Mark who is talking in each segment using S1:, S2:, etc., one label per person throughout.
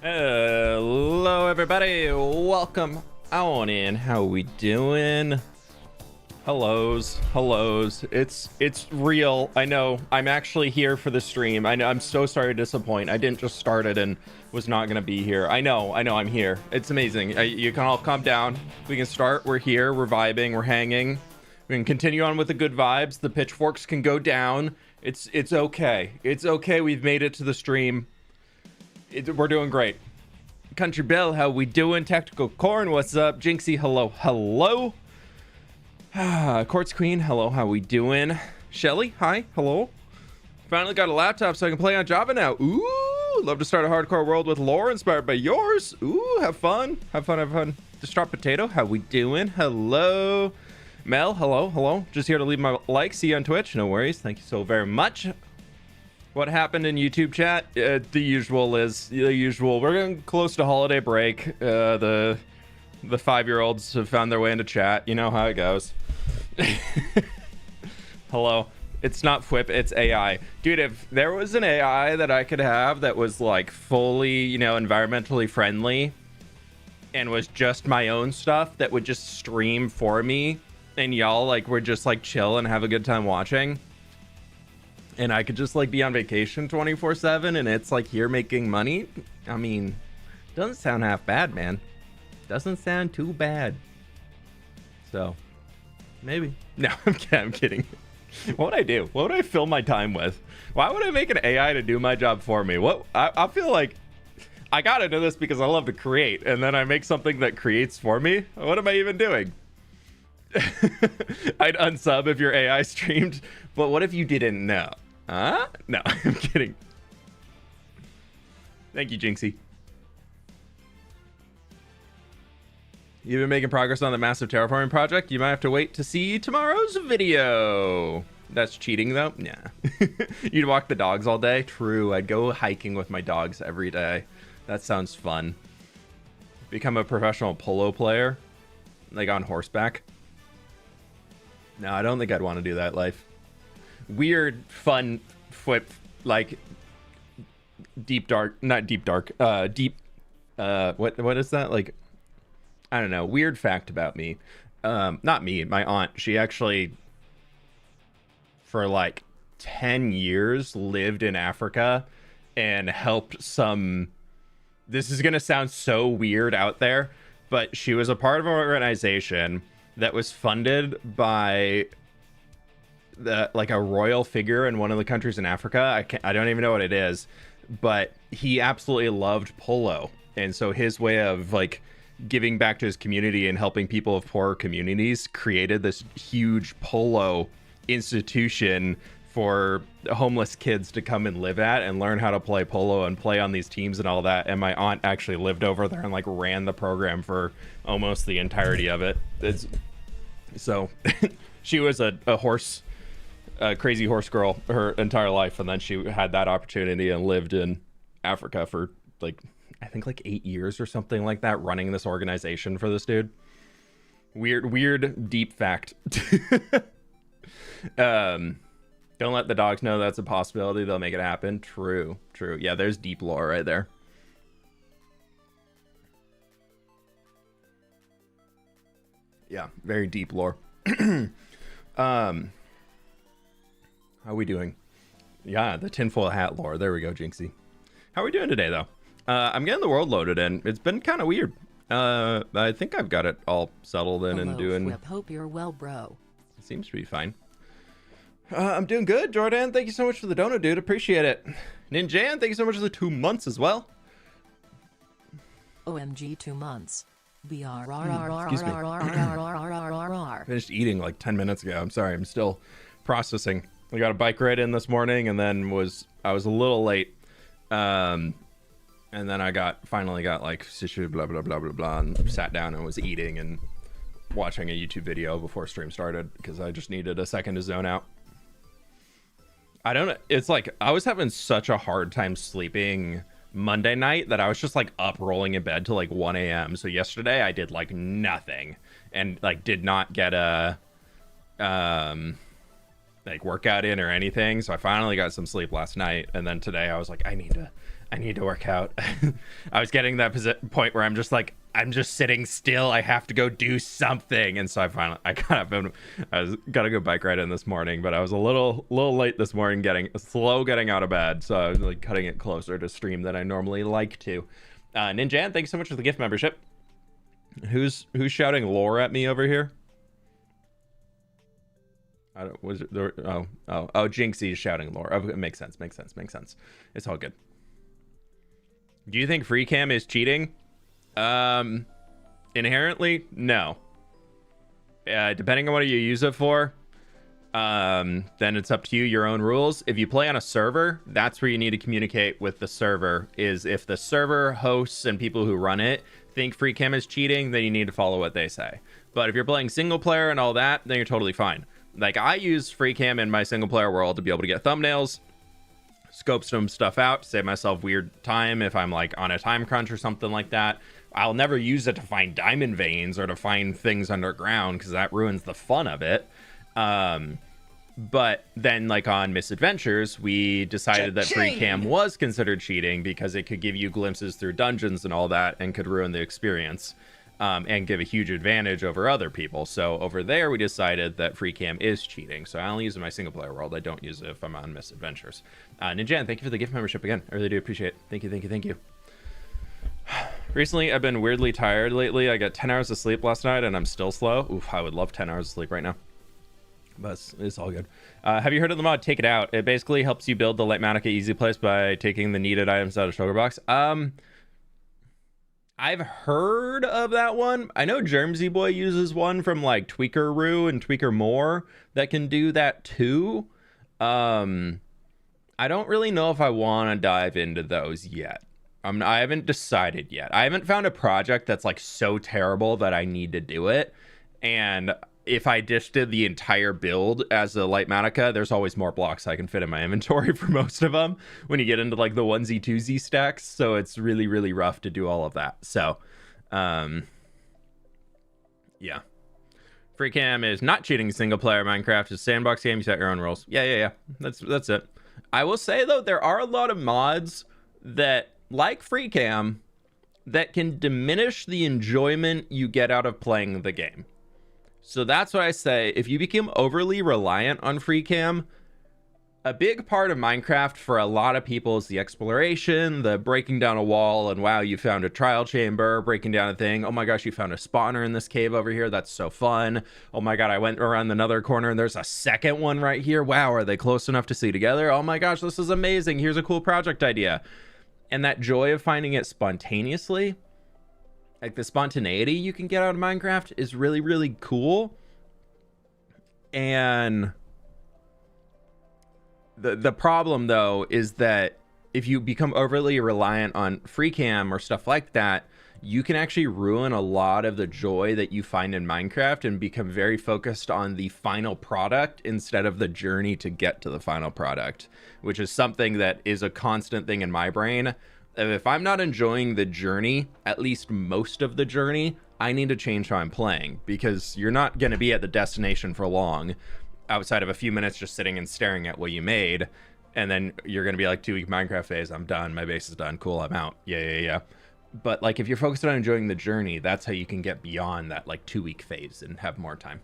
S1: Hello everybody, welcome on in. How we doing? Hellos. It's real. I know. I'm actually here for the stream. I know. I'm so sorry to disappoint. I didn't just start it and was not gonna be here. I know. I'm here. It's amazing. You can all calm down. We can start. We're here. We're vibing. We're hanging. We can continue on with the good vibes. The pitchforks can go down. It's okay. It's okay. We've made it to the stream. We're doing great. Country Bell, how we doing? Tactical Corn, what's up? Jinxie, hello. Quartz Queen, hello, how we doing? Shelly, hi, hello. Finally got a laptop so I can play on Java now. Ooh, love to start a hardcore world with lore inspired by yours. Ooh, have fun. Distraught Potato, how we doing? Hello. Mel, hello. Just here to leave my like. See you on Twitch. No worries. Thank you so very much. What happened in YouTube chat? The usual is the usual. We're getting close to holiday break. The 5-year-olds have found their way into chat. You know how it goes. Hello. It's not fWhip, it's AI. Dude, if there was an AI that I could have that was like fully, environmentally friendly and was just my own stuff that would just stream for me and y'all like would just like chill and have a good time watching. And I could just like be on vacation 24/7 and it's like here making money. I mean, doesn't sound half bad, man. Doesn't sound too bad. So, maybe. No, I'm kidding. What would I do? What would I fill my time with? Why would I make an AI to do my job for me? I feel like I got into this because I love to create and then I make something that creates for me. What am I even doing? I'd unsub if your AI streamed, but what if you didn't know? Huh? No, I'm kidding. Thank you, Jinxie. You've been making progress on the massive terraforming project. You might have to wait to see tomorrow's video. That's cheating, though? Yeah. You'd walk the dogs all day? True. I'd go hiking with my dogs every day. That sounds fun. Become a professional polo player? Like on horseback? No, I don't think I'd want to do that life. Weird, fun, fWhip, like deep, what is that? Like, I don't know. Weird fact about me. Not me, my aunt. She actually, for like 10 years, lived in Africa and helped some. This is going to sound so weird out there, but she was a part of an organization that was funded by like a royal figure in one of the countries in Africa. I don't even know what it is, but he absolutely loved polo. And so his way of like giving back to his community and helping people of poorer communities created this huge polo institution for homeless kids to come and live at and learn how to play polo and play on these teams and all that. And my aunt actually lived over there and like ran the program for almost the entirety of it. So she was a crazy horse girl her entire life, and then she had that opportunity and lived in Africa for like I think like 8 years or something like that, running this organization for this dude. Weird deep fact. Don't let the dogs know that's a possibility. They'll make it happen. True. Yeah, there's deep lore right there. Yeah, very deep lore. How are we doing? Yeah, the tinfoil hat lore. There we go, Jinxie. How are we doing today, though? I'm getting the world loaded in. It's been kind of weird. I think I've got it all settled in. Hello, and doing.
S2: fWhip. Hope you're well, bro.
S1: It seems to be fine. I'm doing good, Jordan. Thank you so much for the donut, dude. Appreciate it. Ninjan, thank you so much for the 2 months as well.
S2: OMG, 2 months.
S1: Excuse me. Finished eating like 10 minutes ago. I'm sorry. I'm still processing. I got a bike ride in this morning and then I was a little late. And then I finally got like blah blah blah blah blah and sat down and was eating and watching a YouTube video before stream started because I just needed a second to zone out. I don't know. It's like I was having such a hard time sleeping Monday night that I was just like up rolling in bed till like 1 a.m. So yesterday I did like nothing and like did not get a like workout in or anything. So I finally got some sleep last night, and then today I was like, I need to work out. I was getting that point where I'm just like, I'm just sitting still. I have to go do something. And so I was gotta go bike riding this morning, but I was a little late this morning, getting out of bed. So I was like cutting it closer to stream than I normally like to. Ninjan, thanks so much for the gift membership. Who's shouting lore at me over here? I don't, was it there? Oh, Jinxie is shouting lore. Oh, it makes sense. It's all good. Do you think free cam is cheating? Inherently, no. Depending on what you use it for, then it's up to you, your own rules. If you play on a server, that's where you need to communicate with the server. Is if the server hosts and people who run it think free cam is cheating, then you need to follow what they say. But if you're playing single player and all that, then you're totally fine. Like, I use free cam in my single player world to be able to get thumbnails, scope some stuff out, save myself weird time if I'm like on a time crunch or something like that. I'll never use it to find diamond veins or to find things underground, because that ruins the fun of it. But then, like on Misadventures, we decided that free cam was considered cheating because it could give you glimpses through dungeons and all that, and could ruin the experience, and give a huge advantage over other people. So over there, we decided that free cam is cheating. So I only use it in my single player world. I don't use it if I'm on Misadventures. Ninjan, thank you for the gift membership again. I really do appreciate it. Thank you. Recently, I've been weirdly tired lately. I got 10 hours of sleep last night, and I'm still slow. Oof, I would love 10 hours of sleep right now. But it's all good. Have you heard of the mod Take It Out? It basically helps you build the Lightmatica Easy Place by taking the needed items out of Sugar Box. I've heard of that one. I know Germsy Boy uses one from like Tweakeroo and Tweaker More that can do that too. I don't really know if I want to dive into those yet. I haven't decided yet. I haven't found a project that's like so terrible that I need to do it. And if I just did the entire build as a Lightmatica, there's always more blocks I can fit in my inventory for most of them when you get into like the 1Z, 2Z stacks. So it's really, really rough to do all of that. So, yeah. Free cam is not cheating single player Minecraft. It's a sandbox game. You set your own rules. Yeah. That's it. I will say, though, there are a lot of mods that, like free cam, that can diminish the enjoyment you get out of playing the game. So that's what I say. If you become overly reliant on free cam, a big part of Minecraft for a lot of people is the exploration, the breaking down a wall, and wow, you found a trial chamber, breaking down a thing. Oh my gosh, you found a spawner in this cave over here. That's so fun. Oh my god, I went around another corner and there's a second one right here. Wow, are they close enough to see together? Oh my gosh, this is amazing. Here's a cool project idea. And that joy of finding it spontaneously, like the spontaneity you can get out of Minecraft, is really, really cool. And the problem, though, is that if you become overly reliant on free cam or stuff like that, you can actually ruin a lot of the joy that you find in Minecraft and become very focused on the final product instead of the journey to get to the final product, which is something that is a constant thing in my brain. If I'm not enjoying the journey, at least most of the journey, I need to change how I'm playing, because you're not going to be at the destination for long outside of a few minutes just sitting and staring at what you made. And then you're going to be like, 2-week Minecraft phase. I'm done. My base is done. Cool. I'm out. Yeah. But like, if you're focused on enjoying the journey, that's how you can get beyond that like 2-week phase and have more time.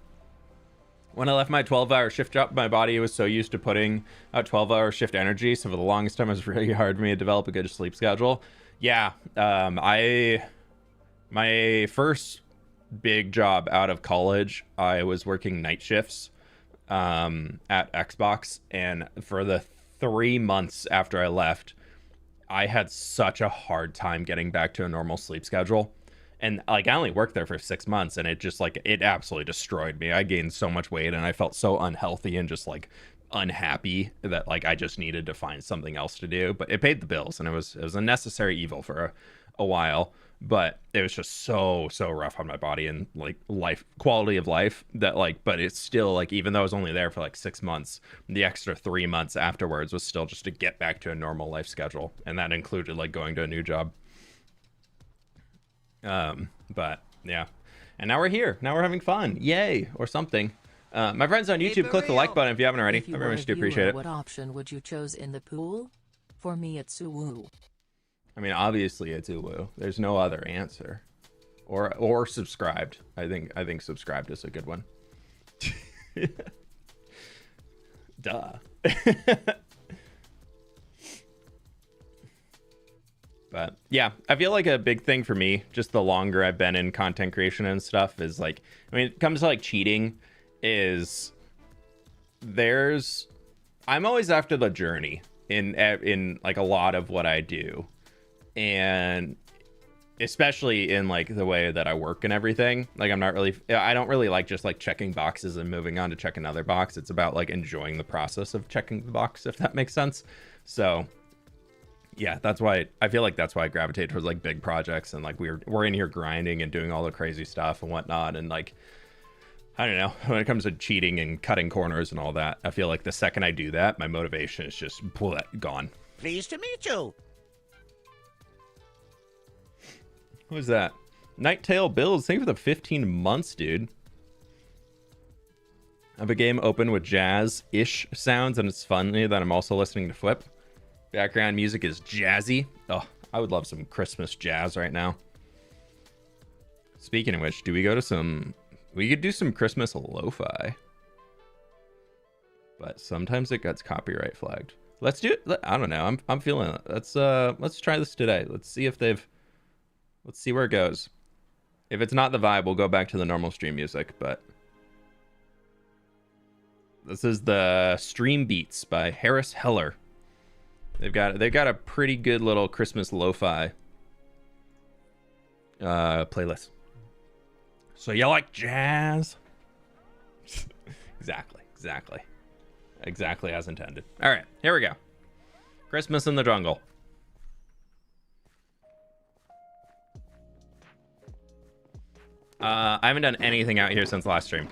S1: When I left my 12-hour shift job, my body was so used to putting out 12-hour shift energy. So for the longest time, it was really hard for me to develop a good sleep schedule. Yeah. My first big job out of college, I was working night shifts at Xbox. And for the 3 months after I left, I had such a hard time getting back to a normal sleep schedule. And like, I only worked there for 6 months, and it just like, it absolutely destroyed me. I gained so much weight, and I felt so unhealthy and just like unhappy that like I just needed to find something else to do. But it paid the bills, and it was a necessary evil for a while. But it was just so rough on my body and like quality of life that like, but it's still like, even though I was only there for like 6 months, the extra 3 months afterwards was still just to get back to a normal life schedule. And that included like going to a new job. But yeah, and now we're here. Now we're having fun. Yay, or something. My friends on YouTube, click the like button if you haven't already.
S2: If you
S1: I very
S2: were
S1: much
S2: a
S1: do appreciate
S2: viewer,
S1: it.
S2: what option would you choose in the pool? For me, it's Uwu.
S1: I mean, obviously it's Uwu. There's no other answer. Or subscribed. I think subscribed is a good one. Duh. But yeah, I feel like a big thing for me, just the longer I've been in content creation and stuff, is like, I mean, it comes to like cheating, is I'm always after the journey in like a lot of what I do, and especially in like the way that I work and everything. Like I don't really like just like checking boxes and moving on to check another box. It's about like enjoying the process of checking the box, if that makes sense. So yeah, that's why I feel like that's why I gravitate towards like big projects, and like we're in here grinding and doing all the crazy stuff and whatnot. And like, I don't know, when it comes to cheating and cutting corners and all that, I feel like the second I do that, my motivation is just gone.
S3: Pleased to meet you.
S1: What was that? Nighttail Bills, thank you for the 15 months, dude. I have a game open with jazz-ish sounds, and it's funny that I'm also listening to fWhip. Background music is jazzy. Oh, I would love some Christmas jazz right now. Speaking of which, we could do some Christmas lo-fi. But sometimes it gets copyright flagged. Let's do it. I don't know. I'm feeling it. Let's try this today. Let's see where it goes. If it's not the vibe, we'll go back to the normal stream music, but this is the Stream Beats by Harris Heller. They've got a pretty good little Christmas lo-fi playlist. So you like jazz? Exactly as intended. All right, here we go. Christmas in the jungle. I haven't done anything out here since last stream,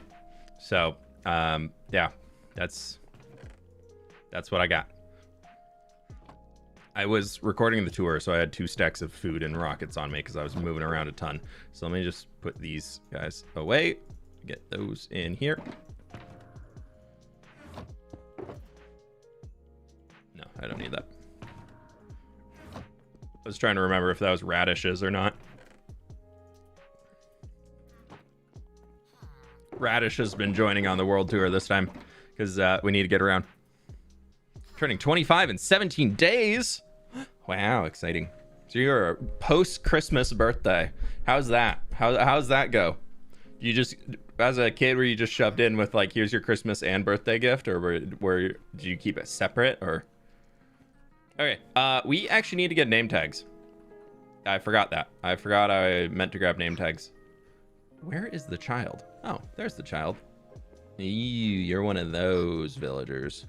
S1: so yeah, that's what I got. I was recording the tour, so I had 2 stacks of food and rockets on me because I was moving around a ton. So let me just put these guys away, get those in here. No, I don't need that. I was trying to remember if that was radishes or not. Radish has been joining on the world tour this time because we need to get around. Turning 25 in 17 days. Wow, exciting. So you're a post-Christmas birthday. How's that? How's that go? You just, as a kid, were you just shoved in with like, here's your Christmas and birthday gift, or did you keep it separate, or? Okay, we actually need to get name tags. I forgot that. I forgot I meant to grab name tags. Where is the child? Oh, there's the child. Ew, you're one of those villagers.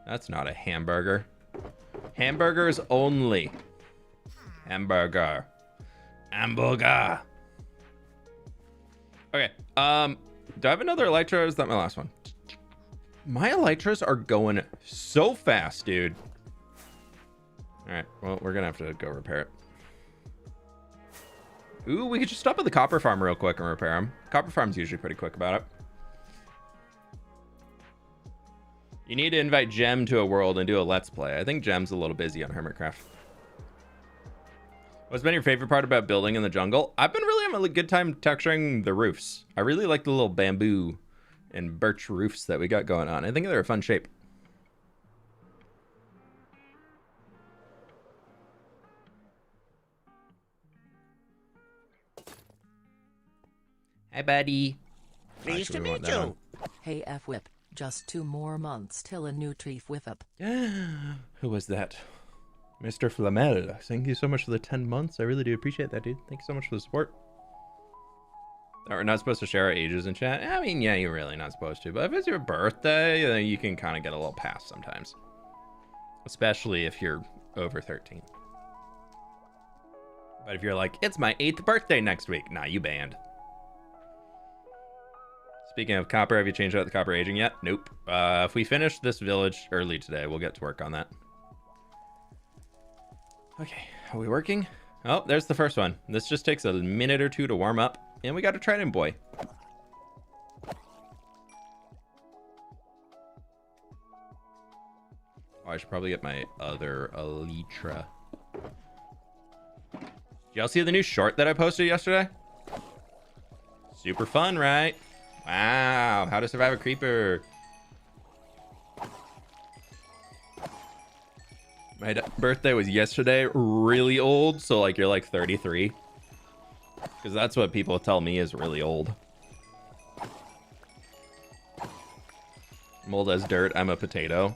S1: That's not a hamburger. Hamburgers only. Hamburger. Hamburger. Okay. Do I have another elytra, or is that my last one? My elytras are going so fast, dude. All right. Well, we're gonna have to go repair it. Ooh, we could just stop at the copper farm real quick and repair them. Copper farm's usually pretty quick about it. You need to invite Gem to a world and do a let's play. I think Gem's a little busy on Hermitcraft. What's been your favorite part about building in the jungle? I've been really having a good time texturing the roofs. I really like the little bamboo and birch roofs that we got going on. I think they're a fun shape. Hi, buddy.
S3: Pleased to meet you.
S2: Hey fWhip, just 2 more months till a new tree fWhip up.
S1: Who was that? Mr. Flamel. Thank you so much for the 10 months. I really do appreciate that, dude. Thank you so much for the support. We're not supposed to share our ages in chat. I mean, yeah, you're really not supposed to. But if it's your birthday, then you can kind of get a little pass sometimes. Especially if you're over 13. But if you're like, it's my 8th birthday next week. Nah, you banned. Speaking of copper, have you changed out the copper aging yet? Nope. If we finish this village early today, we'll get to work on that. Okay, are we working? Oh, there's the first one. This just takes a minute or 2 to warm up, and we got a trident boy. I should probably get my other Elytra. Did y'all see the new short that I posted yesterday? Super fun, right? Wow, how to survive a creeper. My birthday was yesterday. Really old, so like you're like 33. Because that's what people tell me is really old. I'm old as dirt. I'm a potato.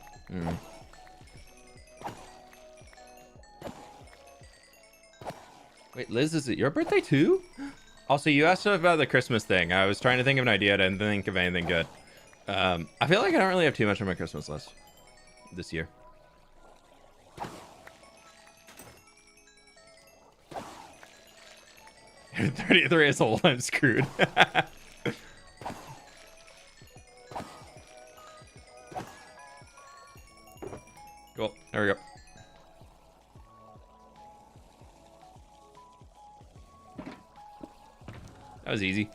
S1: Wait, Liz, is it your birthday too? Also, you asked about the Christmas thing. I was trying to think of an idea. I didn't think of anything good. I feel like I don't really have too much on my Christmas list this year. At 33 is old. I'm screwed. Cool. There we go. That was easy.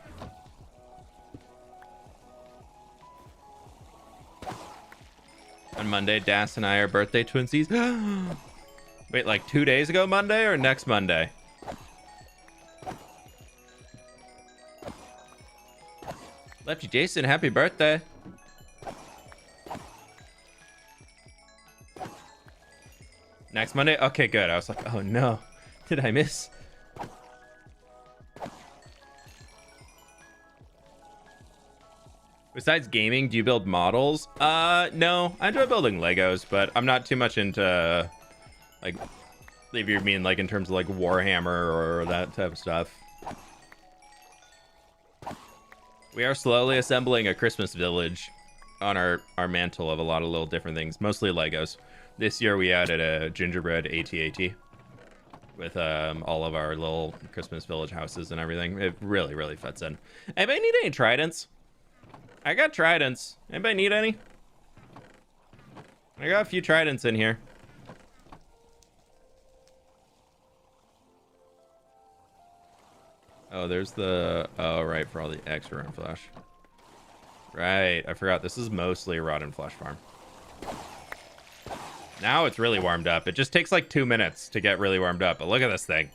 S1: On Monday, Das and I are birthday twinsies. Wait, like 2 days ago Monday or next Monday? Lefty Jason, happy birthday. Next Monday? Okay, good. I was like, oh no. Did I miss? Besides gaming, do you build models? No. I enjoy building Legos, but I'm not too much into, like, if you mean, like, in terms of, like, Warhammer or that type of stuff. We are slowly assembling a Christmas village on our mantle of a lot of little different things, mostly Legos. This year we added a gingerbread AT-AT with all of our little Christmas village houses and everything. It really, really fits in. Anybody need any tridents? I got tridents. Anybody need any? I got a few tridents in here. Oh, there's the... Oh, right, for all the extra rotten flesh. Right, I forgot. This is mostly a rotten flesh farm. Now it's really warmed up. It just takes like 2 minutes to get really warmed up. But look at this thing.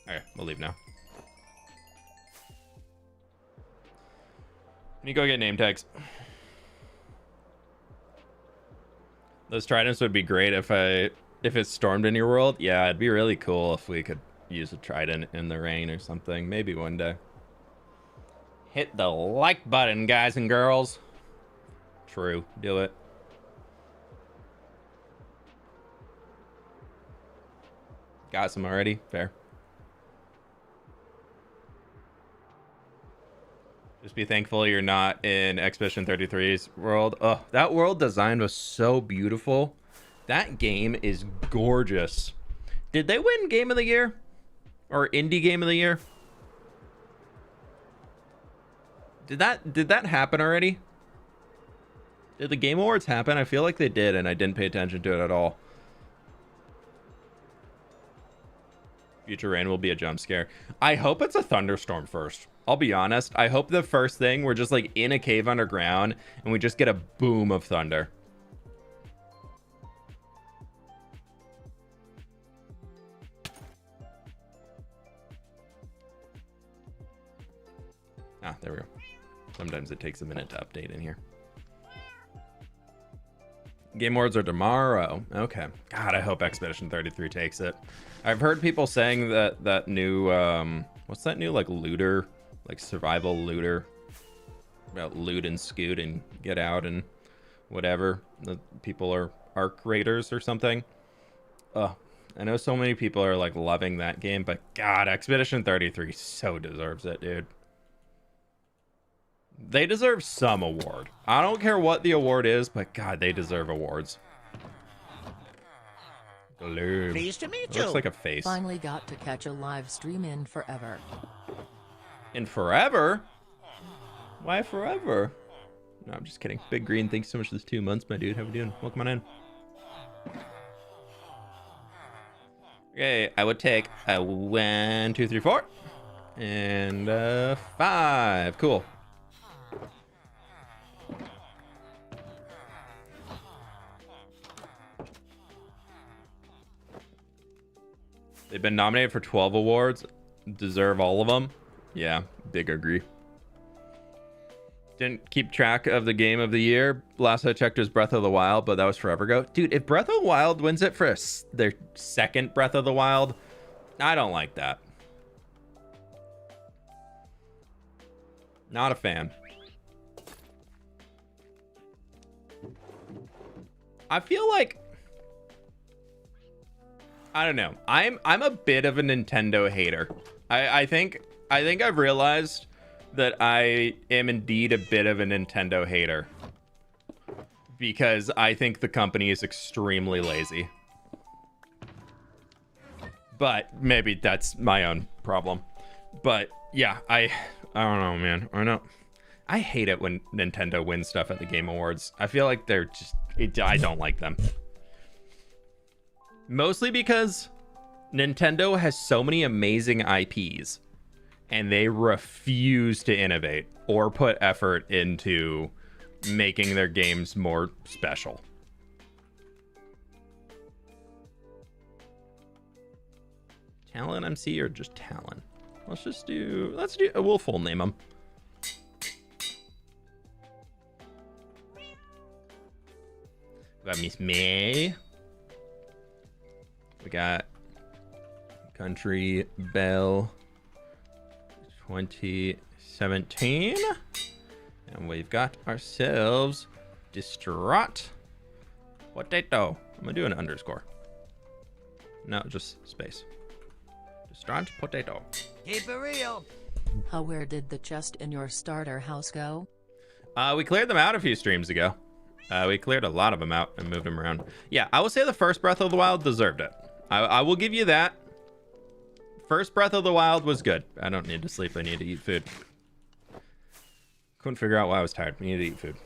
S1: Okay, we'll leave now. You go get name tags. Those tridents would be great if it stormed in your world. Yeah, it'd be really cool if we could use a trident in the rain or something. Maybe one day. Hit the like button, guys and girls. True. Do it. Got some already. Fair. Just be thankful you're not in Expedition 33's world. Oh, that world design was so beautiful. That game is gorgeous. Did they win Game of the Year? Or Indie Game of the Year? Did that happen already? Did the Game Awards happen? I feel like they did, and I didn't pay attention to it at all. Future rain will be a jump scare. I hope it's a thunderstorm first. I'll be honest. I hope the first thing, we're just like in a cave underground and we just get a boom of thunder. Ah, there we go. Sometimes it takes a minute to update in here. Game Awards are tomorrow. Okay. God, I hope Expedition 33 takes it. I've heard people saying that new, what's that new, like, looter, like, survival looter, about loot and scoot and get out and whatever. The people are arc raiders or something. I know so many people are, like, loving that game, but God, Expedition 33 so deserves it, dude. They deserve some award. I don't care what the award is, but God, they deserve awards. Gloom.
S3: Pleased to meet
S1: It
S3: you.
S1: looks like a face.
S2: Finally got to catch a live stream in forever.
S1: In forever? Why forever? No, I'm just kidding. Big Green, thanks so much for this 2 months, my dude. How we doing? Welcome on in. Okay, I would take a 1, 2, 3, 4. And 5. Cool. They've been nominated for 12 awards. Deserve all of them. Yeah, big agree. Didn't keep track of the game of the year. Last I checked was Breath of the Wild, but that was forever ago. Dude, if Breath of the Wild wins it for their second Breath of the Wild, I don't like that. Not a fan. I feel like, I don't know. I'm a bit of a Nintendo hater. I think I've realized that I am indeed a bit of a Nintendo hater because I think the company is extremely lazy. But maybe that's my own problem. But yeah, I don't know, man. I hate it when Nintendo wins stuff at the Game Awards. I feel like they're just, I don't like them. Mostly because Nintendo has so many amazing IPs and they refuse to innovate or put effort into making their games more special. Talon MC or just Talon? Let's do, we'll full name them. We got Miss May. We got Country Bell 2017. And we've got ourselves Distraught Potato. I'm gonna do an underscore. No, just space. Distraught Potato.
S3: Keep it real.
S2: Where did the chest in your starter house go?
S1: We cleared them out a few streams ago. We cleared a lot of them out and moved them around. Yeah, I will say the first Breath of the Wild deserved it. I will give you that. First Breath of the Wild was good. I don't need to sleep. I need to eat food. Couldn't figure out why I was tired. I need to eat food.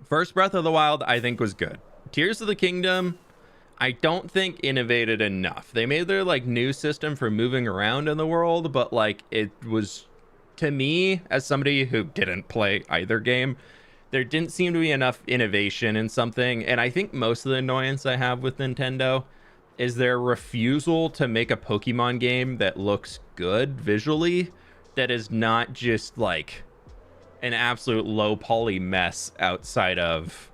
S1: First Breath of the Wild, I think, was good. Tears of the Kingdom, I don't think innovated enough. They made their like new system for moving around in the world, but like it was, to me, as somebody who didn't play either game, there didn't seem to be enough innovation in something. And I think most of the annoyance I have with Nintendo is their refusal to make a Pokemon game that looks good visually, that is not just like an absolute low poly mess outside of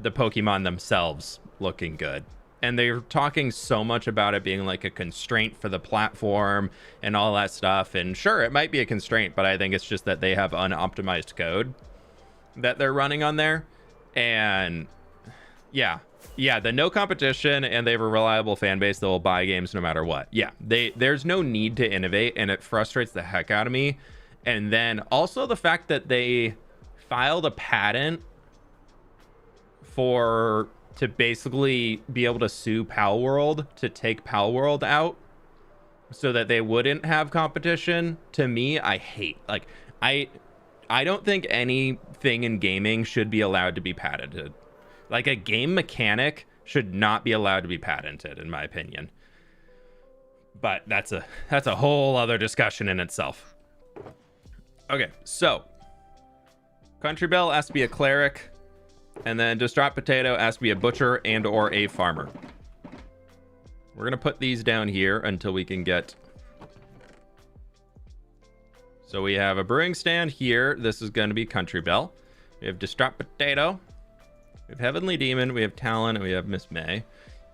S1: the Pokemon themselves looking good. And they're talking so much about it being like a constraint for the platform and all that stuff. And sure, it might be a constraint, but I think it's just that they have unoptimized code that they're running on there. And yeah, the no competition, and they have a reliable fan base that will buy games no matter what. Yeah, there's no need to innovate, and it frustrates the heck out of me. And then also the fact that they filed a patent to basically be able to sue Palworld to take Palworld out so that they wouldn't have competition. To me, I hate, like, I don't think anything in gaming should be allowed to be patented. Like, a game mechanic should not be allowed to be patented, in my opinion. But that's a whole other discussion in itself. Okay, so Country Bell has to be a cleric, and then Distraught Potato has to be a butcher and or a farmer. We're gonna put these down here until we can get. So we have a brewing stand here. This is going to be Country Bell. We have Distraught Potato. We have Heavenly Demon. We have Talon, and we have Miss May.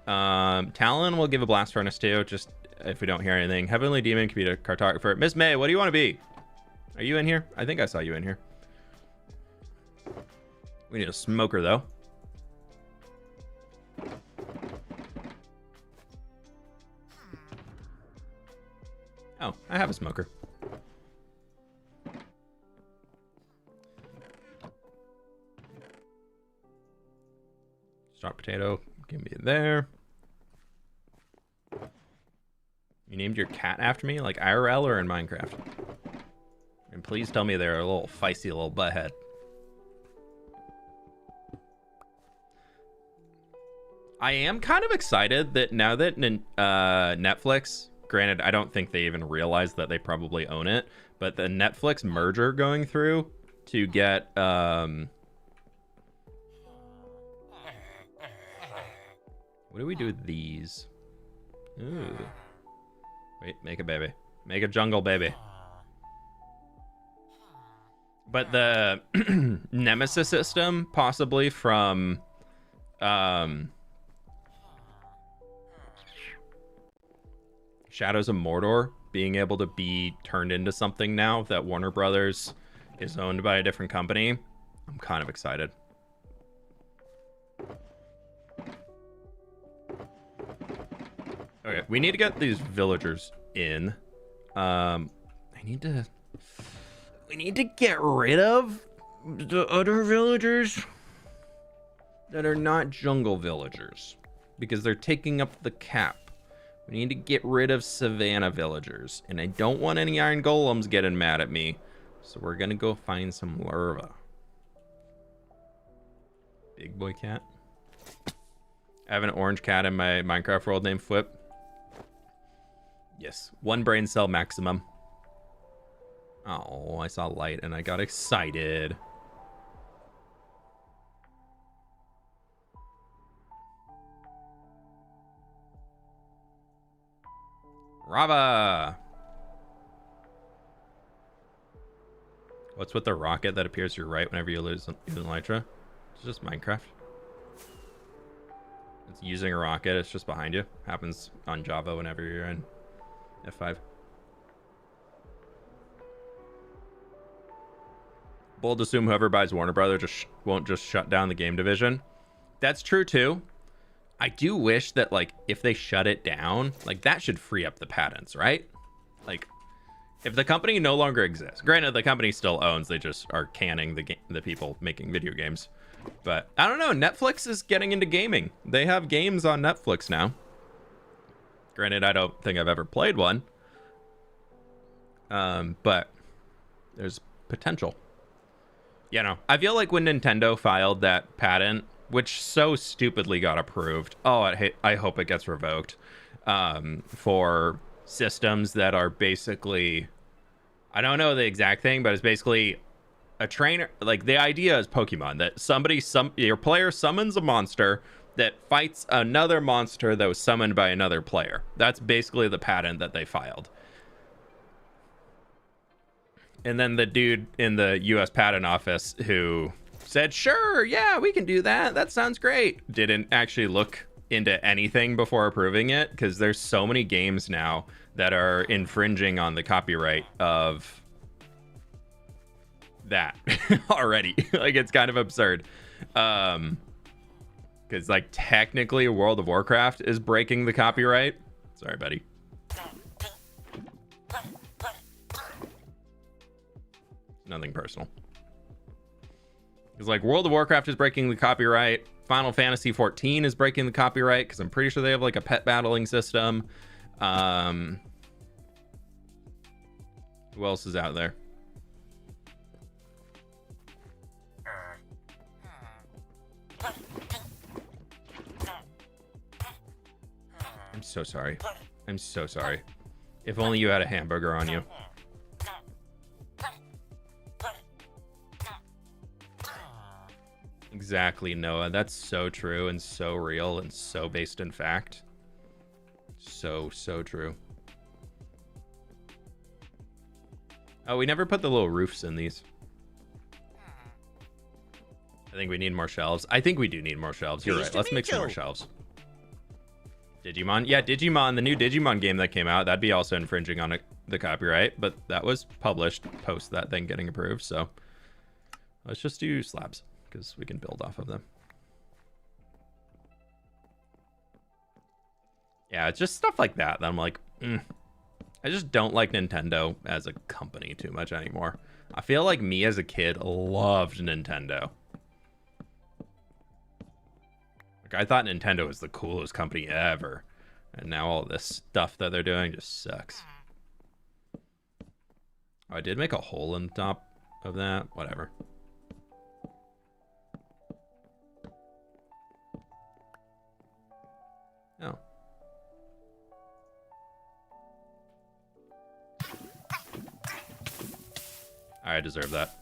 S1: Talon will give a blast furnace too, just if we don't hear anything. Heavenly Demon can be a cartographer. Miss May, what do you want to be? Are you in here? I think I saw you in here. We need a smoker, though. Oh, I have a smoker. Distraught Potato can be there. You named your cat after me, like IRL or in Minecraft? And please tell me they're a little feisty little butthead. I am kind of excited that now that Netflix Granted, I don't think they even realize that they probably own it, but the Netflix merger going through to get what do we do with these? Ooh. Wait, make a baby. Make a jungle baby. But the Nemesis system, possibly from Shadows of Mordor, being able to be turned into something now that Warner Brothers is owned by a different company. I'm kind of excited. Okay, we need to get these villagers in. We need to get rid of the other villagers that are not jungle villagers because they're taking up the cap. We need to get rid of savannah villagers, and I don't want any iron golems getting mad at me, so we're gonna go find some larvae. Big boy cat. I have an orange cat in my Minecraft world named fWhip. Yes, 1 brain cell maximum. Oh, I saw light and I got excited. Rava! What's with the rocket that appears to your right whenever you lose an elytra? It's just Minecraft. It's using a rocket, it's just behind you. Happens on Java whenever you're in F5. Bold to assume whoever buys Warner Brothers won't just shut down the game division. That's true too. I do wish that, like, if they shut it down, like, that should free up the patents, right? Like, if the company no longer exists, granted the company still owns, they just are canning the people making video games. But I don't know, Netflix is getting into gaming. They have games on Netflix now. Granted, I don't think I've ever played one. But there's potential. You know, I feel like when Nintendo filed that patent, which so stupidly got approved, I hope it gets revoked, for systems that are basically, I don't know the exact thing, but it's basically a trainer. Like, the idea is Pokemon, that your player summons a monster that fights another monster that was summoned by another player. That's basically the patent that they filed. And then the dude in the US patent office who said, sure, yeah, we can do that. That sounds great. Didn't actually look into anything before approving it, because there's so many games now that are infringing on the copyright of that already. Like, it's kind of absurd. Because, like, technically World of Warcraft is breaking the copyright. Sorry, buddy. Nothing personal. Because, like, World of Warcraft is breaking the copyright. Final Fantasy 14 is breaking the copyright because I'm pretty sure they have, like, a pet battling system. Who else is out there? I'm so sorry. I'm so sorry. If only you had a hamburger on you. Exactly, Noah. That's so true and so real and so based in fact. So true. Oh, we never put the little roofs in these. I think we need more shelves. I think we do need more shelves. You're right. Let's make some more shelves. Digimon. Yeah, Digimon, the new Digimon game that came out, that'd be also infringing on the copyright, but that was published post that thing getting approved, so let's just do slabs because we can build off of them. Yeah, it's just stuff like that I'm like, I just don't like Nintendo as a company too much anymore. I feel like me as a kid loved Nintendo. Like, I thought Nintendo was the coolest company ever. And now all this stuff that they're doing just sucks. Oh, I did make a hole in the top of that. Whatever. Oh. I deserve that.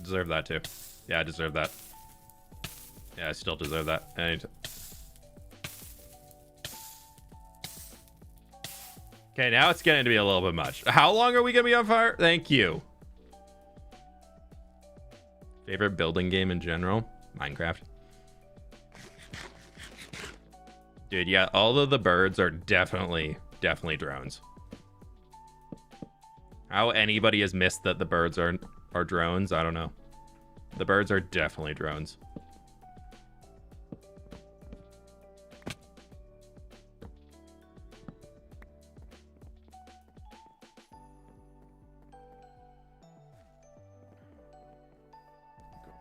S1: Deserve that too. Yeah, I deserve that. Yeah, I still deserve that. Okay, now it's getting to be a little bit much. How long are we gonna be on fire? Thank you. Favorite building game in general? Minecraft. Dude, yeah, all of the birds are definitely drones. How anybody has missed that the birds are drones, I don't know. The birds are definitely drones.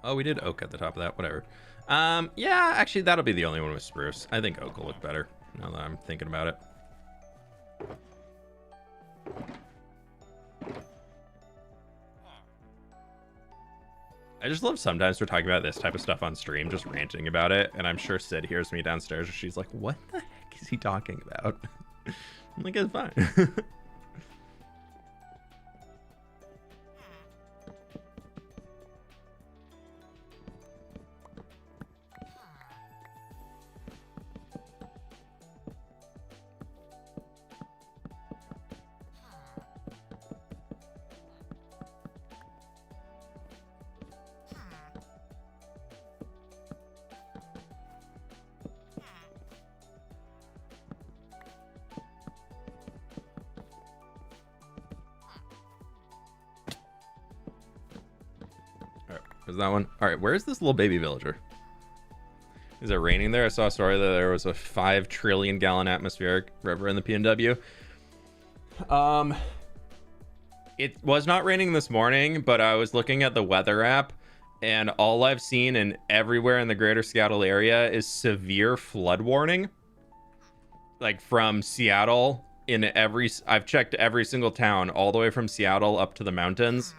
S1: Oh, we did oak at the top of that. Whatever. Yeah, actually, that'll be the only one with spruce. I think oak will look better now that I'm thinking about it. I just love sometimes we're talking about this type of stuff on stream, just ranting about it, and I'm sure Sid hears me downstairs and she's like, what the heck is he talking about? I'm like, it's fine. Is that one? All right, where's this little baby villager? Is it raining there? I saw a story that there was a 5 trillion gallon atmospheric river in the PNW. It was not raining this morning, but I was looking at the weather app, and all I've seen in everywhere in the greater Seattle area is severe flood warning. Like from Seattle I've checked every single town all the way from Seattle up to the mountains.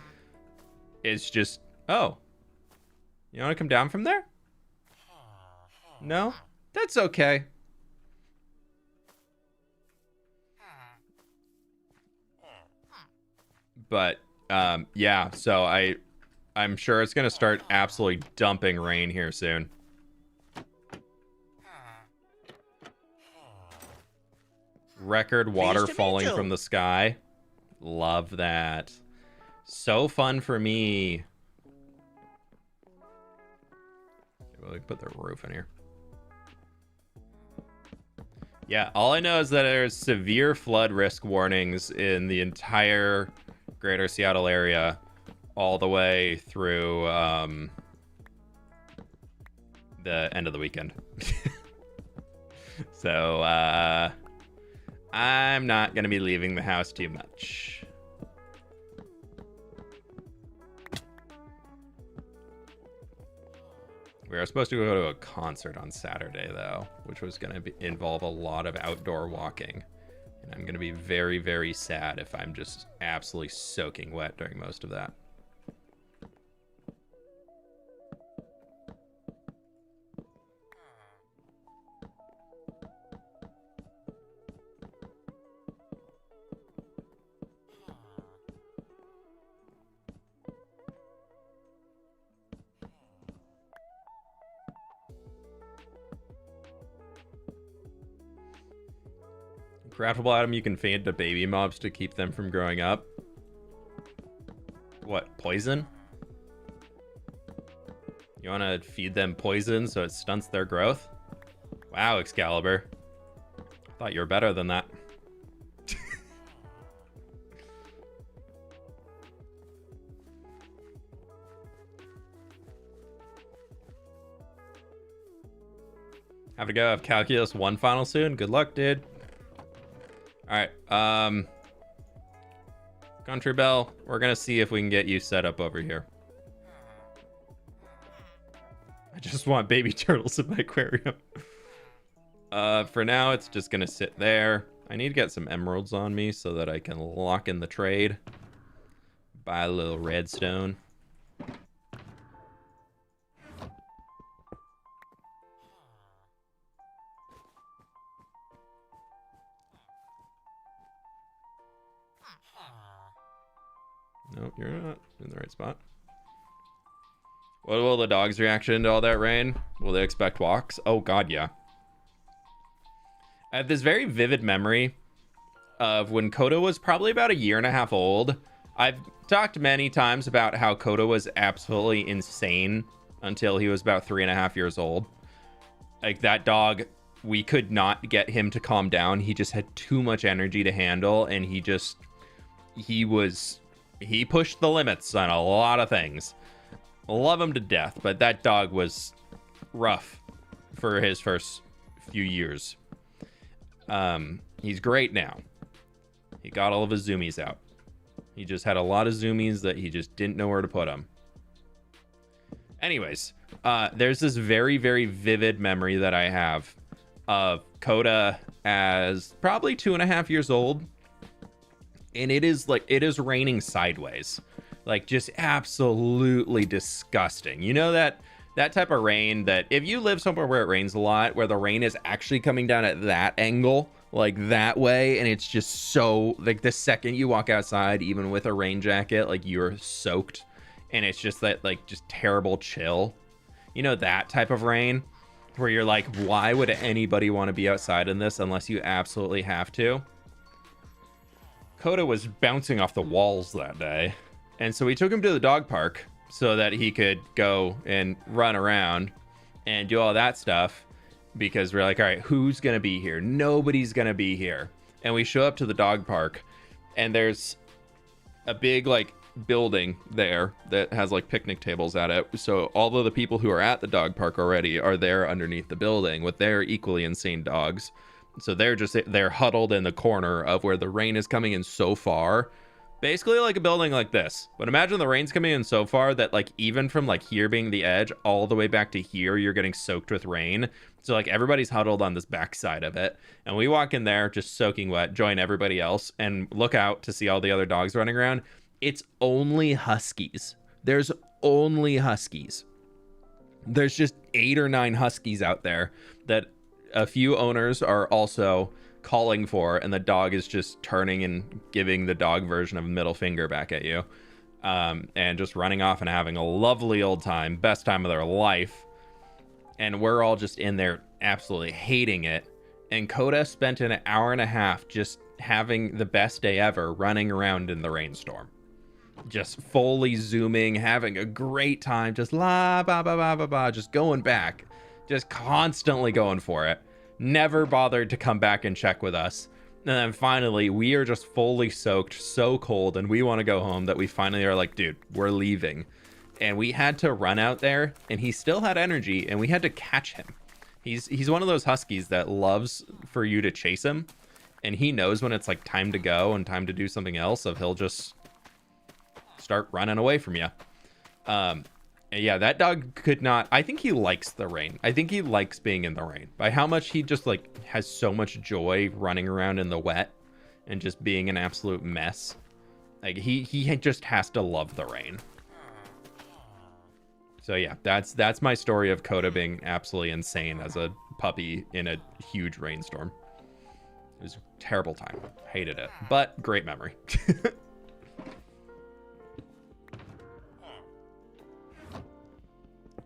S1: It's just, oh, you want to come down from there? No? That's okay. But yeah, so I'm sure it's gonna start absolutely dumping rain here soon. Record water falling from the sky. Love that. So fun for me. Well, we put the roof in here. Yeah, all I know is that there's severe flood risk warnings in the entire greater Seattle area all the way through the end of the weekend. So I'm not going to be leaving the house too much. We were supposed to go to a concert on Saturday, though, which was going to involve a lot of outdoor walking. And I'm going to be very, very sad if I'm just absolutely soaking wet during most of that. Craftable item, you can feed to baby mobs to keep them from growing up. What, poison? You want to feed them poison so it stunts their growth? Wow, Excalibur. I thought you were better than that. Have to go have Calculus 1 final soon. Good luck, dude. All right, Country Bell, we're gonna see if we can get you set up over here. I just want baby turtles in my aquarium. For now, it's just gonna sit there. I need to get some emeralds on me so that I can lock in the trade. Buy a little redstone. No, you're not in the right spot. What will the dog's reaction to all that rain? Will they expect walks? Oh god, yeah. I have this very vivid memory of when Koda was probably about 1.5 years old. I've talked many times about how Koda was absolutely insane until he was about 3.5 years old. Like, that dog, we could not get him to calm down. He just had too much energy to handle, and he pushed the limits on a lot of things. Love him to death, but that dog was rough for his first few years. He's great now. He got all of his zoomies out. He just had a lot of zoomies that he just didn't know where to put them. Anyways, there's this very, very vivid memory that I have of Koda as probably 2.5 years old. And it is raining sideways. Like, just absolutely disgusting. You know that type of rain that if you live somewhere where it rains a lot, where the rain is actually coming down at that angle, like that way, and it's just so, like, the second you walk outside, even with a rain jacket, like, you're soaked, and it's just that, like, just terrible chill. You know, that type of rain where you're like, why would anybody want to be outside in this unless you absolutely have to? Koda was bouncing off the walls that day. And so we took him to the dog park so that he could go and run around and do all that stuff, because we're like, all right, who's going to be here? Nobody's going to be here. And we show up to the dog park, and there's a big, like, building there that has, like, picnic tables at it. So all of the people who are at the dog park already are there underneath the building with their equally insane dogs. So they're huddled in the corner of where the rain is coming in so far. Basically like a building like this. But imagine the rain's coming in so far that, like, even from, like, here being the edge all the way back to here, you're getting soaked with rain. So, like, everybody's huddled on this back side of it. And we walk in there just soaking wet, join everybody else, and look out to see all the other dogs running around. It's only huskies. There's only huskies. There's just 8 or 9 huskies out there that a few owners are also calling for, and the dog is just turning and giving the dog version of a middle finger back at you, and just running off and having a lovely old time, best time of their life. And we're all just in there absolutely hating it. And Koda spent an 1.5 hours just having the best day ever, running around in the rainstorm, just fully zooming, having a great time, just la ba ba ba ba ba, just going back, just constantly going for it. Never bothered to come back and check with us. And then finally, we are just fully soaked, so cold, and we want to go home that we finally are like, dude, we're leaving. And we had to run out there, and he still had energy, and we had to catch him. He's one of those huskies that loves for you to chase him, and he knows when it's like time to go and time to do something else, so he'll just start running away from you. Yeah, that dog could not. I think he likes the rain. I think he likes being in the rain. By how much he just, like, has so much joy running around in the wet and just being an absolute mess. Like, he just has to love the rain. So yeah, that's my story of Koda being absolutely insane as a puppy in a huge rainstorm. It was a terrible time. Hated it, but great memory.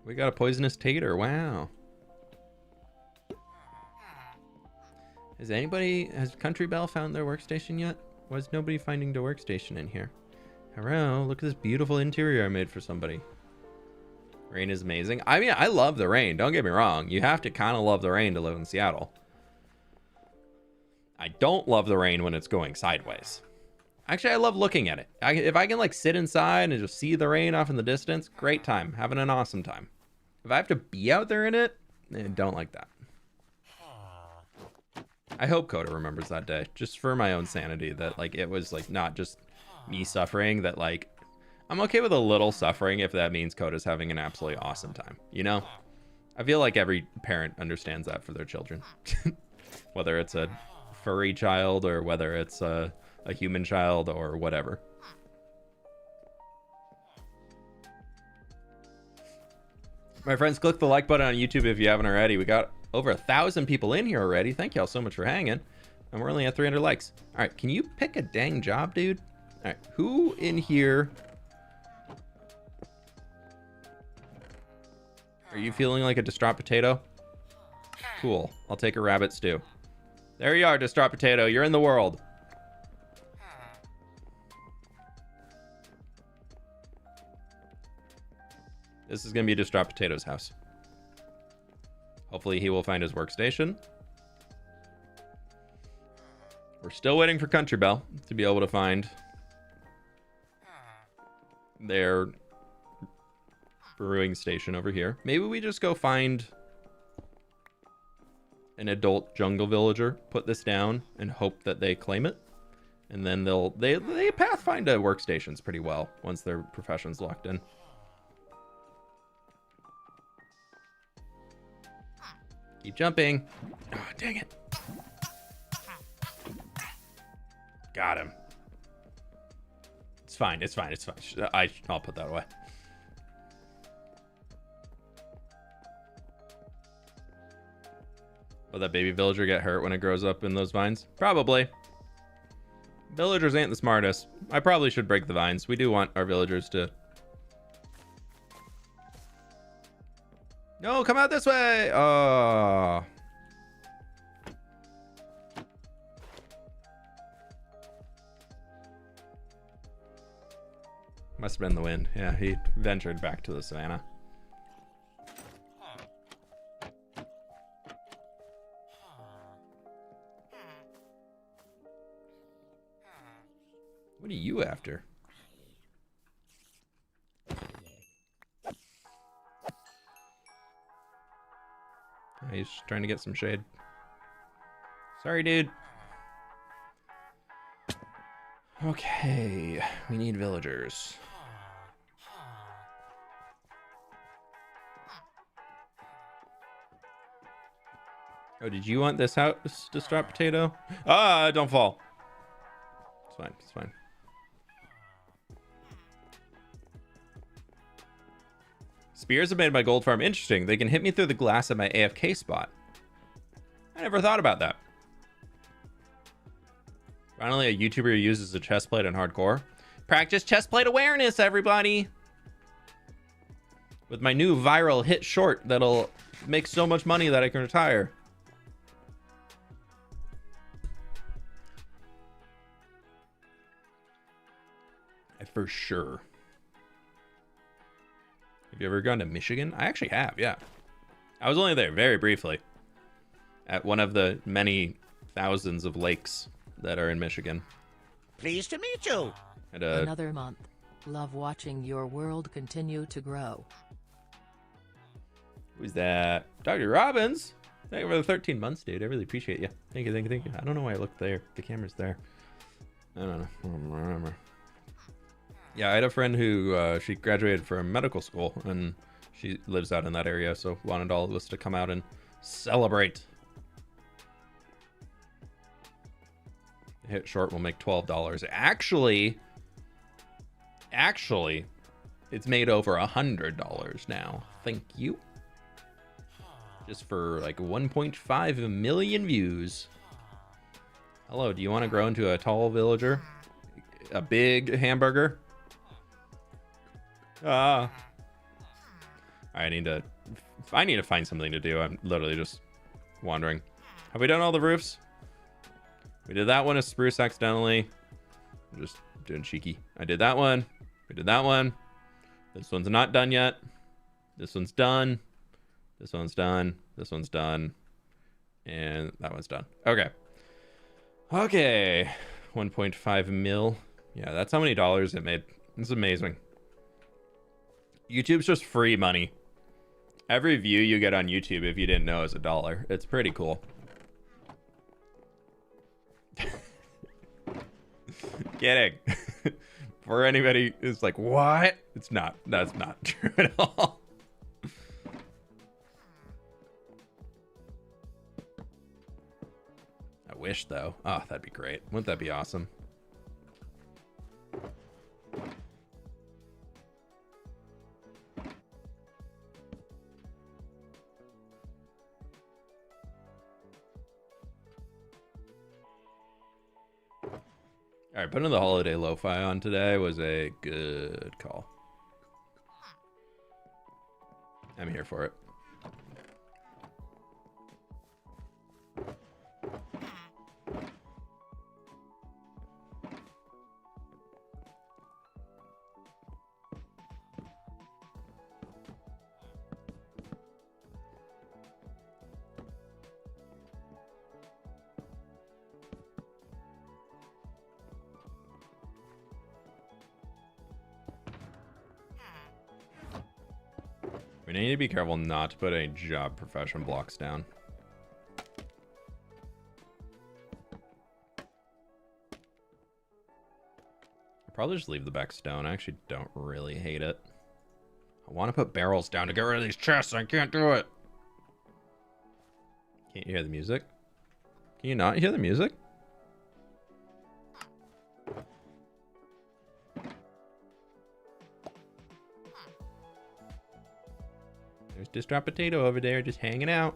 S1: We got a poisonous tater. Wow. Has Country Bell found their workstation yet? Was nobody finding the workstation in here? Hello, look at this beautiful interior I made for somebody. Rain is amazing. I mean, I love the rain. Don't get me wrong. You have to kind of love the rain to live in Seattle. I don't love the rain when it's going sideways. Actually, I love looking at it. If I can, like, sit inside and just see the rain off in the distance, great time. Having an awesome time. If I have to be out there in it, I don't like that. I hope Koda remembers that day, just for my own sanity, that, like, it was, like, not just me suffering, that, like, I'm okay with a little suffering if that means Koda's having an absolutely awesome time, you know? I feel like every parent understands that for their children. Whether it's a furry child or whether it's a human child or whatever. My friends, click the like button on YouTube if you haven't already. We got over 1,000 people in here already. Thank y'all so much for hanging. And we're only at 300 likes. All right, can you pick a dang job, dude? All right, who in here? Are you feeling like a distraught potato? Cool. I'll take a rabbit stew. There you are, distraught potato. You're in the world. This is going to be distraught potato's house. Hopefully he will find his workstation. We're still waiting for Country Bell to be able to find their brewing station over here. Maybe we just go find an adult jungle villager, put this down, and hope that they claim it. And then they pathfind workstations pretty well once their profession's locked in. Keep jumping. Oh, dang it. Got him. It's fine. It's fine. It's fine. I'll put that away. Will that baby villager get hurt when it grows up in those vines? Probably. Villagers ain't the smartest. I probably should break the vines. We do want our villagers to... No, come out this way! Oh. Must have been the wind. Yeah, he ventured back to the savannah. What are you after? He's trying to get some shade. Sorry, dude. Okay, we need villagers. Oh, did you want this house, distraught potato? Ah, don't fall. It's fine, it's fine. Spears have made my gold farm interesting. They can hit me through the glass at my AFK spot. I never thought about that. Finally, a YouTuber who uses a chestplate in hardcore. Practice chestplate awareness, everybody! With my new viral hit short that'll make so much money that I can retire. For sure. Have you ever gone to Michigan? I actually have, yeah. I was only there very briefly. At one of the many thousands of lakes that are in Michigan.
S3: Pleased to meet you.
S2: Another month. Love watching your world continue to grow.
S1: Who's that? Dr. Robbins? Thank you for the 13 months, dude. I really appreciate you. Thank you, thank you, thank you. I don't know why I looked there. The camera's there. I don't know. I don't remember. Yeah, I had a friend who she graduated from medical school and she lives out in that area, so wanted all of us to come out and celebrate. The hit short will make $12. Actually, it's made over $100 now. Thank you. Just for like 1.5 million views. Hello, do you want to grow into a tall villager? A big hamburger? I need to find something to do. I'm literally just wandering. Have we done all the roofs? We did that one as spruce accidentally. I'm just doing cheeky. I did that one. We did that one. This one's not done yet. This one's done. This one's done. This one's done. And that one's done. Okay. Okay. 1.5 mil. Yeah, that's how many dollars it made. It's amazing. YouTube's just free money. Every view you get on YouTube, if you didn't know, is $1. It's pretty cool. Kidding. For anybody who's like, what? It's not. That's not true at all. I wish, though. Oh, that'd be great. Wouldn't that be awesome? All right, putting the holiday lo-fi on today was a good call. I'm here for it. We need to be careful not to put any job profession blocks down. I'll probably just leave the back stone. I actually don't really hate it. I want to put barrels down to get rid of these chests. I can't do it. Can't you hear the music? Can you not hear the music? There's Distraught Potato over there just hanging out.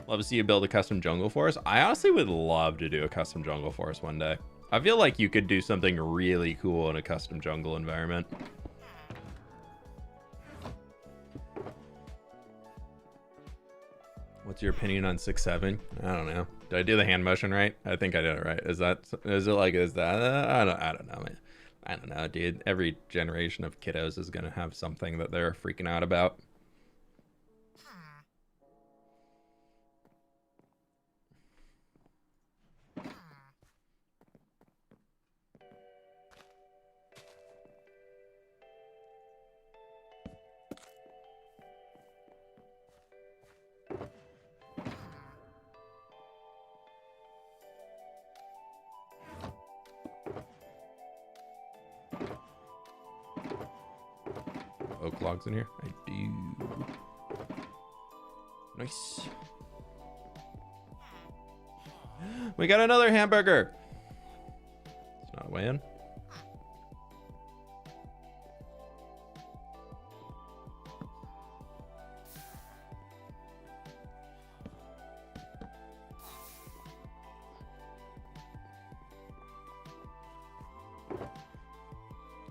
S1: Love to see you build a custom jungle forest. I honestly would love to do a custom jungle forest one day. I feel like you could do something really cool in a custom jungle environment. What's your opinion on 6-7? I don't know. Did I do the hand motion right? I think I did it right. Is that I don't know, man. I don't know, dude. Every generation of kiddos is gonna have something that they're freaking out about. Oak logs in here? I do. Nice. We got another hamburger. It's not weighing.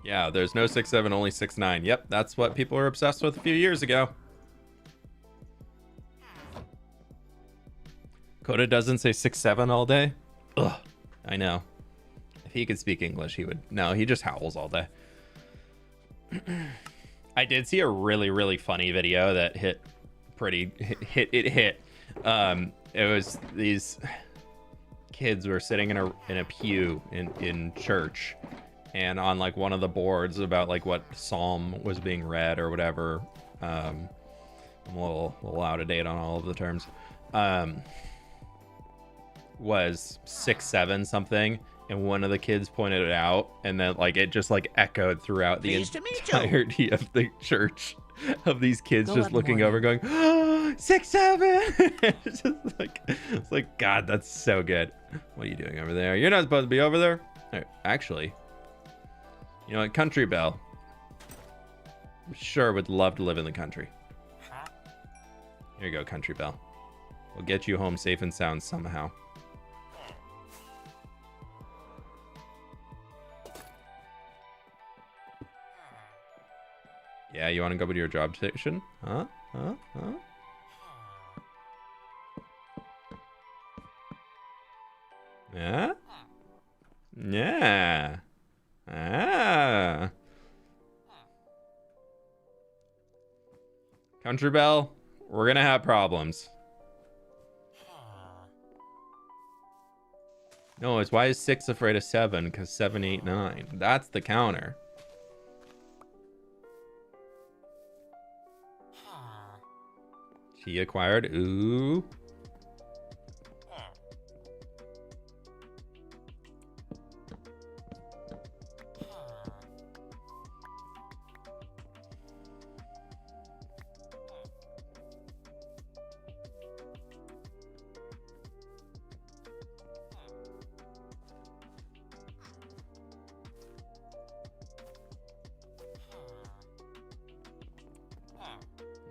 S1: Yeah, there's no 6-7, only 6-9. Yep, that's what people were obsessed with a few years ago. Coda doesn't say 6-7 all day? Ugh, I know. If he could speak English, he would. No, he just howls all day. I did see a really, really funny video that hit. It was these kids were sitting in a pew in church. And on like one of the boards about like what psalm was being read or whatever, I'm a little out of date on all of the terms, was 6-7 something, and one of the kids pointed it out, and then like it just like echoed throughout the entirety of the church of these kids just looking over going, oh, 6-7. It's like God, that's so good. What are you doing over there? You're not supposed to be over there. Right, actually. You know what, Country Belle? Sure would love to live in the country. Here you go, Country Belle. We'll get you home safe and sound somehow. Yeah, you want to go to your job station? Huh? Yeah? Yeah. Ah. Country Belle, we're gonna have problems. No, it's why is 6 afraid of 7? Because 7, 8, 9. That's the counter. She acquired. Ooh.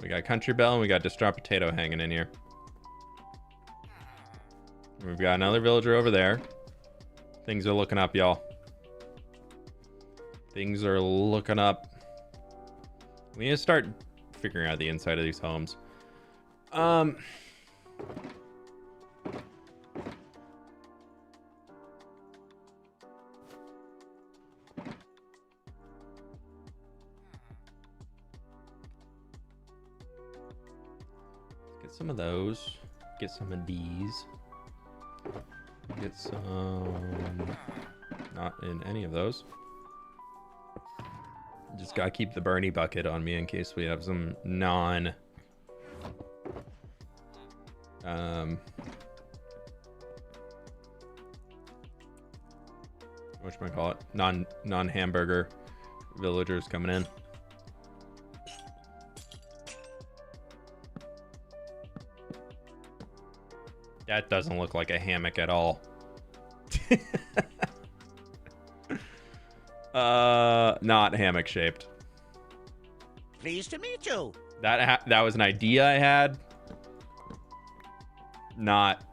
S1: We got Country Belle and we got Distraught Potato hanging in here. We've got another villager over there. Things are looking up, y'all. Things are looking up. We need to start figuring out the inside of these homes. Get some of those. Get some of these. Get some... Not in any of those. Just gotta keep the Bernie bucket on me in case we have some whatchamacallit? Non-hamburger villagers coming in. That doesn't look like a hammock at all. Not hammock shaped.
S3: Pleased to meet you.
S1: That was an idea I had. Not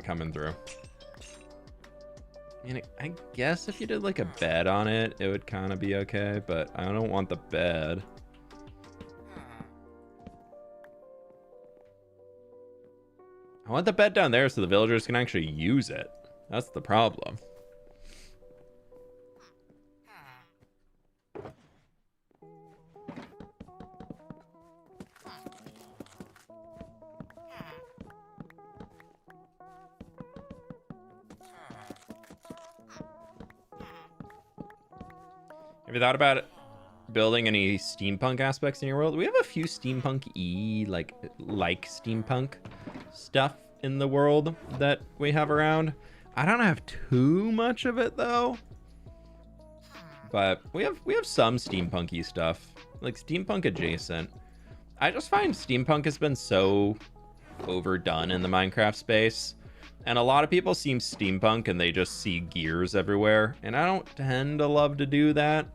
S1: coming through. I mean, I guess if you did like a bed on it, it would kind of be okay, but I don't want the bed. I want the bed down there so the villagers can actually use it. That's the problem. Have you thought about building any steampunk aspects in your world? We have a few steampunk-y, like steampunk stuff in the world that we have around. I don't have too much of it though, but we have some steampunky stuff, like steampunk adjacent. I just find steampunk has been so overdone in the Minecraft space, and a lot of people see steampunk and they just see gears everywhere, and I don't tend to love to do that.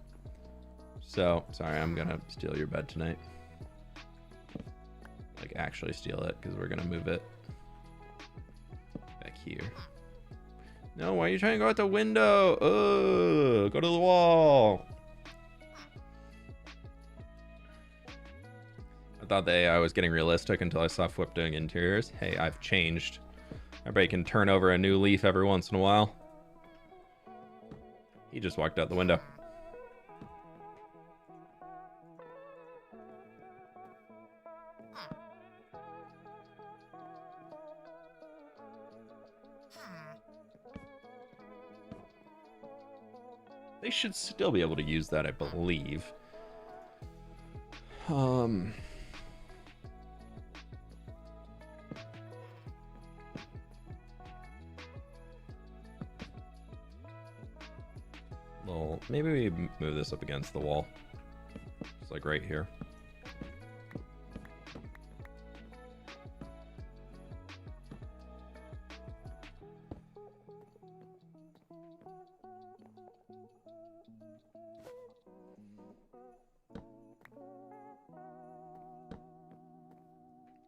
S1: So sorry, I'm gonna steal your bed tonight. Like actually steal it, because we're gonna move it back here. No, why are you trying to go out the window? Ugh, go to the wall. I thought the AI was getting realistic until I saw fWhip doing interiors. Hey, I've changed. Everybody can turn over a new leaf every once in a while. He just walked out the window. They should still be able to use that, I believe. Well, maybe we move this up against the wall. It's like right here.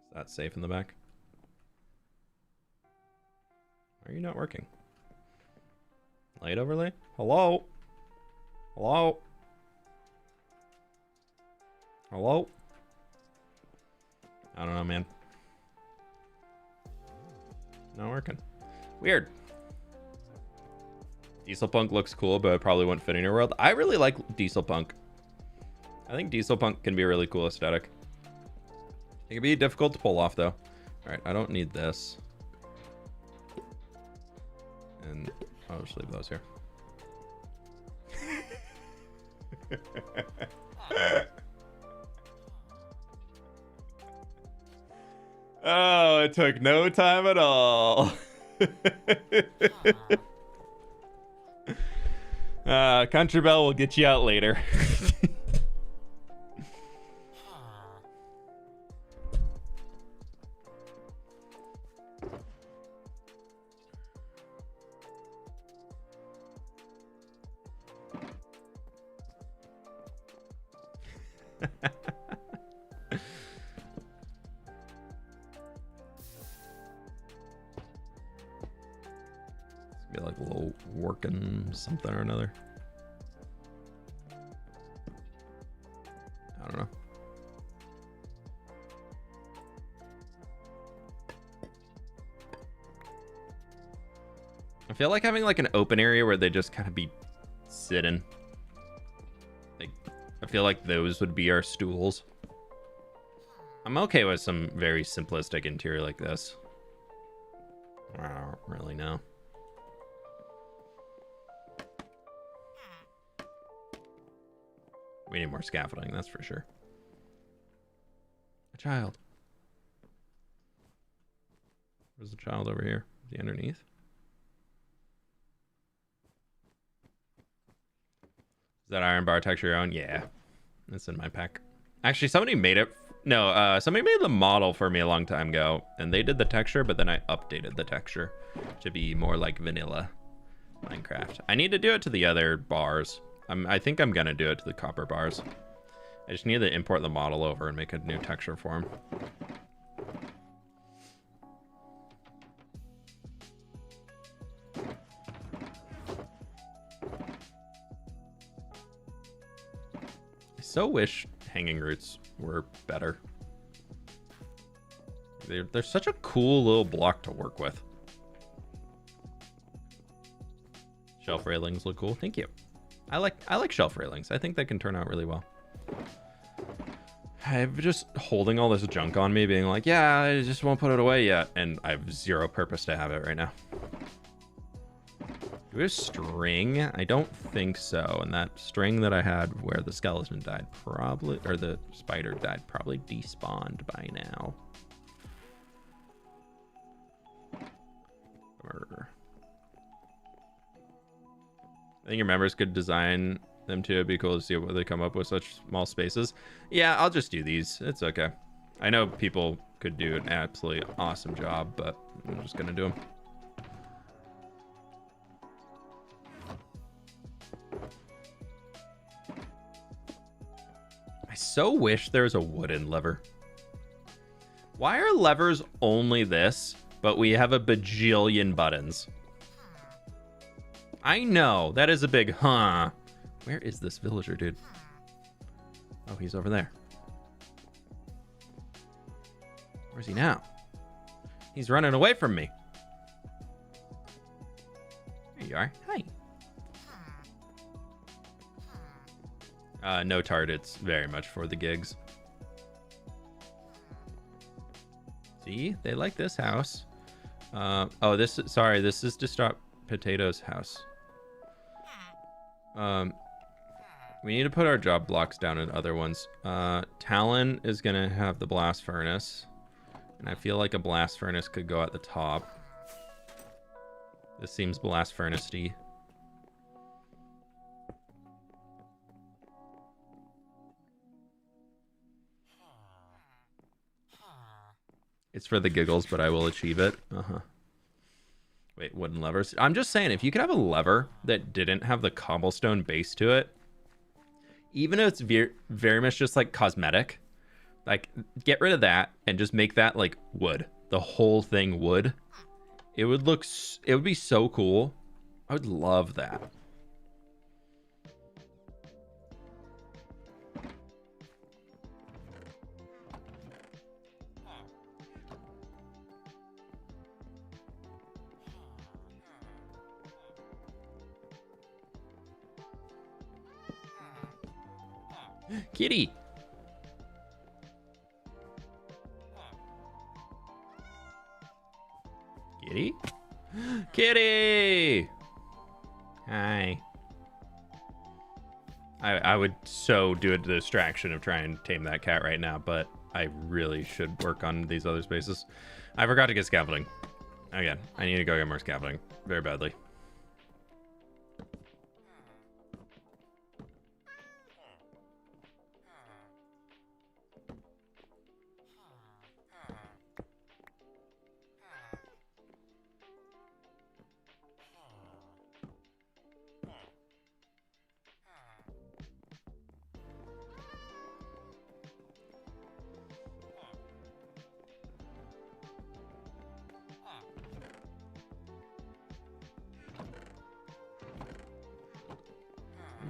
S1: Is that safe in the back? Why are you not working? Light overlay? Hello? Hello? Hello? I don't know, man. Not working. Weird. Dieselpunk looks cool, but it probably wouldn't fit in your world. I really like Dieselpunk. I think Dieselpunk can be a really cool aesthetic. It can be difficult to pull off, though. All right, I don't need this. And I'll just leave those here. Oh, it took no time at all. Country Bell will get you out later. Be like working something or another. I don't know. I feel like having like an open area where they just kind of be sitting. Like, I feel like those would be our stools. I'm okay with some very simplistic interior like this. I don't really know. We need more scaffolding, that's for sure. A child. Where's the child over here? Is he underneath? Is that iron bar texture your own? Yeah. It's in my pack. Actually, somebody made it. No, somebody made the model for me a long time ago, and they did the texture, but then I updated the texture to be more like vanilla Minecraft. I need to do it to the other bars. I think I'm gonna do it to the copper bars. I just need to import the model over and make a new texture for them. I so wish hanging roots were better. They're such a cool little block to work with. Shelf railings look cool. Thank you. I like shelf railings. I think they can turn out really well. I'm just holding all this junk on me, being like, yeah, I just won't put it away yet. And I have zero purpose to have it right now. Do we have string? I don't think so. And that string that I had where the skeleton died probably, or the spider died, probably despawned by now. I think your members could design them too. It'd be cool to see what they come up with such small spaces. Yeah, I'll just do these. It's okay. I know people could do an absolutely awesome job, but I'm just gonna do them. I so wish there was a wooden lever. Why are levers only this, but we have a bajillion buttons? I know, that is a big huh. Where is this villager, dude? Oh, he's over there. Where's he now? He's running away from me. There you are. Hi. No tart, it's very much for the gigs. See, they like this house. Oh, this is Distraught Potato's house. We need to put our job blocks down in other ones. Talon is gonna have the blast furnace, and I feel like a blast furnace could go at the top. This seems blast furnace-y. It's for the giggles, but I will achieve it. Wait, wooden levers. I'm just saying, if you could have a lever that didn't have the cobblestone base to it, even if it's very much just like cosmetic, like get rid of that and just make that like wood, the whole thing wood. It would be so cool. I would love that. Kitty. Kitty? Kitty! Hi. I would so do a distraction of trying to tame that cat right now, but I really should work on these other spaces. I forgot to get scaffolding. Again, I need to go get more scaffolding very badly.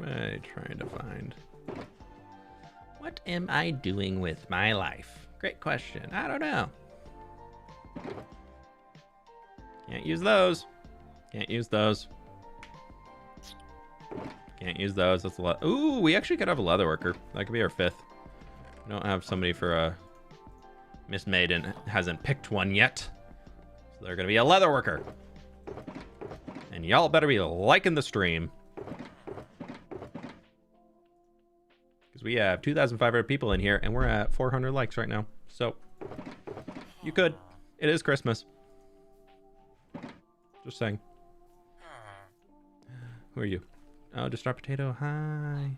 S1: am I trying to find? What am I doing with my life? Great question. I don't know. Can't use those. Can't use those. Can't use those. That's a lot. Ooh, we actually could have a leather worker. That could be our 5th. We don't have somebody for a Miss Maiden hasn't picked one yet. So they're gonna be a leather worker. And y'all better be liking the stream. Because we have 2,500 people in here and we're at 400 likes right now. So you could. It is Christmas. Just saying. Who are you? Oh, Distraught Potato. Hi.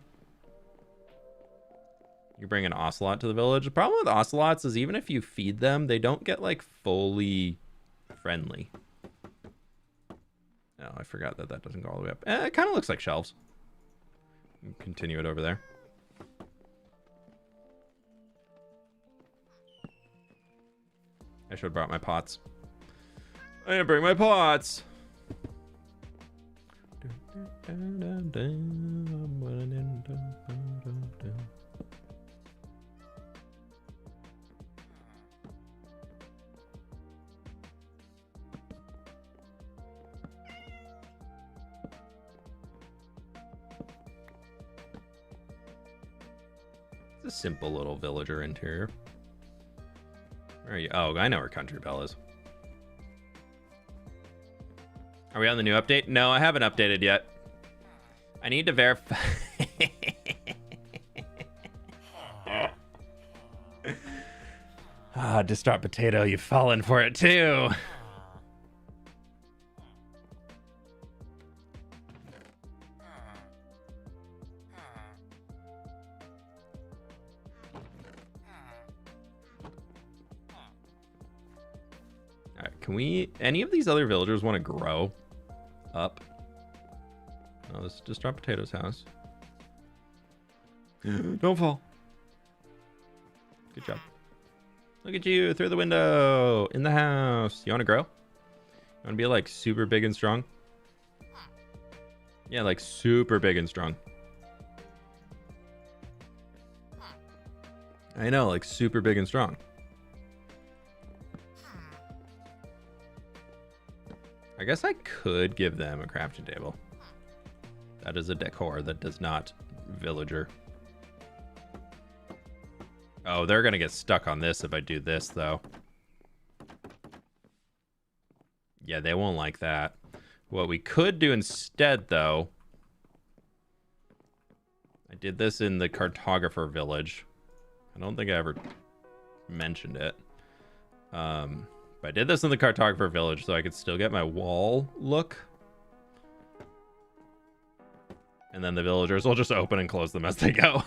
S1: You bring an ocelot to the village. The problem with ocelots is even if you feed them, they don't get like fully friendly. Oh, I forgot that that doesn't go all the way up. It kind of looks like shelves. Continue it over there. I should have brought my pots. I didn't bring my pots. It's a simple little villager interior. Where are you? Oh, I know where Country Bell is. Are we on the new update? No, I haven't updated yet. I need to verify. Ah, Distraught Potato, you've fallen for it too. All right, can we? Any of these other villagers want to grow up? Oh, this is Distraught Potato's house. Don't fall. Good job. Look at you through the window in the house. You want to grow? You want to be like super big and strong? Yeah, like super big and strong. I know, like super big and strong. I guess I could give them a crafting table. That is a decor that does not villager. Oh, they're gonna get stuck on this if I do this, though. Yeah, they won't like that. What we could do instead, though... I did this in the cartographer village. I don't think I ever mentioned it. But I did this in the cartographer village so I could still get my wall look. And then the villagers will just open and close them as they go.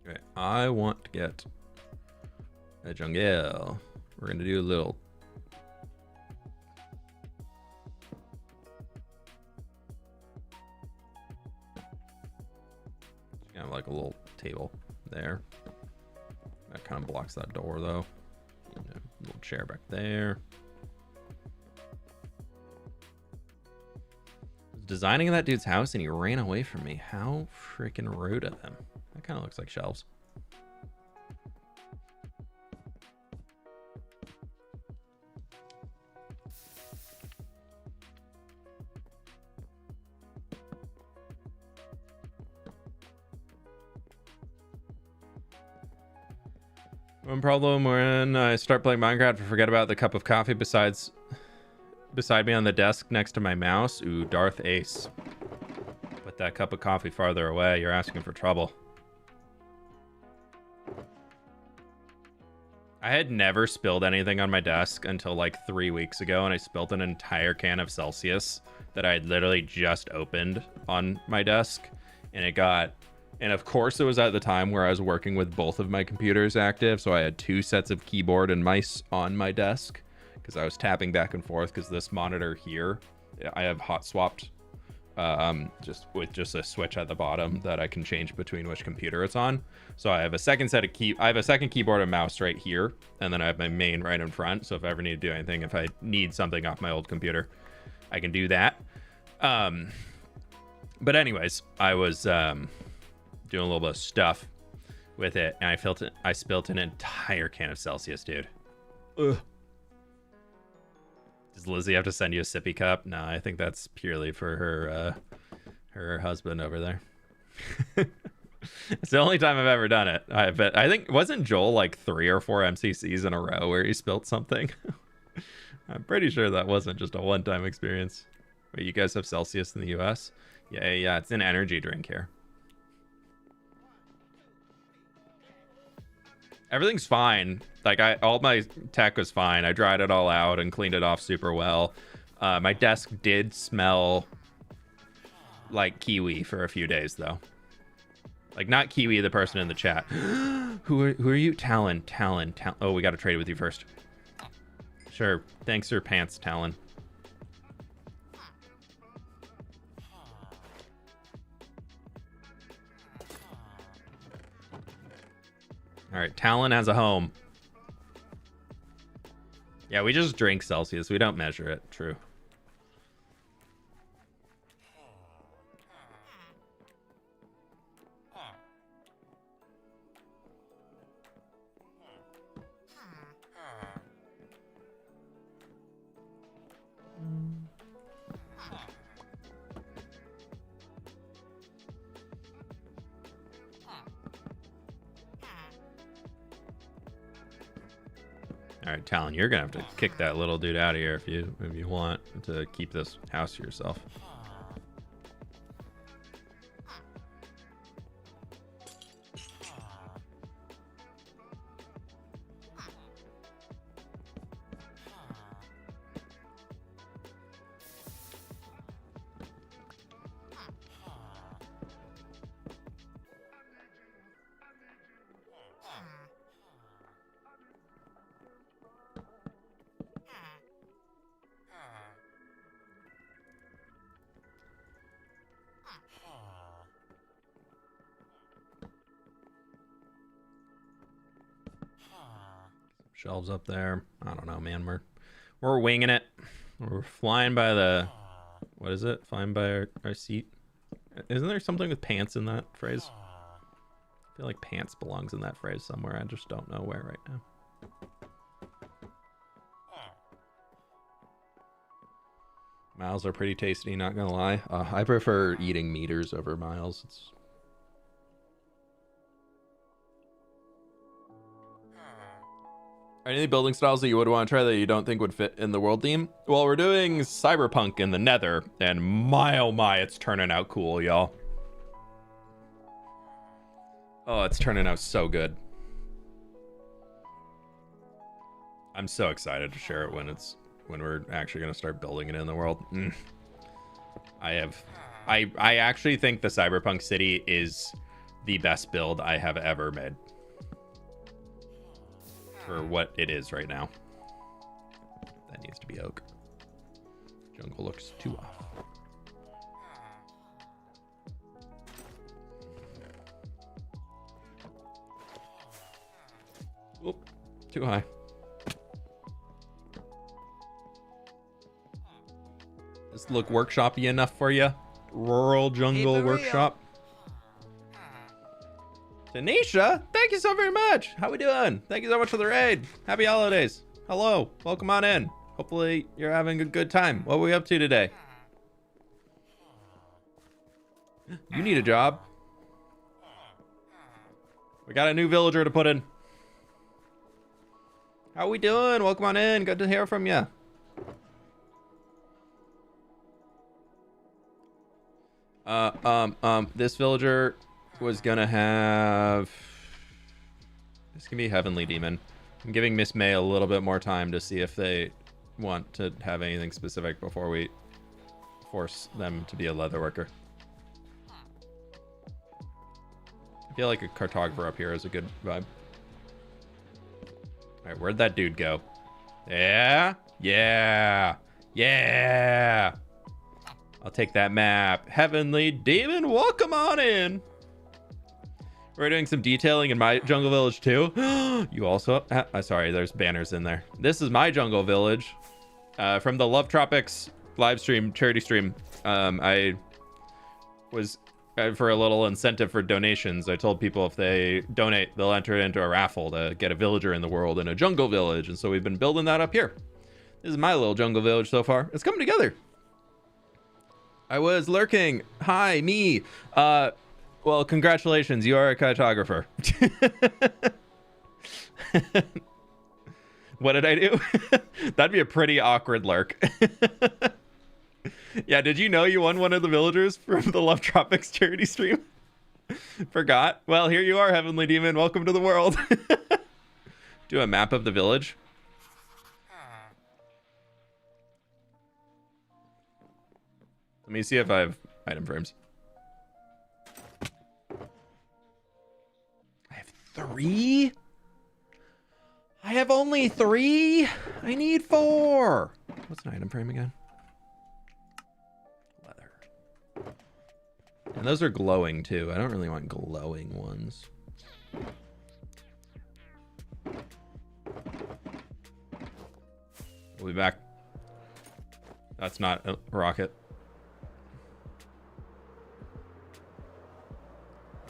S1: Okay, I want to get a jungle. We're going to do a little... kind of like a little table there. That kind of blocks that door, though. A little chair back there. I was designing that dude's house and he ran away from me. How freaking rude of him. That kind of looks like shelves. One problem when I start playing Minecraft, I forget about the cup of coffee beside me on the desk next to my mouse. Ooh, Darth Ace. Put that cup of coffee farther away. You're asking for trouble. I had never spilled anything on my desk until like 3 weeks ago, and I spilled an entire can of Celsius that I had literally just opened on my desk, and it got... And of course, it was at the time where I was working with both of my computers active. So I had 2 sets of keyboard and mice on my desk because I was tapping back and forth because this monitor here, I have hot swapped just with just a switch at the bottom that I can change between which computer it's on. So I have a second set of I have a second keyboard and mouse right here, and then I have my main right in front. So if I ever need to do anything, if I need something off my old computer, I can do that. But anyways, I was doing a little bit of stuff with it, and I spilt an entire can of Celsius, dude. Ugh. Does Lizzie have to send you a sippy cup? No, I think that's purely for her husband over there. It's the only time I've ever done it. I think, wasn't Joel like 3 or 4 MCCs in a row where he spilt something? I'm pretty sure that wasn't just a one-time experience. Wait, you guys have Celsius in the US? Yeah, it's an energy drink here. Everything's fine. Like all my tech was fine. I dried it all out and cleaned it off super well. My desk did smell like kiwi for a few days though. Like not kiwi, the person in the chat. Who are you? Talon. Oh, we got to trade with you first. Sure. Thanks for pants, Talon. All right, Talon has a home. Yeah, we just drink Celsius. We don't measure it. True. All right, Talon, you're gonna have to kick that little dude out of here if you want to keep this house to yourself. Shelves up there. I don't know, man. We're winging it. We're flying by the, what is it? Flying by our seat. Isn't there something with pants in that phrase? I feel like pants belongs in that phrase somewhere. I just don't know where right now. Miles are pretty tasty, not gonna lie. I prefer eating meters over miles. Any building styles that you would want to try that you don't think would fit in the world theme? Well, we're doing Cyberpunk in the Nether, and my oh my, it's turning out cool, y'all. Oh, it's turning out so good. I'm so excited to share it when we're actually gonna start building it in the world. I actually think the Cyberpunk city is the best build I have ever made. For what it is right now. That needs to be oak. Jungle looks too off. Whoop, too high. Does this look workshop-y enough for you? Rural jungle workshop. Tanisha, thank you so very much. How we doing? Thank you so much for the raid. Happy holidays. Hello, welcome on in. Hopefully you're having a good time. What are we up to today? You need a job. We got a new villager to put in. How we doing? Welcome on in. Good to hear from you. This villager was gonna have, this can be Heavenly Demon. I'm giving Miss May a little bit more time to see if they want to have anything specific before we force them to be a leather worker. I feel like a cartographer up here is a good vibe. All right, where'd that dude go? Yeah. I'll take that map. Heavenly Demon, welcome on in. We're doing some detailing in my jungle village too. You also, sorry, there's banners in there. This is my jungle village from the Love Tropics live stream, charity stream. I was for a little incentive for donations. I told people if they donate, they'll enter into a raffle to get a villager in the world in a jungle village. And so we've been building that up here. This is my little jungle village so far. It's coming together. I was lurking. Hi, me. Well, congratulations. You are a cartographer. What did I do? That'd be a pretty awkward lurk. Yeah, did you know you won one of the villagers from the Love Tropics charity stream? Forgot. Well, here you are, Heavenly Demon. Welcome to the world. Do a map of the village. Let me see if I have item frames. I have 3? I have only 3? I need 4. What's an item frame again? Leather. And those are glowing too. I don't really want glowing ones. We'll be back. That's not a rocket.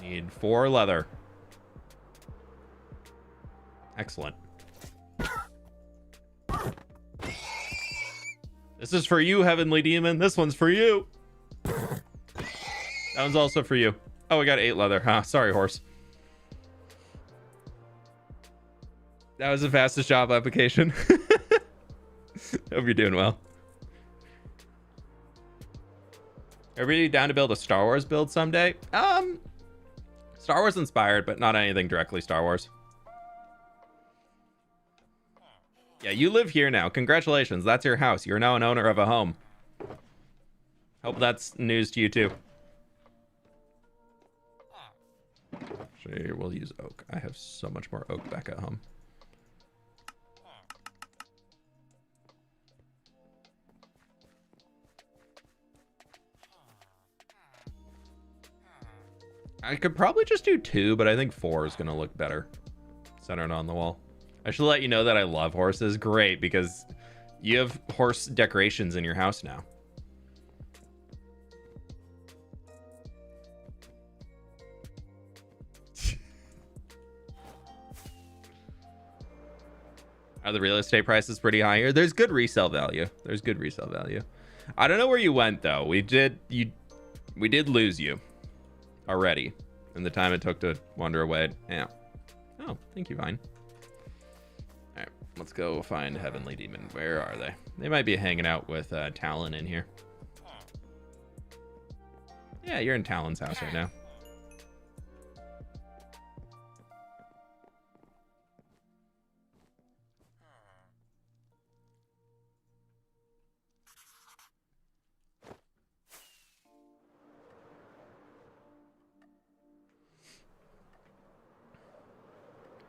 S1: Need 4 leather. Excellent. This is for you, Heavenly Demon. This one's for you. That one's also for you. Oh, we got 8 leather. Huh? Sorry, horse. That was the fastest job application. Hope you're doing well. Everybody down to build a Star Wars build someday? Star Wars inspired, but not anything directly Star Wars. Yeah, you live here now. Congratulations. That's your house. You're now an owner of a home. Hope that's news to you too. Actually, we'll use oak. I have so much more oak back at home. I could probably just do 2, but I think 4 is going to look better. Centered on the wall. I should let you know that I love horses. Great, because you have horse decorations in your house now. Are the real estate prices pretty high here? There's good resale value. There's good resale value. I don't know where you went though. We did lose you already in the time it took to wander away. Yeah. Oh, thank you, Vine. All right, let's go find Heavenly Demon. Where are they? They might be hanging out with Talon in here. Yeah, you're in Talon's house right now.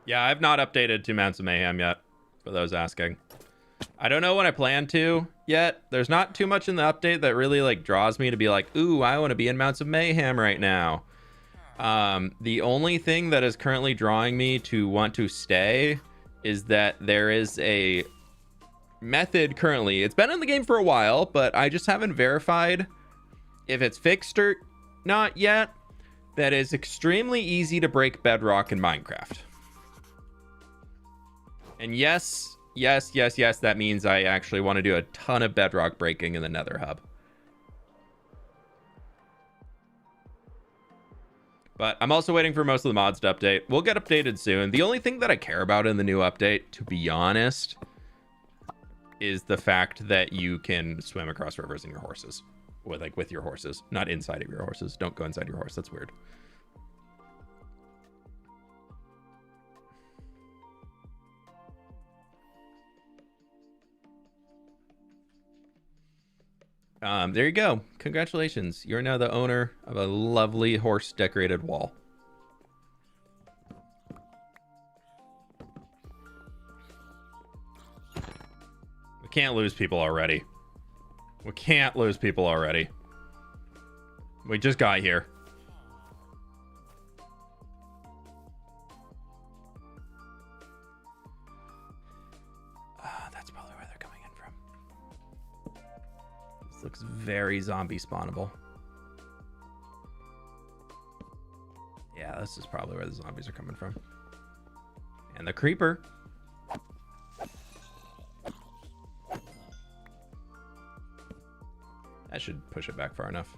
S1: Yeah, I've not updated to Mounts of Mayhem yet, for those asking. I don't know when I plan to yet. There's not too much in the update that really like draws me to be like, ooh, I want to be in Mounts of Mayhem right now. The only thing that is currently drawing me to want to stay is that there is a method currently. It's been in the game for a while, but I just haven't verified if it's fixed or not yet. That is extremely easy to break bedrock in Minecraft. And yes, that means I actually want to do a ton of bedrock breaking in the Nether hub. But I'm also waiting for most of the mods to update. We'll get updated soon. The only thing that I care about in the new update, to be honest, is the fact that you can swim across rivers in your horses. With your horses, not inside of your horses. Don't go inside your horse. That's weird. There you go. Congratulations. You're now the owner of a lovely horse decorated wall. We can't lose people already. We can't lose people already. We just got here. That's probably where they're coming in from. This looks very zombie spawnable. Yeah, this is probably where the zombies are coming from. And the creeper. That should push it back far enough.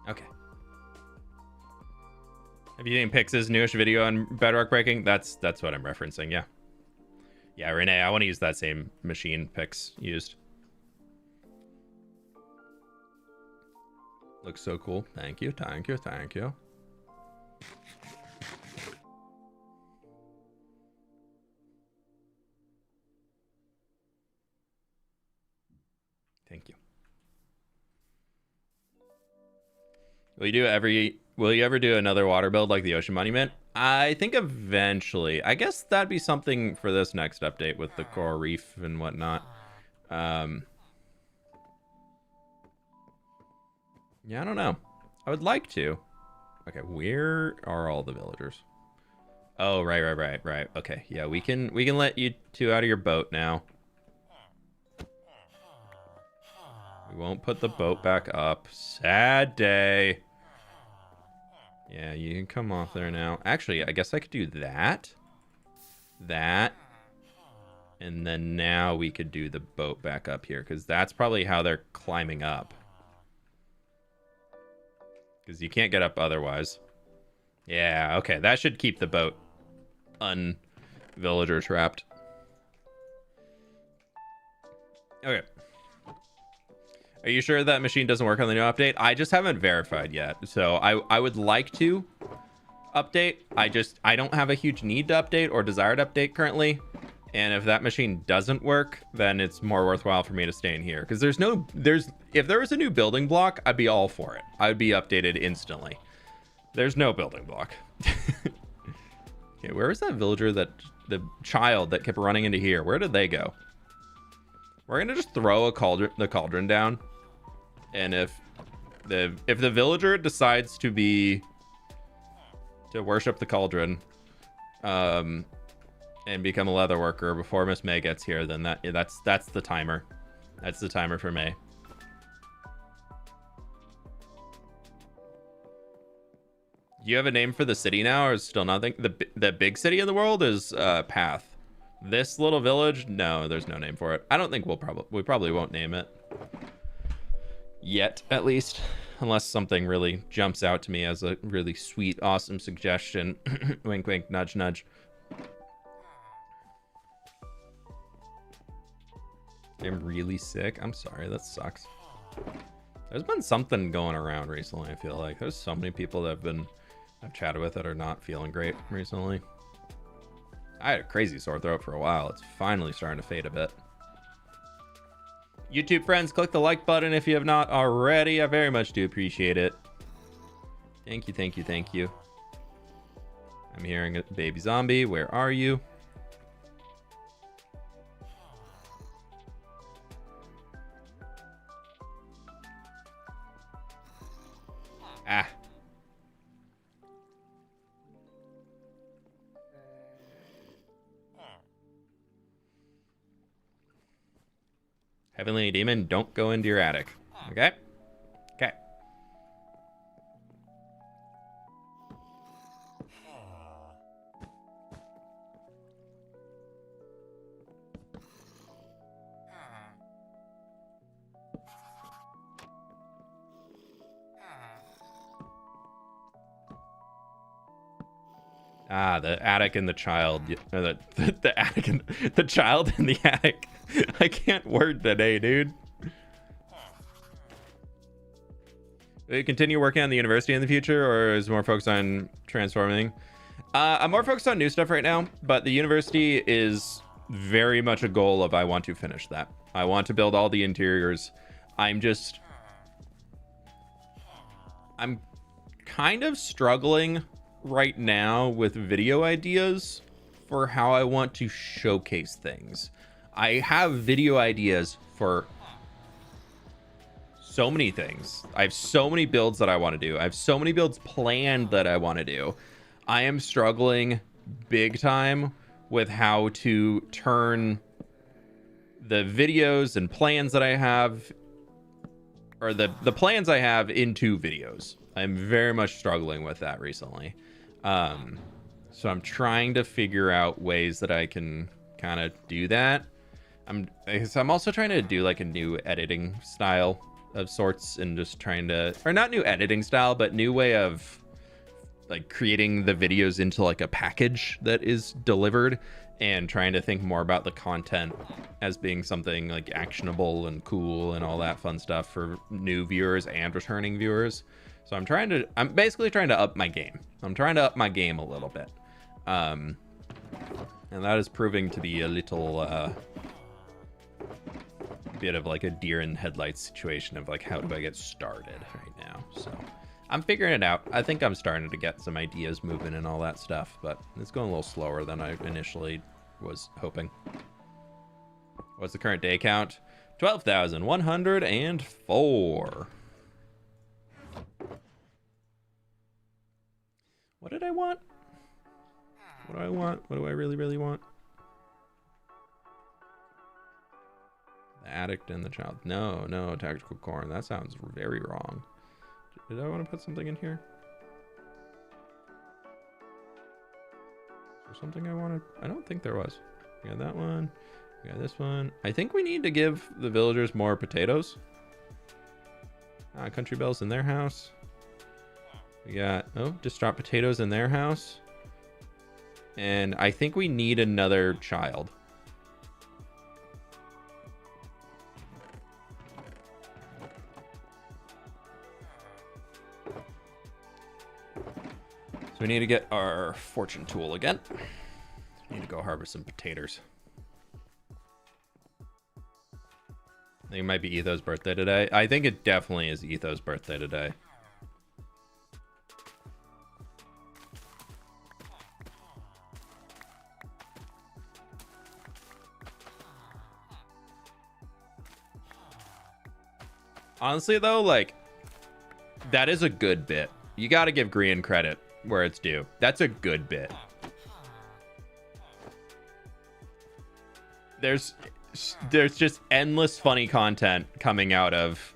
S1: Okay. Have you seen Pix's newish video on bedrock breaking? That's what I'm referencing, yeah. Yeah, Renee, I want to use that same machine Pix used. Looks so cool. Thank you, thank you, thank you. Thank you. Will you ever do another water build like the Ocean Monument? I think eventually. I guess that'd be something for this next update with the coral reef and whatnot. Yeah, I don't know. I would like to. Okay, where are all the villagers? Oh, right. Okay, yeah, we can let you two out of your boat now. We won't put the boat back up. Sad day. Yeah, you can come off there now. Actually, I guess I could do that. That. And then now we could do the boat back up here, because that's probably how they're climbing up. Because you can't get up otherwise. Yeah, okay. That should keep the boat un-villager trapped. Okay. Are you sure that machine doesn't work on the new update? I just haven't verified yet. So I would like to update. I don't have a huge need to update or desire to update currently. And if that machine doesn't work, then it's more worthwhile for me to stay in here. Because if there was a new building block, I'd be all for it. I'd be updated instantly. There's no building block. Okay, where was that villager, the child that kept running into here? Where did they go? We're gonna just throw the cauldron down. And if the villager decides to worship the cauldron, and become a leather worker before Miss May gets here, then that's the timer. That's the timer for May. Do you have a name for the city now, or is still nothing? The big city in the world is Path. This little village, no, there's no name for it. I don't think we probably won't name it yet, at least, unless something really jumps out to me as a really sweet, awesome suggestion. Wink, wink, nudge, nudge. I'm really sick. I'm sorry, that sucks. There's been something going around recently. I feel like there's so many people that I've chatted with that are not feeling great recently. I had a crazy sore throat for a while. It's finally starting to fade a bit. YouTube friends, click the like button if you have not already. I very much do appreciate it. Thank you, thank you, thank you. I'm hearing a baby zombie. Where are you? Ah. Heavenly Demon, don't go into your attic. Okay? Okay. Ah, the attic and the child. The attic and the child in the attic. I can't word today, dude. Will you continue working on the university in the future, or is more focused on transforming? I'm more focused on new stuff right now, but the university is very much a goal of I want to finish that. I want to build all the interiors. I'm kind of struggling right now with video ideas for how I want to showcase things. I have video ideas for so many things. I have so many builds that I want to do. I have so many builds planned that I want to do. I am struggling big time with how to turn the videos and plans that I have, or the plans I have, into videos. I'm very much struggling with that recently. So I'm trying to figure out ways that I can kind of do that. I'm also trying to do like a new editing style of sorts, and just trying to, or not new editing style, but new way of like creating the videos into like a package that is delivered, and trying to think more about the content as being something like actionable and cool and all that fun stuff for new viewers and returning viewers. So I'm basically trying to up my game. I'm trying to up my game a little bit. And that is proving to be a little bit of like a deer in headlights situation of like, how do I get started right now? So I'm figuring it out. I think I'm starting to get some ideas moving and all that stuff, but it's going a little slower than I initially was hoping. What's the current day count? 12,104. What did I want? What do I want? What do I really, really want? The addict and the child. No, tactical corn. That sounds very wrong. Did I want to put something in here? Is there something I wanted? I don't think there was. We got that one. We got this one. I think we need to give the villagers more potatoes. Country bells in their house. We got, distraught potatoes in their house. And I think we need another child. So we need to get our fortune tool again. We need to go harvest some potatoes. I think it might be Etho's birthday today. I think it definitely is Etho's birthday today. Honestly, though, like, that is a good bit. You got to give Grian credit where it's due. That's a good bit. There's just endless funny content coming out of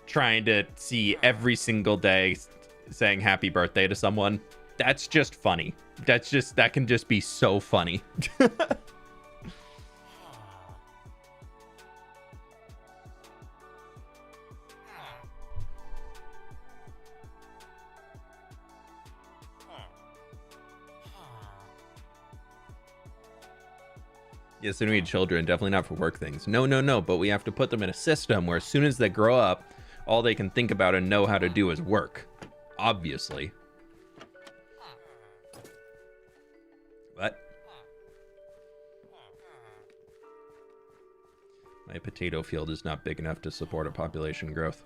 S1: trying to see every single day saying happy birthday to someone. That's just funny. That can just be so funny. Yes, we need children, definitely not for work things. No, but we have to put them in a system where as soon as they grow up, all they can think about and know how to do is work. Obviously. What? My potato field is not big enough to support a population growth.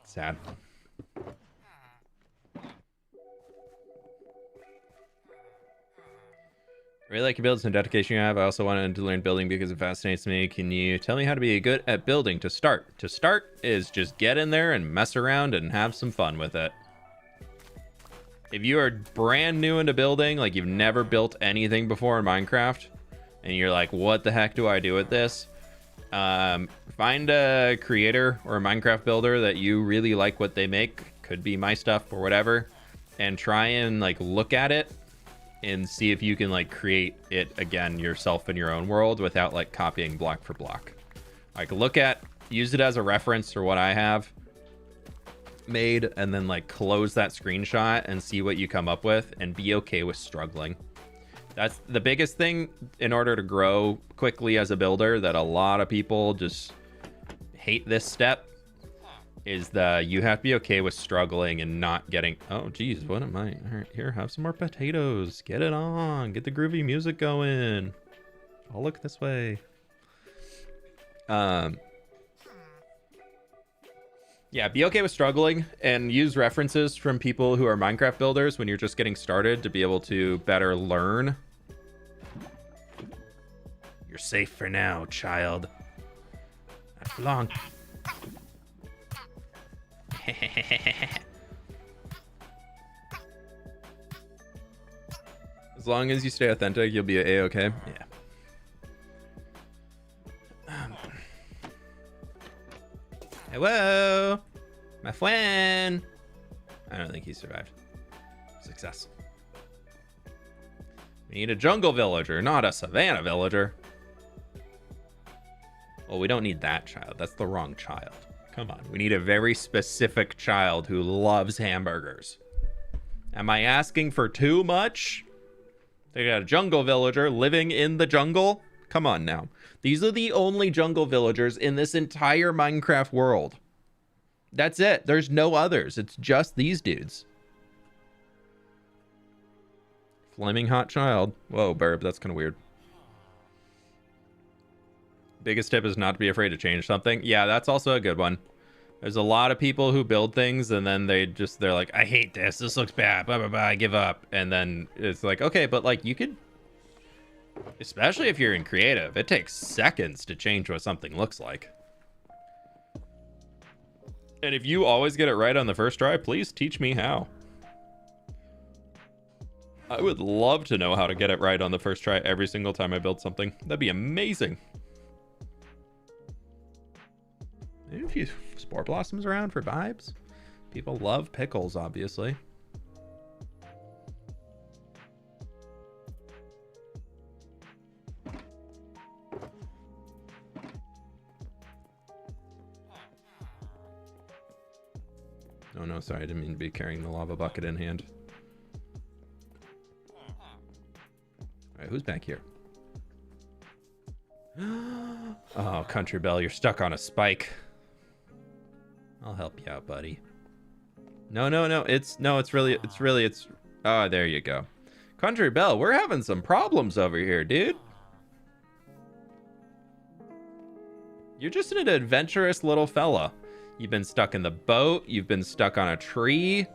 S1: Sad. I really like your builds and dedication you have. I also wanted to learn building because it fascinates me. Can you tell me how to be good at building to start? To start is just get in there and mess around and have some fun with it. If you are brand new into building, like you've never built anything before in Minecraft, and you're like, what the heck do I do with this? Find a creator or a Minecraft builder that you really like what they make. Could be my stuff or whatever. And try and like look at it and see if you can like create it again yourself in your own world without like copying block for block. Like use it as a reference for what I have made, and then like close that screenshot and see what you come up with, and be okay with struggling. That's the biggest thing in order to grow quickly as a builder, that a lot of people just hate this step, is that you have to be okay with struggling and not getting, oh geez, what am I? All right, here, have some more potatoes. Get it on. Get the groovy music going. I'll look this way. Yeah, be okay with struggling and use references from people who are Minecraft builders when you're just getting started to be able to better learn. You're safe for now, child. Not for long. As long as you stay authentic, you'll be a-okay. Yeah. Hello, my friend. I don't think he survived. Success. We need a jungle villager, not a savannah villager. Well, we don't need that child. That's the wrong child. Come on. We need a very specific child who loves hamburgers. Am I asking for too much? They got a jungle villager living in the jungle? Come on now. These are the only jungle villagers in this entire Minecraft world. That's it. There's no others. It's just these dudes. Flaming hot child. Whoa, Burb, that's kind of weird. Biggest tip is not to be afraid to change something. Yeah, that's also a good one. There's a lot of people who build things and then they're like, I hate this. This looks bad. Blah, blah, blah. I give up. And then it's like, okay, but like you could, especially if you're in creative, it takes seconds to change what something looks like. And if you always get it right on the first try, please teach me how. I would love to know how to get it right on the first try every single time I build something. That'd be amazing. Maybe a few spore blossoms around for vibes. People love pickles, obviously. Oh no, sorry, I didn't mean to be carrying the lava bucket in hand. Alright, who's back here? Oh, Country Bell, you're stuck on a spike. I'll help you out, buddy. No. Oh, there you go. Country Bell, we're having some problems over here, dude. You're just an adventurous little fella. You've been stuck in the boat. You've been stuck on a tree.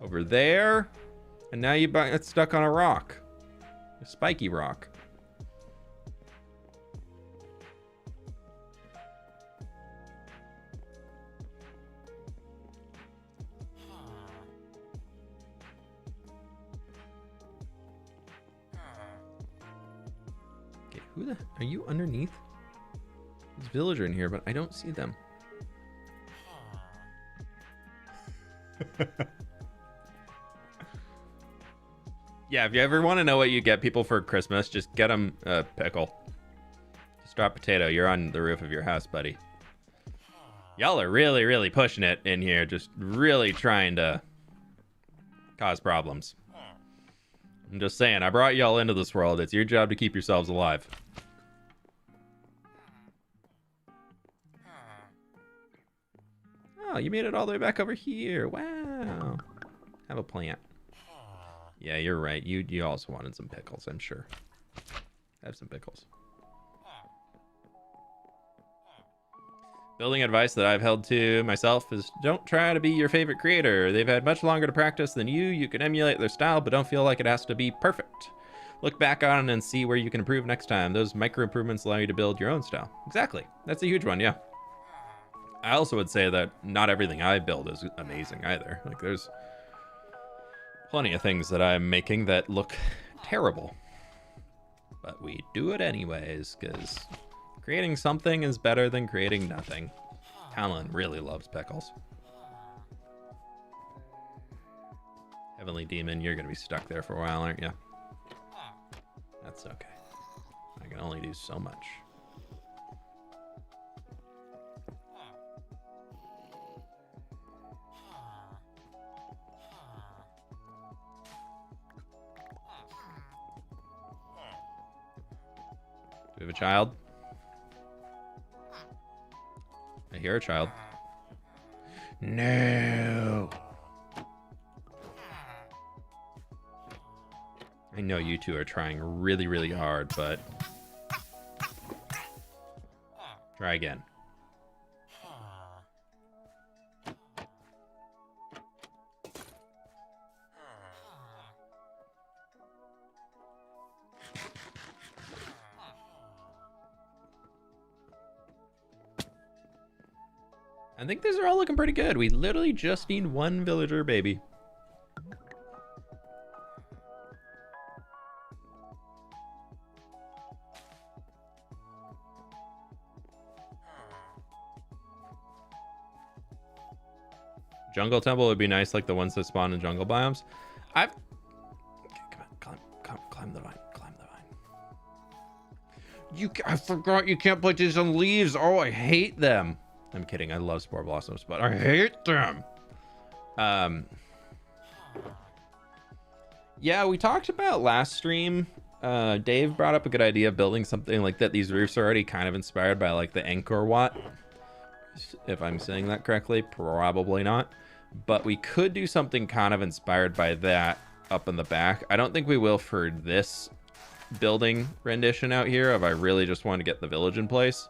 S1: Over there. And now you got stuck on a rock. A spiky rock. Okay, who the... Are you underneath? There's a villager in here, but I don't see them. Yeah, if you ever want to know what you get people for Christmas, just get them a pickle. Just drop potato. You're on the roof of your house, buddy. Y'all are really, really pushing it in here. Just really trying to cause problems. I'm just saying, I brought y'all into this world. It's your job to keep yourselves alive. Oh, you made it all the way back over here. Wow. Have a plant. Yeah, you're right. You also wanted some pickles, I'm sure. Have some pickles. Building advice that I've held to myself is don't try to be your favorite creator. They've had much longer to practice than you. You can emulate their style, but don't feel like it has to be perfect. Look back on it and see where you can improve next time. Those micro improvements allow you to build your own style. Exactly. That's a huge one, yeah. I also would say that not everything I build is amazing either. Like there's plenty of things that I'm making that look terrible. But we do it anyways, because creating something is better than creating nothing. Talon really loves pickles. Heavenly Demon, you're going to be stuck there for a while, aren't you? That's okay. I can only do so much. Do we have a child? I hear a child. No. I know you two are trying really, really hard, but try again. I think these are all looking pretty good. We literally just need one villager, baby. Jungle temple would be nice, like the ones that spawn in jungle biomes. Okay, come on, climb the vine, climb the vine. I forgot you can't put these on leaves. Oh, I hate them. I'm kidding. I love spore blossoms, but I hate them. Yeah, we talked about last stream. Dave brought up a good idea of building something like that. These roofs are already kind of inspired by like the Angkor Wat. If I'm saying that correctly, probably not. But we could do something kind of inspired by that up in the back. I don't think we will for this building rendition out here if I really just want to get the village in place.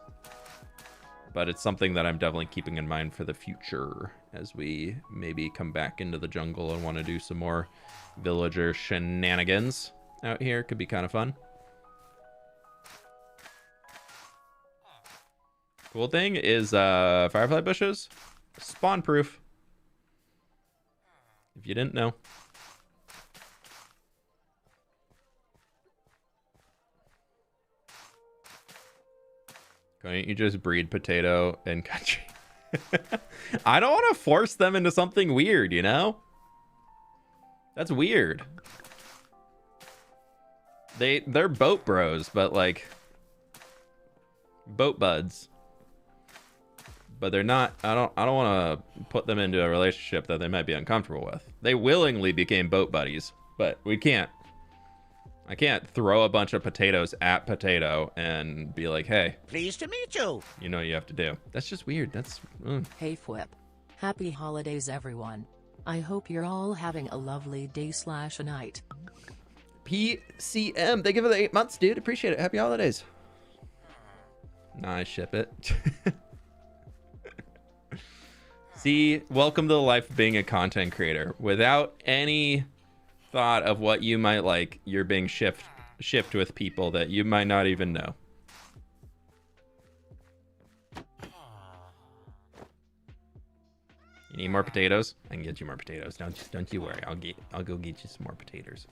S1: But it's something that I'm definitely keeping in mind for the future as we maybe come back into the jungle and want to do some more villager shenanigans out here. Could be kind of fun. Cool thing is firefly bushes, spawn proof. If you didn't know. Couldn't you just breed potato in country? I don't want to force them into something weird, you know? That's weird. They're boat bros, but like boat buds. But they're not. I don't want to put them into a relationship that they might be uncomfortable with. They willingly became boat buddies, but we can't. I can't throw a bunch of potatoes at potato and be like, "Hey,
S3: Pleased to meet you.
S1: you know what you have to do." That's just weird. That's.
S2: Hey fWhip. Happy holidays everyone. I hope you're all having a lovely day/night.
S1: PCM, thank you for the 8 months, dude. Appreciate it. Happy holidays. Nah, I ship it. See, welcome to the life of being a content creator. Without any thought of what you might like, you're being shipped with people that you might not even know. You need more potatoes? I can get you more potatoes. Don't you worry. I'll go get you some more potatoes.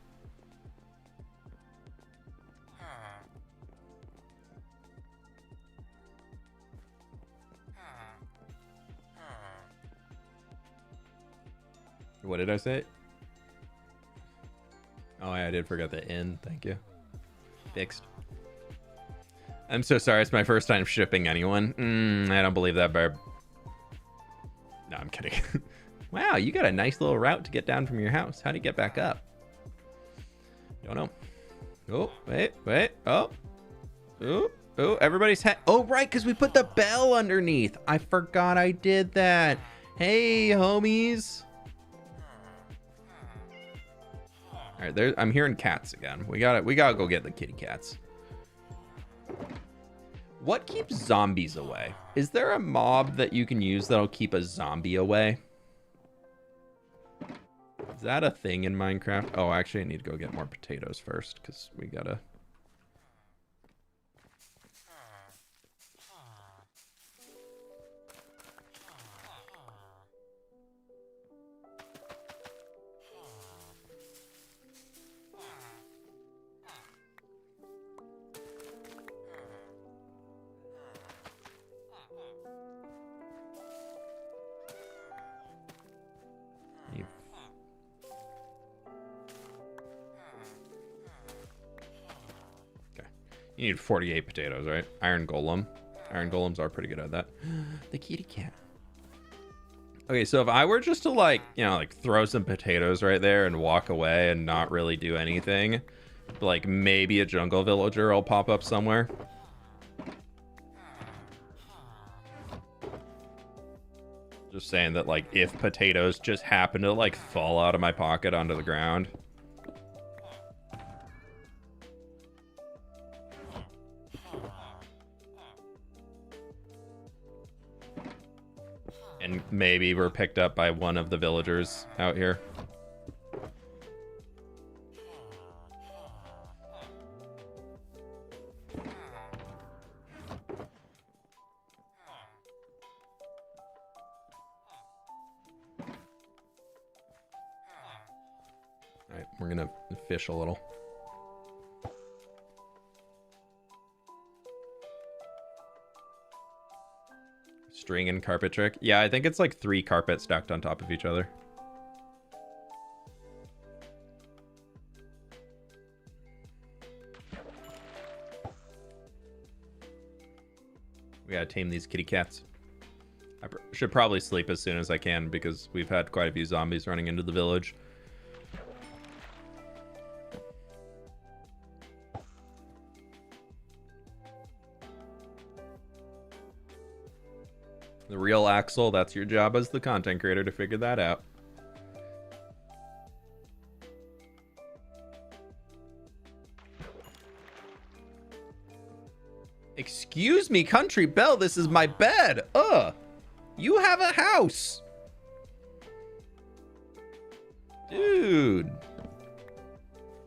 S1: What did I say? Oh, I did forget the N. Thank you. Fixed. I'm so sorry. It's my first time shipping anyone. I don't believe that, Barb. No, I'm kidding. Wow, you got a nice little route to get down from your house. How do you get back up? Don't know. Oh, wait. Oh, everybody's oh, right, because we put the bell underneath. I forgot I did that. Hey, homies. All right, I'm hearing cats again. We gotta go get the kitty cats. What keeps zombies away? Is there a mob that you can use that'll keep a zombie away? Is that a thing in Minecraft? Oh, actually, I need to go get more potatoes first because we gotta. You need 48 potatoes, right? Iron golem. Iron golems are pretty good at that. The kitty cat. Okay, so if I were just to like throw some potatoes right there and walk away and not really do anything, like maybe a jungle villager will pop up somewhere. Just saying that like if potatoes just happen to like fall out of my pocket onto the ground. And maybe we're picked up by one of the villagers out here. All right, we're gonna fish a little. String and carpet trick. Yeah, I think it's like 3 carpets stacked on top of each other. We gotta tame these kitty cats. I should probably sleep as soon as I can because we've had quite a few zombies running into the village. The real Axel, that's your job as the content creator to figure that out. Excuse me, Country Belle, this is my bed. Ugh. You have a house. Dude.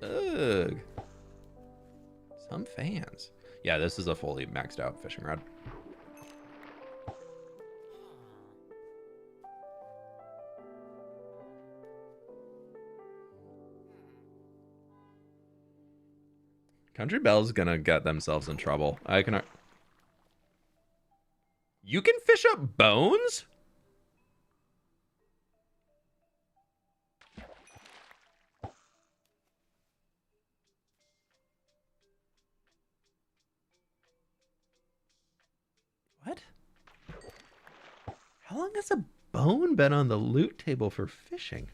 S1: Ugh. Some fans. Yeah, this is a fully maxed out fishing rod. Country Belle's gonna get themselves in trouble. I can... You can fish up bones? What? How long has a bone been on the loot table for fishing?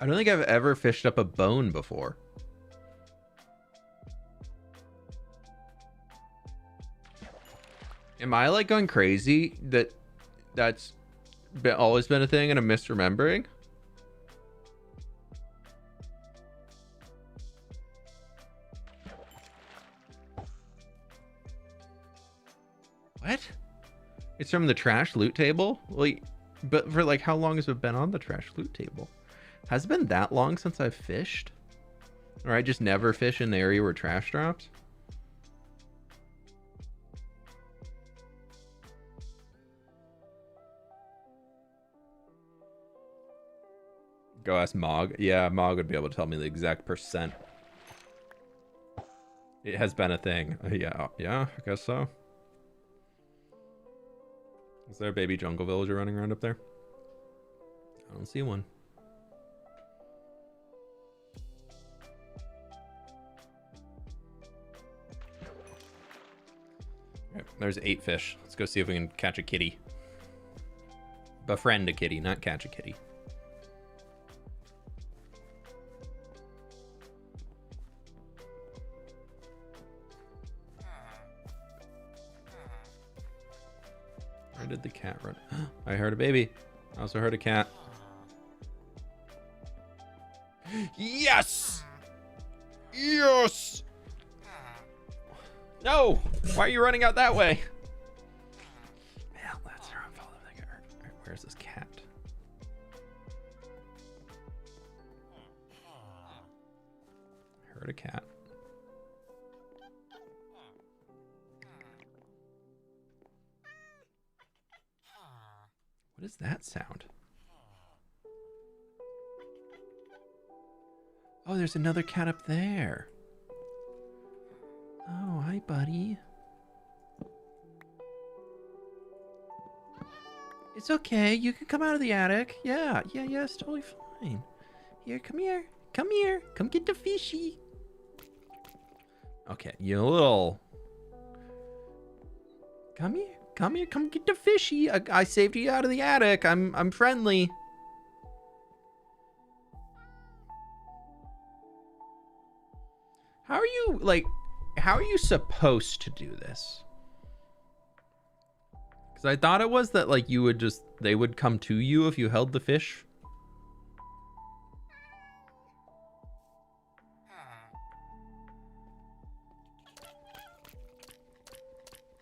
S1: I don't think I've ever fished up a bone before. Am I like going crazy that's always been a thing and I'm misremembering? What? It's from the trash loot table? Well, but for like how long has it been on the trash loot table? Has it been that long since I've fished? Or I just never fish in the area where trash drops? Go ask Mog. Yeah, Mog would be able to tell me the exact percent. It has been a thing. Yeah, I guess so. Is there a baby jungle villager running around up there? I don't see one. Okay, there's 8 fish. Let's go see if we can catch a kitty. Befriend a kitty, not catch a kitty. Where did the cat run? I heard a baby. I also heard a cat. Yes! Yes! No! Why are you running out that way? Man, that's the wrong follow. Right, where's this cat? I heard a cat. What is that sound? Oh, there's another cat up there. Oh, hi, buddy. It's okay. You can come out of the attic. Yeah, it's totally fine. Here, come here. Come here. Come get the fishy. Okay, you little... Come here. Come here. Come get the fishy. I saved you out of the attic. I'm friendly. How are you, like... How are you supposed to do this? Because I thought it was that, like, you would just... They would come to you if you held the fish.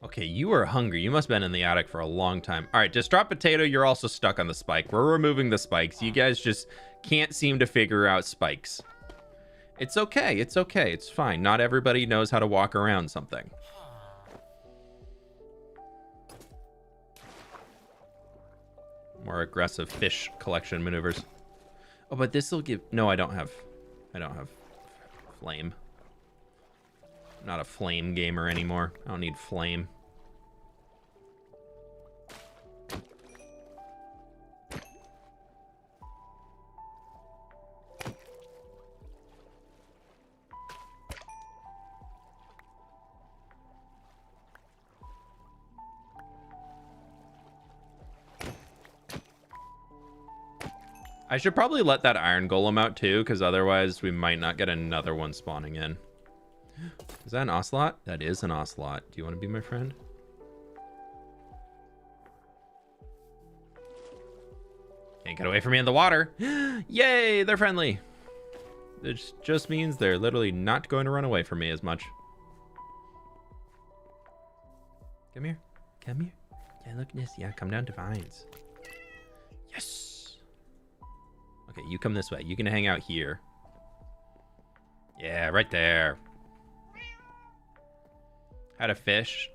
S1: Okay, you are hungry. You must have been in the attic for a long time. All right, just drop potato. You're also stuck on the spike. We're removing the spikes. You guys just can't seem to figure out spikes. It's okay. It's okay. It's fine. Not everybody knows how to walk around something. more aggressive fish collection maneuvers. Oh, but this will give... No, I don't have flame. I'm not a flame gamer anymore. I don't need flame. I should probably let that iron golem out too, because otherwise we might not get another one spawning in. Is that an ocelot? That is an ocelot. Do you want to be my friend? Can't get away from me in the water. Yay, they're friendly. It just means they're literally not going to run away from me as much. Come here. Come here. Yeah, look at this. Yeah, come down to vines. Yes. Okay, you come this way. You can hang out here. Yeah, right there. Had a fish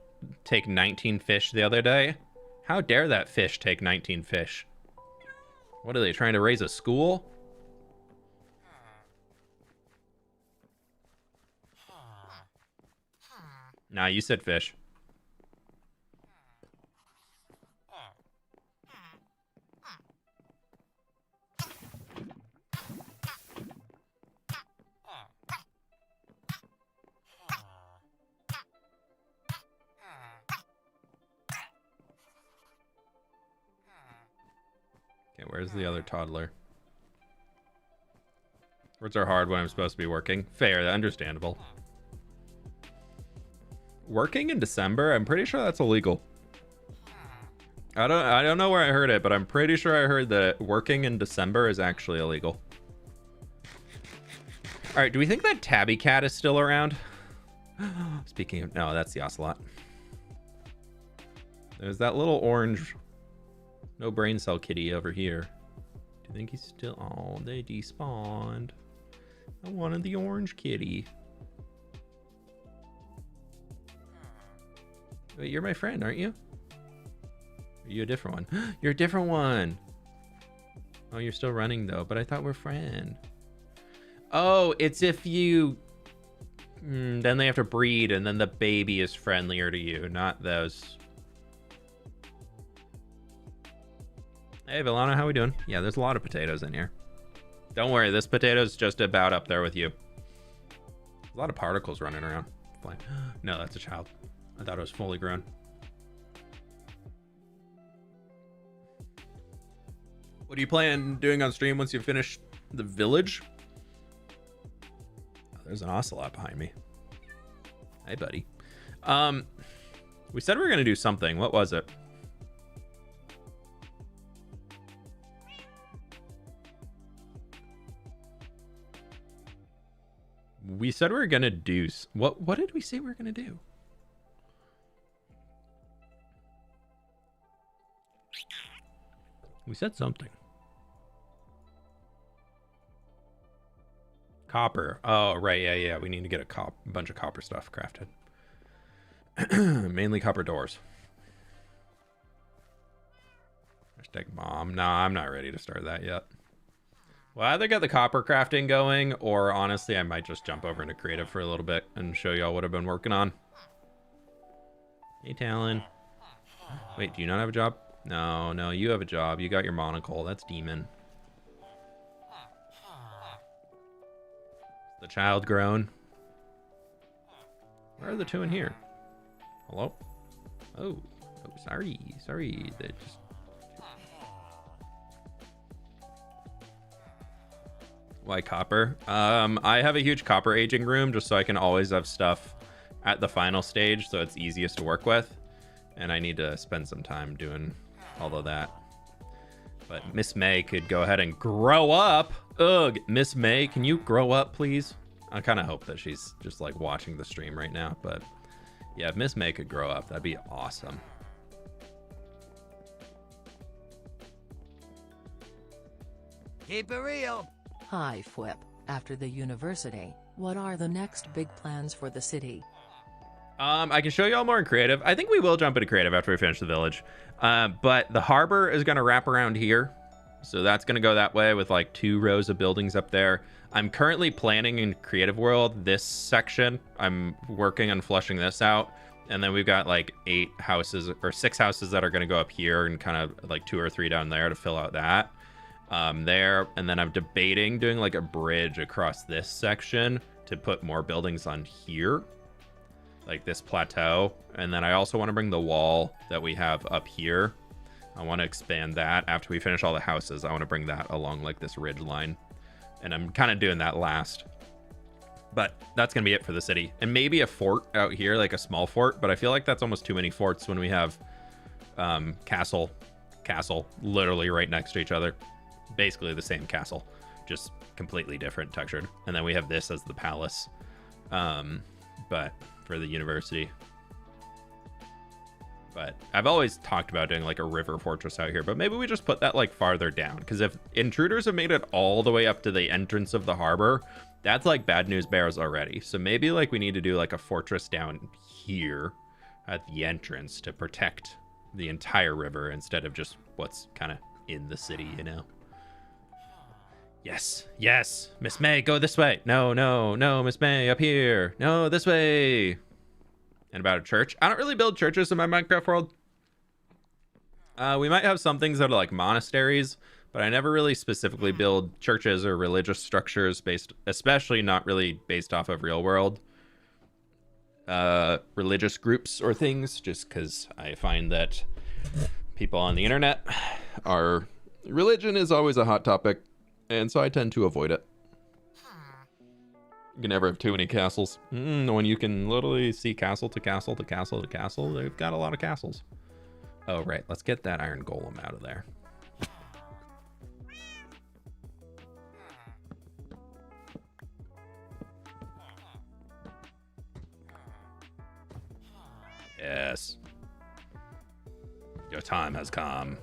S1: take 19 fish the other day. How dare that fish take 19 fish? What are they, trying to raise a school? Nah, you said fish. Okay, where's the other toddler? Words are hard when I'm supposed to be working. Fair, understandable. Working in December? I'm pretty sure that's illegal. I don't know where I heard it, but I'm pretty sure I heard that working in December is actually illegal. All right, do we think that tabby cat is still around? Speaking of, no, that's the ocelot. There's that little orange, no brain cell kitty over here. Do you think he's still? Oh, they despawned. I wanted the orange kitty. Wait, you're my friend, aren't you? Are you a different one? You're a different one. Oh, you're still running though, but I thought we're friends. Oh, it's if you... then they have to breed and then the baby is friendlier to you, not those. Hey, Villana, how we doing? Yeah, there's a lot of potatoes in here. Don't worry, this potato's just about up there with you. A lot of particles running around. Fine. No, that's a child. I thought it was fully grown. What do you plan doing on stream once you finish the village? Oh, there's an ocelot behind me. Hey, buddy. We said we were going to do something. What was it? We said we were going to do... What did we say we were going to do? We said something. Copper. Oh, right. Yeah. We need to get a bunch of copper stuff crafted. Mainly copper doors. Hashtag mom. Nah, I'm not ready to start that yet. Well, I either get the copper crafting going, or honestly, I might just jump over into creative for a little bit and show y'all what I've been working on. Hey, Talon. Wait, do you not have a job? No, you have a job. You got your monocle. That's demon. The child grown. Where are the two in here? Hello? Oh, sorry. They just... Why copper? I have a huge copper aging room just so I can always have stuff at the final stage so it's easiest to work with. And I need to spend some time doing all of that. But Miss May could go ahead and grow up. Ugh, Miss May, can you grow up, please? I kind of hope that she's just like watching the stream right now. But yeah, if Miss May could grow up, that'd be awesome.
S3: Keep it real.
S2: Hi fWhip, after the university, what are the next big plans for the city?
S1: I can show you all more in creative. I think we will jump into creative after we finish the village. But the harbor is going to wrap around here. So that's going to go that way with like 2 rows of buildings up there. I'm currently planning in creative world this section. I'm working on flushing this out. And then we've got like 8 houses or 6 houses that are going to go up here and kind of like 2 or 3 down there to fill out that. There. And then I'm debating doing like a bridge across this section to put more buildings on here, like this plateau. And then I also want to bring the wall that we have up here. I want to expand that after we finish all the houses. I want to bring that along like this ridge line. And I'm kind of doing that last. But that's going to be it for the city. And maybe a fort out here, like a small fort. But I feel like that's almost too many forts when we have castle, literally right next to each other. Basically the same castle, just completely different textured. And then we have this as the palace, but for the university. But I've always talked about doing like a river fortress out here, but maybe we just put that like farther down, because if intruders have made it all the way up to the entrance of the harbor, that's like bad news bears already. So maybe like we need to do like a fortress down here at the entrance to protect the entire river instead of just what's kind of in the city, you know? Yes, Miss May, go this way. No, Miss May, up here. No, this way. And about a church. I don't really build churches in my Minecraft world. We might have some things that are like monasteries, but I never really specifically build churches or religious structures based, especially not really based off of real world religious groups or things, just because I find that people on the internet religion is always a hot topic. And so I tend to avoid it. You can never have too many castles. When you can literally see castle to castle to castle to castle, they've got a lot of castles. Oh, right. Let's get that iron golem out of there. Yes. Your time has come.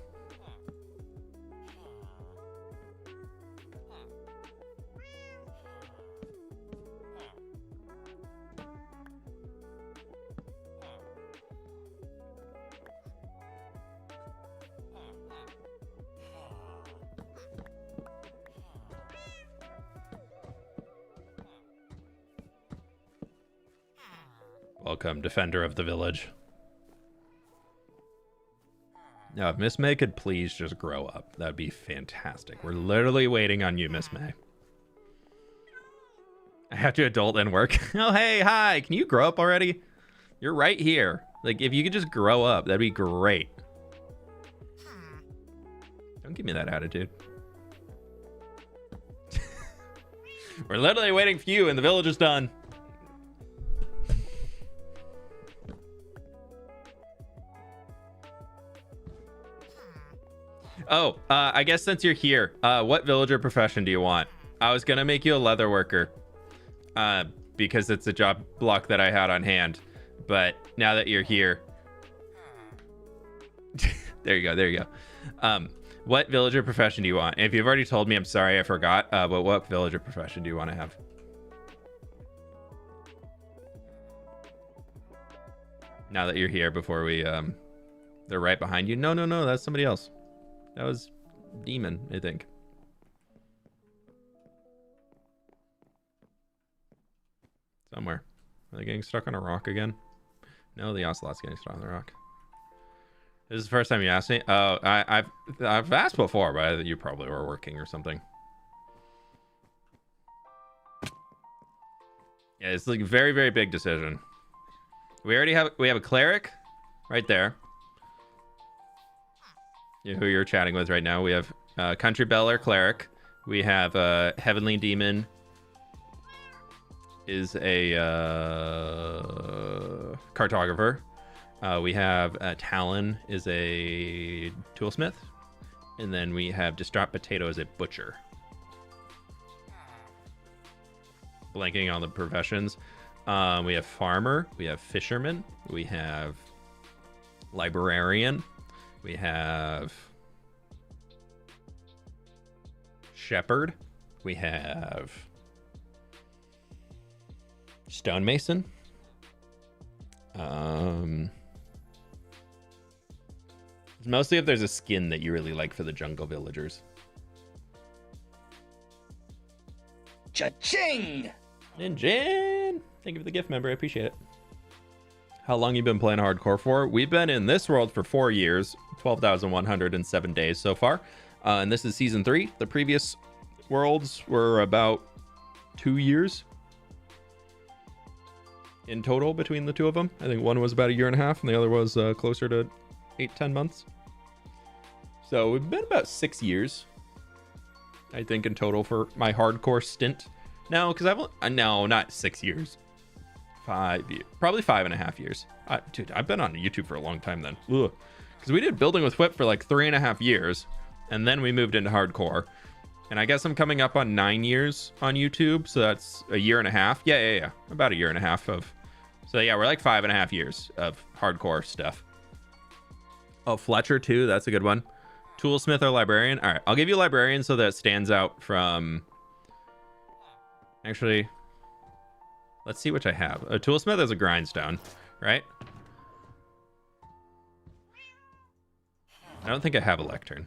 S1: Welcome, defender of the village. Now, if Miss May could please just grow up, that'd be fantastic. We're literally waiting on you, Miss May. I have to adult and work. Oh, hey, hi. Can you grow up already? You're right here. Like, if you could just grow up, that'd be great. Don't give me that attitude. We're literally waiting for you, and the village is done. Oh, I guess since you're here, what villager profession do you want? I was gonna make you a leather worker, because it's a job block that I had on hand. But now that you're here, there you go. What villager profession do you want? And if you've already told me, I'm sorry, I forgot. But what villager profession do you want to have? Now that you're here, before we, they're right behind you. No, that's somebody else. That was Demon, I think. Somewhere. Are they getting stuck on a rock again? No, the ocelot's getting stuck on the rock. This is the first time you asked me? Oh, I've asked before, but you probably were working or something. Yeah, it's like a very, very big decision. We have a cleric right there. Who you're chatting with right now. We have Country Beller Cleric. We have Heavenly Demon is a cartographer. We have Talon is a toolsmith. And then we have Distraught Potato as a butcher. Blanking on the professions. We have farmer. We have fisherman. We have librarian. We have shepherd. We have stonemason. Mostly if there's a skin that you really like for the jungle villagers.
S3: Cha-ching!
S1: Ninjin! Thank you for the gift, member. I appreciate it. How long you been playing hardcore for? We've been in this world for 4 years, 12,107 days so far. And this is season 3. The previous worlds were about 2 years in total between the two of them. I think one was about 1.5 years and the other was closer to 8-10 months. So we've been about 6 years, I think, in total for my hardcore stint. No, because no, not 6 years. 5 years, probably 5.5 years. Dude, I've been on YouTube for a long time then. Because we did building with fWhip for like 3.5 years, and then we moved into hardcore. And I guess I'm coming up on 9 years on YouTube, so that's 1.5 years. Yeah. About 1.5 years of. So yeah, we're like 5.5 years of hardcore stuff. Oh, Fletcher too. That's a good one. Toolsmith or librarian. All right, I'll give you librarian so that it stands out from. Actually, let's see which I have. A toolsmith is a grindstone, right? I don't think I have a lectern.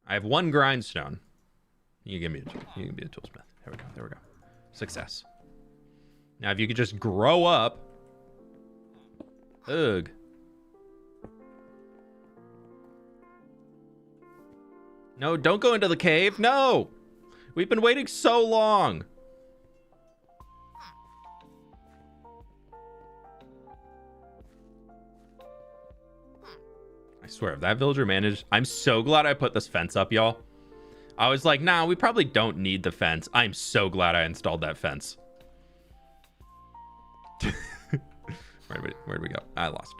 S1: I have 1 grindstone. You give me a toolsmith. There we go. Success. Now, if you could just grow up. Ugh. No, don't go into the cave. No! We've been waiting so long. I swear, if that villager managed... I'm so glad I put this fence up, y'all. I was like, nah, we probably don't need the fence. I'm so glad I installed that fence. Where'd we go? I lost.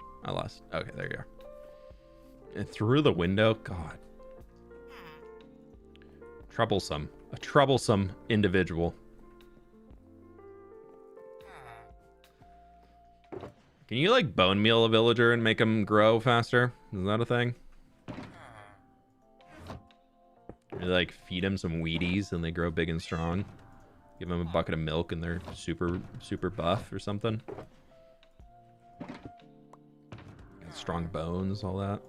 S1: Okay, there you are. And through the window? God. Troublesome. A troublesome individual. Can you like bone meal a villager and make them grow faster? Is that a thing? You like feed them some Wheaties and they grow big and strong. Give them a bucket of milk and they're super buff or something. Got strong bones, all that.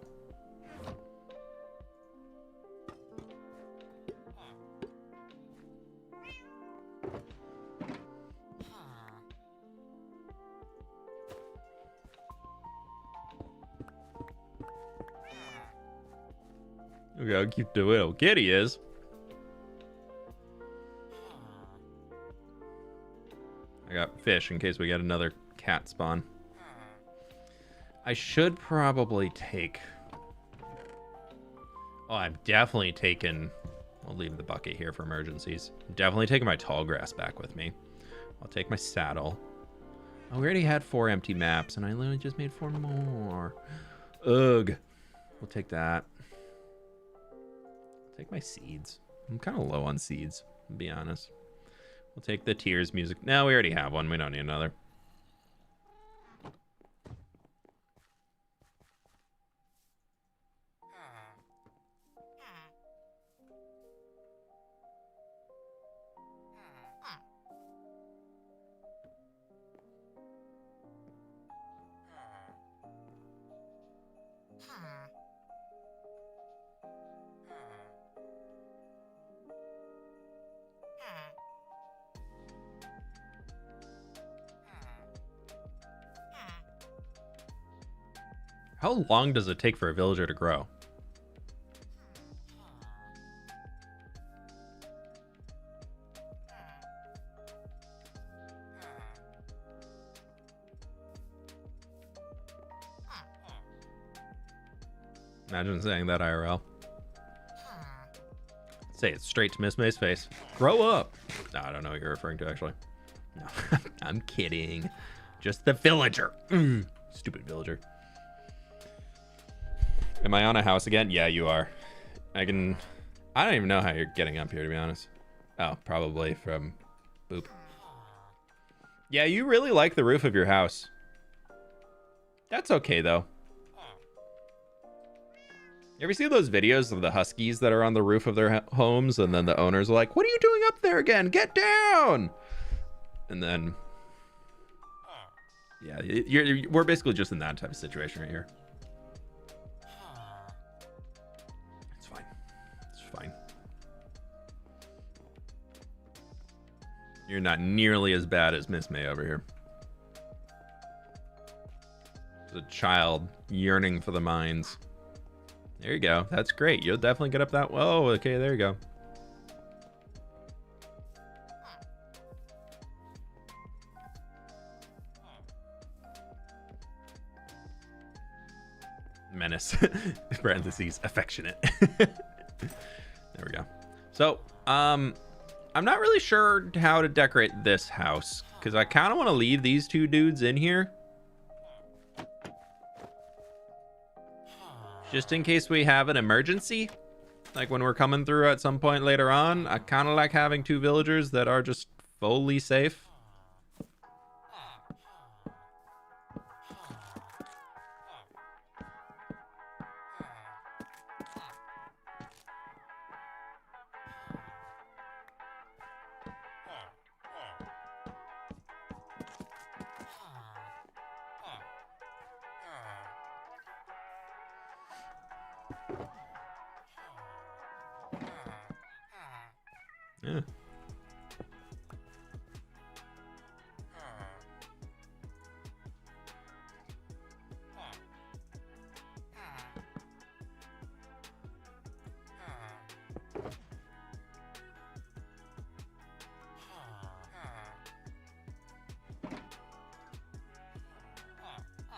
S1: Look how cute the little kitty is. I got fish in case we get another cat spawn. I should probably take... Oh, I'm definitely taking... I'll leave the bucket here for emergencies. I'm definitely taking my tall grass back with me. I'll take my saddle. Oh, we already had 4 empty maps, and I literally just made 4 more. Ugh. We'll take that. Take my seeds. I'm kind of low on seeds, to be honest. We'll take the Tears music. No, we already have one. We don't need another. How long does it take for a villager to grow? Imagine saying that IRL. Say it straight to Miss May's face. Grow up. No, I don't know what you're referring to, actually. No, I'm kidding. Just the villager. Stupid villager. Am I on a house again? Yeah, you are. I don't even know how you're getting up here, to be honest. Oh, probably from boop. Yeah, you really like the roof of your house. That's okay, though. You ever see those videos of the huskies that are on the roof of their homes, and then the owners are like, "What are you doing up there again? Get down!" And then Yeah, we're basically just in that type of situation right here. It's fine. It's fine. You're not nearly as bad as Miss May over here. There's a child yearning for the mines. There you go. That's great. You'll definitely get up that. Whoa, okay, there you go. Menace. Parentheses, affectionate. There we go. So, I'm not really sure how to decorate this house, because I kind of want to leave these two dudes in here. Just in case we have an emergency. Like when we're coming through at some point later on. I kind of like having two villagers that are just fully safe. Yeah.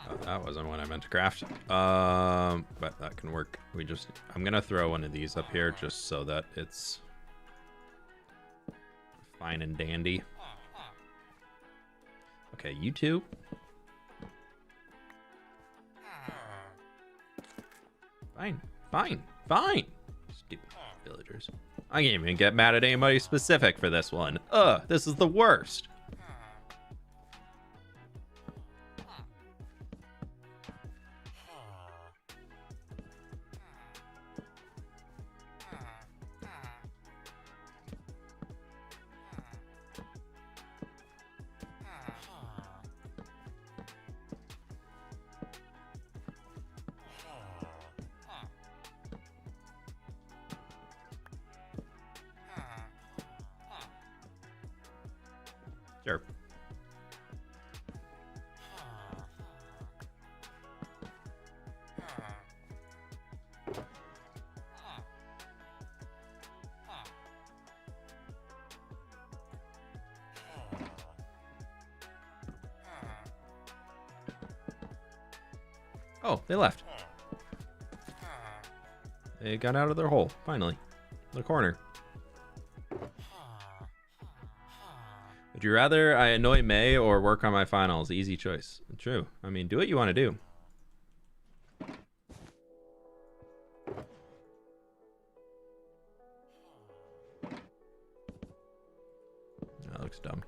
S1: Oh, that wasn't what I meant to craft. But that can work. I'm gonna throw one of these up here just so that it's fine and dandy. Okay, you two. Fine, fine, fine. Stupid villagers. I can't even get mad at anybody specific for this one. Ugh, this is the worst. Sure. Oh, they left. They got out of their hole, finally. The corner. Would you rather I annoy May or work on my finals? Easy choice. True. I mean, do what you want to do. That looks dumb.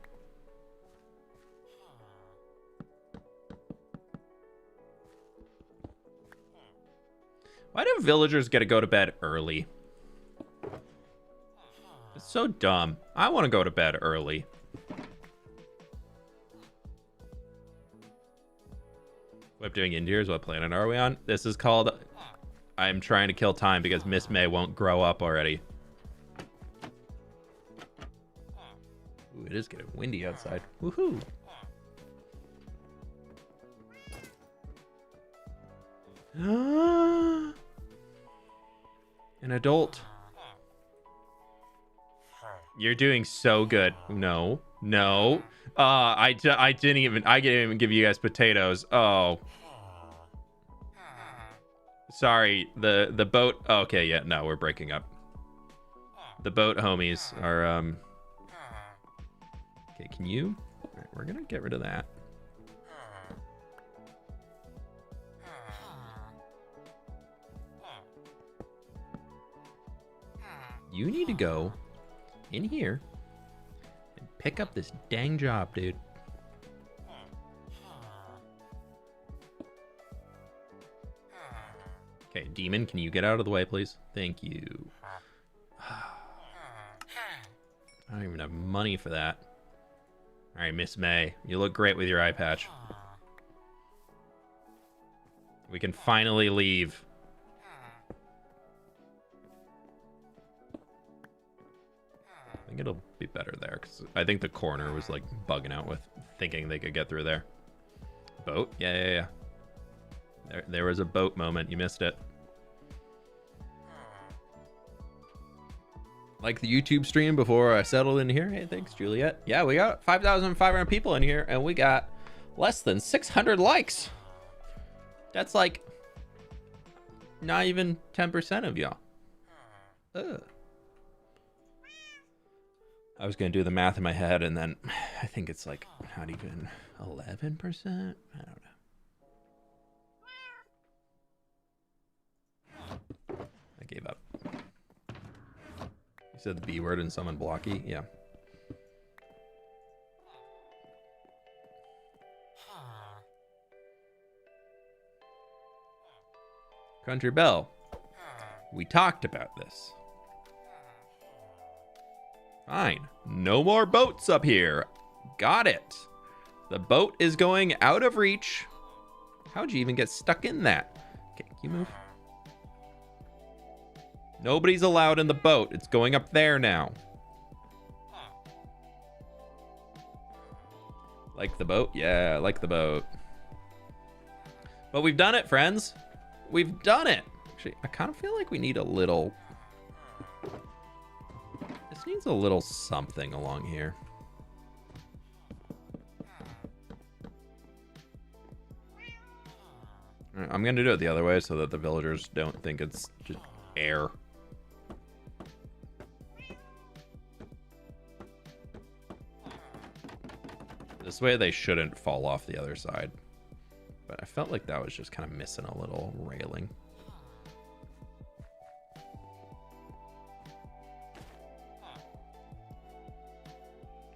S1: Why do villagers get to go to bed early? It's so dumb. I want to go to bed early. What doing Indiers? What planet are we on? This is called I'm trying to kill time because Miss May won't grow up already. Ooh, it is getting windy outside. Woohoo! An adult. You're doing so good. No, no. I didn't even give you guys potatoes. Oh. Sorry, the boat. Oh, okay, yeah, no, we're breaking up. The boat homies are okay, can you? All right, we're gonna get rid of that. You need to go in here and pick up this dang job, dude. Okay, Demon, can you get out of the way, please? Thank you. I don't even have money for that. All right, Miss May, you look great with your eye patch. We can finally leave. I think it'll be better there, because I think the corner was like bugging out with thinking they could get through there. Boat? Yeah. There was a boat moment. You missed it. Like the YouTube stream before I settled in here. Hey, thanks, Juliet. Yeah, we got 5,500 people in here, and we got less than 600 likes. That's like not even 10% of y'all. Ugh. I was going to do the math in my head, and then I think it's like not even 11%. I don't know. I gave up. You said the B word and someone blocky? Yeah. Country Belle. We talked about this. Fine. No more boats up here. Got it. The boat is going out of reach. How'd you even get stuck in that? Okay, can you move? Nobody's allowed in the boat. It's going up there now. Like the boat? Yeah, like the boat. But we've done it, friends. We've done it. Actually, I kind of feel like we need a little... This needs a little something along here. All right, I'm going to do it the other way so that the villagers don't think it's just air. This way they shouldn't fall off the other side. But I felt like that was just kind of missing a little railing.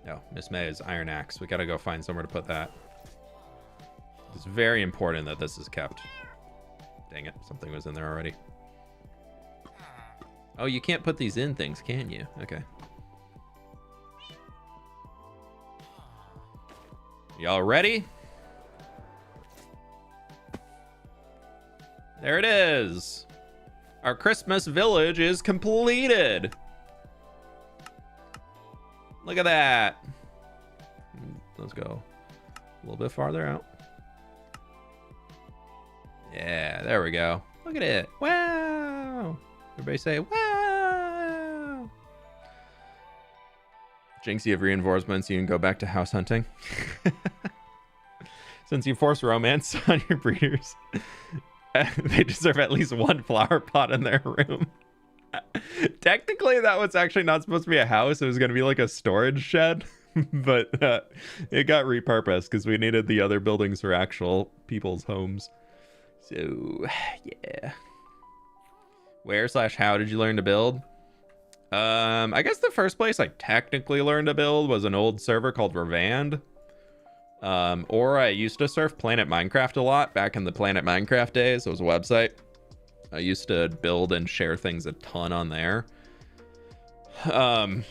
S1: No, Miss May's iron axe. We gotta go find somewhere to put that. It's very important that this is kept. Dang it, something was in there already. Oh, you can't put these in things, can you? Okay. Y'all ready? There it is. Our Christmas village is completed. Look at that. Let's go a little bit farther out. Yeah, there we go. Look at it. Wow. Everybody say, wow. Jinx, you have reinforcements. You can go back to house hunting. Since you force romance on your breeders, they deserve at least one flower pot in their room. Technically, that was actually not supposed to be a house. It was going to be like a storage shed, but it got repurposed because we needed the other buildings for actual people's homes. So, yeah. Where/how did you learn to build? I guess the first place I technically learned to build was an old server called Revand. Or I used to surf Planet Minecraft a lot back in the Planet Minecraft days. It was a website. I used to build and share things a ton on there. But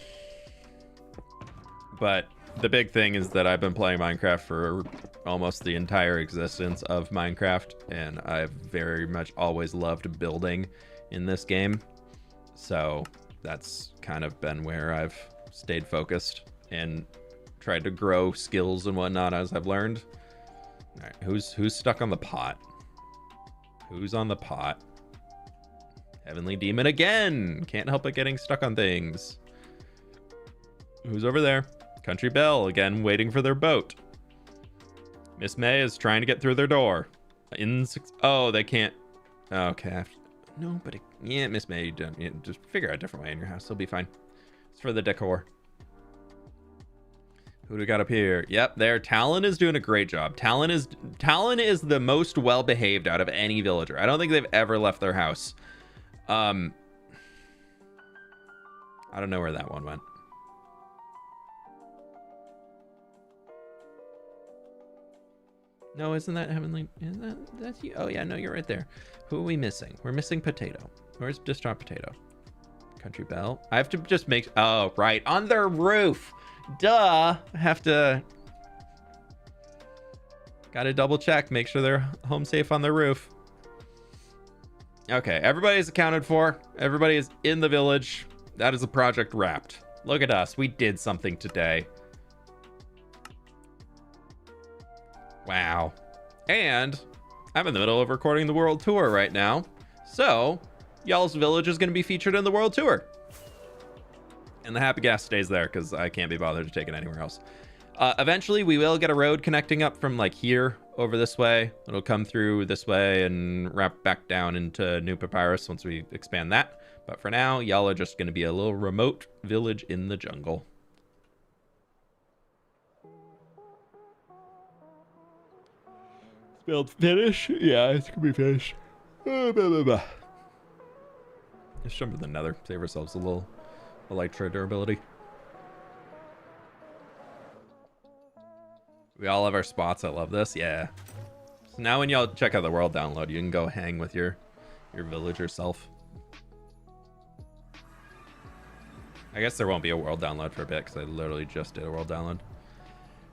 S1: the big thing is that I've been playing Minecraft for almost the entire existence of Minecraft, and I've very much always loved building in this game. So that's kind of been where I've stayed focused and tried to grow skills and whatnot as I've learned. All right, who's stuck on the pot? Who's on the pot? Heavenly Demon again. Can't help but getting stuck on things. Who's over there? Country Belle again, waiting for their boat. Miss May is trying to get through their door. Oh, they can't. Okay. No, but yeah, Miss May, just figure out a different way in your house. It'll be fine. It's for the decor. Who do we got up here? Yep, there. Talon is doing a great job. Talon is the most well-behaved out of any villager. I don't think they've ever left their house. I don't know where that one went. No, isn't that Heavenly? That's you? Oh yeah, no, you're right there. Who are we missing? We're missing Potato. Where's Distraught Potato? Country Belle. I have to just make. Oh right, on their roof. Duh. I have to. Gotta double check. Make sure they're home safe on their roof. Okay, everybody is accounted for. Everybody is in the village. That is the project wrapped. Look at us. We did something today. Wow. And I'm in the middle of recording the world tour right now. So, y'all's village is going to be featured in the world tour. And the happy gas stays there because I can't be bothered to take it anywhere else. Eventually, we will get a road connecting up from like here over this way. It'll come through this way and wrap back down into New Papyrus once we expand that. But for now, y'all are just going to be a little remote village in the jungle. Spelled finish? Yeah, it's going to be finished. Let's jump to the Nether. Save ourselves a little elytra durability. We all have our spots. I love this. Yeah. So now when y'all check out the world download, you can go hang with your villager self. I guess there won't be a world download for a bit because I literally just did a world download.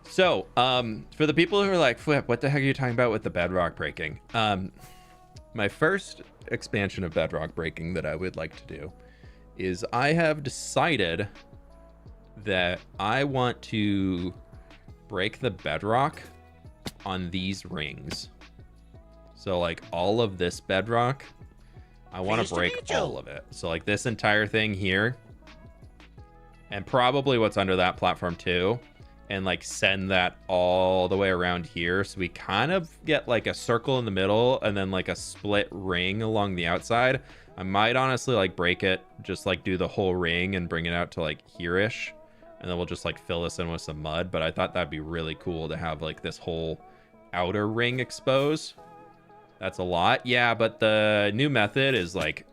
S1: So, for the people who are like, fWhip, what the heck are you talking about with the bedrock breaking? My first expansion of bedrock breaking that I would like to do is I have decided that I want to break the bedrock on these rings. So like all of this bedrock, I want to break all of it. So like this entire thing here, and probably what's under that platform too, and like send that all the way around here. So we kind of get like a circle in the middle and then like a split ring along the outside. I might honestly like break it, just like do the whole ring and bring it out to like here-ish. And then we'll just like fill this in with some mud. But I thought that'd be really cool to have like this whole outer ring expose. That's a lot. Yeah, but the new method is like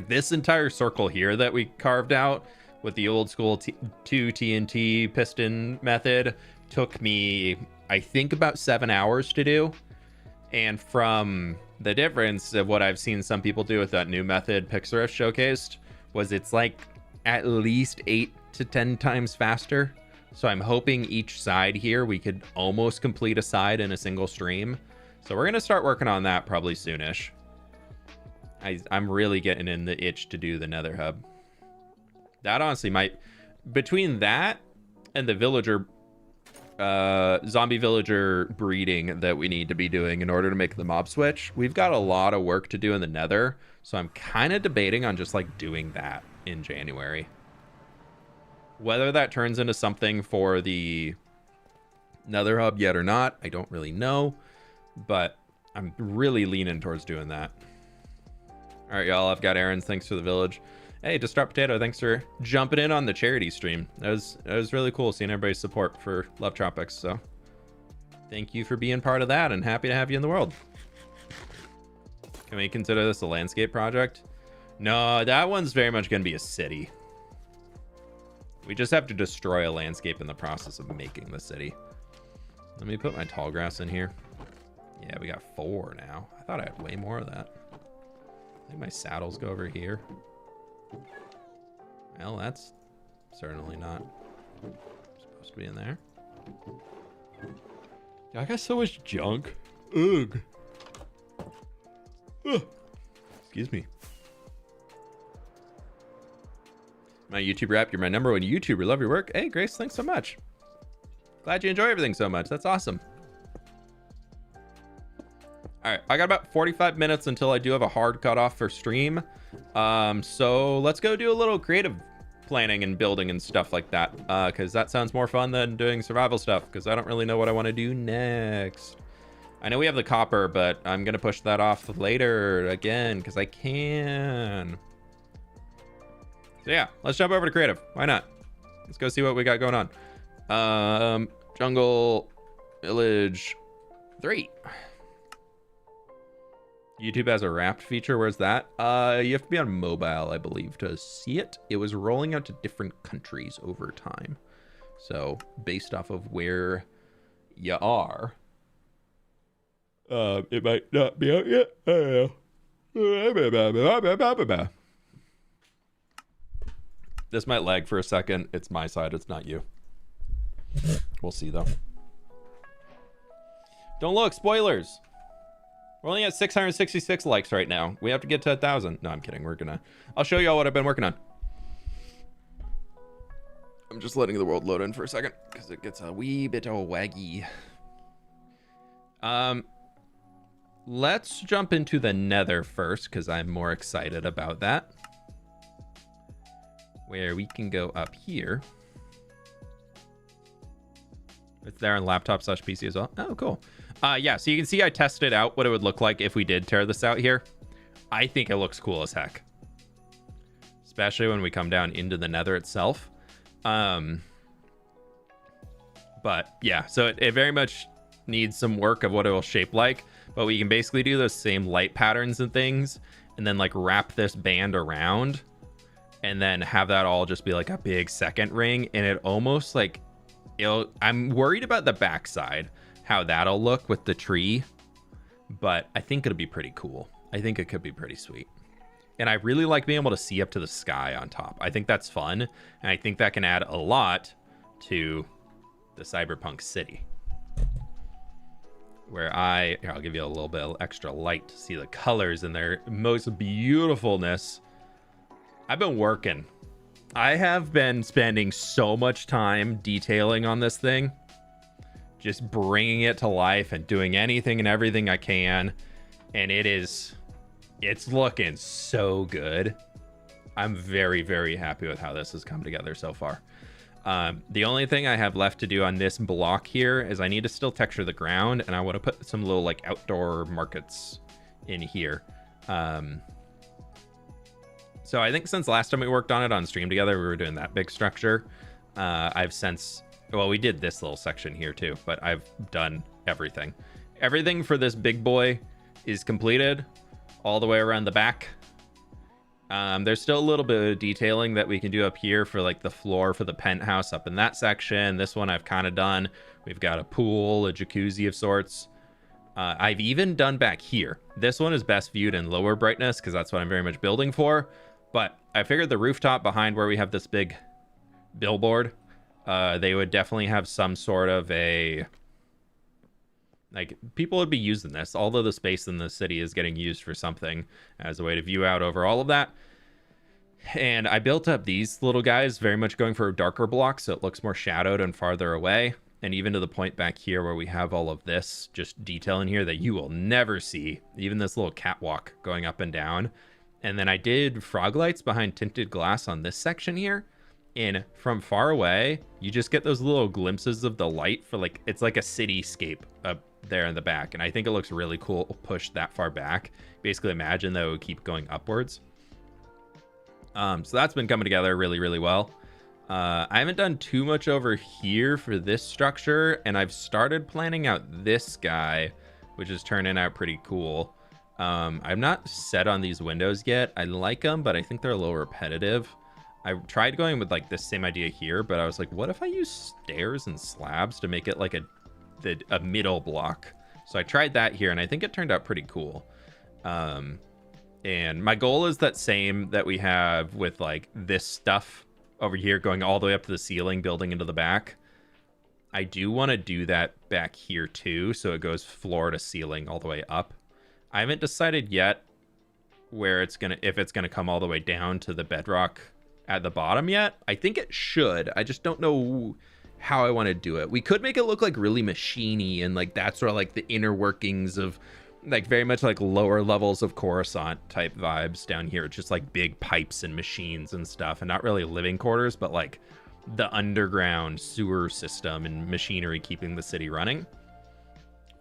S1: this entire circle here that we carved out with the old school 2 TNT piston method took me, I think, about 7 hours to do. And from the difference of what I've seen some people do with that new method Pixarish showcased was it's like at least 8 to 10 times faster. So I'm hoping each side here we could almost complete a side in a single stream. So we're going to start working on that probably soonish. I'm really getting in the itch to do the Nether hub. That honestly might, between that and the villager zombie villager breeding that we need to be doing in order to make the mob switch, we've got a lot of work to do in the Nether. So I'm kind of debating on just like doing that in January. Whether that turns into something for the Nether hub yet or not, I don't really know, but I'm really leaning towards doing that. All right, y'all, I've got errands. Thanks for the village. Hey, Distraught Potato, thanks for jumping in on the charity stream. That was really cool seeing everybody's support for Love Tropics. So thank you for being part of that, and happy to have you in the world. Can we consider this a landscape project? No, that one's very much going to be a city. We just have to destroy a landscape in the process of making the city. Let me put my tall grass in here. Yeah, we got 4 now. I thought I had way more of that. I think my saddles go over here. Well, that's certainly not supposed to be in there. I got so much junk. Ugh. Ugh. Excuse me. My YouTube rap, you're my #1 YouTuber. Love your work. Hey, Grace, thanks so much. Glad you enjoy everything so much. That's awesome. All right, I got about 45 minutes until I do have a hard cutoff for stream. So let's go do a little creative planning and building and stuff like that, because that sounds more fun than doing survival stuff, because I don't really know what I want to do next. I know we have the copper, but I'm going to push that off later again, because I can. So yeah, let's jump over to creative. Why not? Let's go see what we got going on. Jungle Village 3. YouTube has a wrapped feature. Where's that? You have to be on mobile, I believe, to see it. It was rolling out to different countries over time. So based off of where you are, it might not be out yet. I don't know. This might lag for a second. It's my side. It's not you. We'll see, though. Don't look. Spoilers. We're only at 666 likes right now. We have to get to 1,000. No, I'm kidding. I'll show y'all what I've been working on. I'm just letting the world load in for a second because it gets a wee bit waggy. Let's jump into the Nether first because I'm more excited about that. Where we can go up here. It's there on laptop/PC as well. Oh, cool. Yeah, so you can see I tested out what it would look like if we did tear this out here. I think it looks cool as heck. Especially when we come down into the Nether itself. But yeah, so it very much needs some work of what it will shape like. But we can basically do those same light patterns and things. And then like wrap this band around. And then have that all just be like a big second ring. And it almost like... I'm worried about the backside, how that'll look with the tree, but I think it'll be pretty cool. I think it could be pretty sweet. And I really like being able to see up to the sky on top. I think that's fun, and I think that can add a lot to the cyberpunk city. Where I'll give you a little bit of extra light to see the colors in their most beautifulness. I've been working. I have been spending so much time detailing on this thing, just bringing it to life and doing anything and everything I can. And it's looking so good. I'm very, very happy with how this has come together so far. The only thing I have left to do on this block here is I need to still texture the ground, and I want to put some little like outdoor markets in here. So I think since last time we worked on it on stream together, we were doing that big structure. We did this little section here too, but I've done everything. Everything for this big boy is completed all the way around the back. There's still a little bit of detailing that we can do up here for like the floor for the penthouse up in that section. This one I've kind of done. We've got a pool, a jacuzzi of sorts. I've even done back here. This one is best viewed in lower brightness because that's what I'm very much building for. But I figured the rooftop behind where we have this big billboard, they would definitely have some sort of a... Like, people would be using this. Although the space in the city is getting used for something as a way to view out over all of that. And I built up these little guys, very much going for a darker block, so it looks more shadowed and farther away. And even to the point back here where we have all of this just detail in here that you will never see. Even this little catwalk going up and down. And then I did frog lights behind tinted glass on this section here. And from far away, you just get those little glimpses of the light for like, it's like a cityscape up there in the back. And I think it looks really cool pushed that far back. Basically imagine that it would keep going upwards. So that's been coming together really, really well. I haven't done too much over here for this structure. And I've started planning out this guy, which is turning out pretty cool. I'm not set on these windows yet. I like them, but I think they're a little repetitive. I tried going with like the same idea here, but I was like, what if I use stairs and slabs to make it like a middle block? So I tried that here, and I think it turned out pretty cool. And my goal is that same that we have with like this stuff over here going all the way up to the ceiling, building into the back. I do want to do that back here too, so it goes floor to ceiling all the way up. I haven't decided yet where it's gonna, if it's gonna come all the way down to the bedrock at the bottom yet. I think it should. I just don't know how I want to do it. We could make it look like really machiney, and like that's sort of like the inner workings of like very much like lower levels of Coruscant type vibes down here. Just like big pipes and machines and stuff, and not really living quarters, but like the underground sewer system and machinery keeping the city running.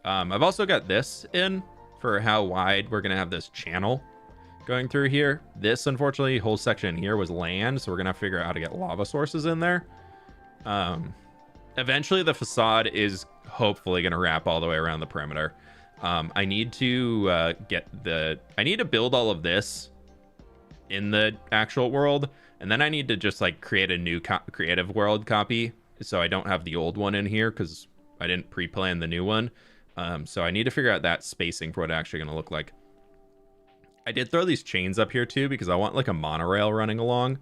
S1: I've also got this in for how wide we're gonna have this channel going through here. This, unfortunately, whole section here was land, so we're gonna have to figure out how to get lava sources in there. Eventually the facade is hopefully gonna wrap all the way around the perimeter. I need to I need to build all of this in the actual world, and then I need to just like create a new creative world copy, so I don't have the old one in here because I didn't pre-plan the new one. So I need to figure out that spacing for what it's actually going to look like. I did throw these chains up here too because I want like a monorail running along.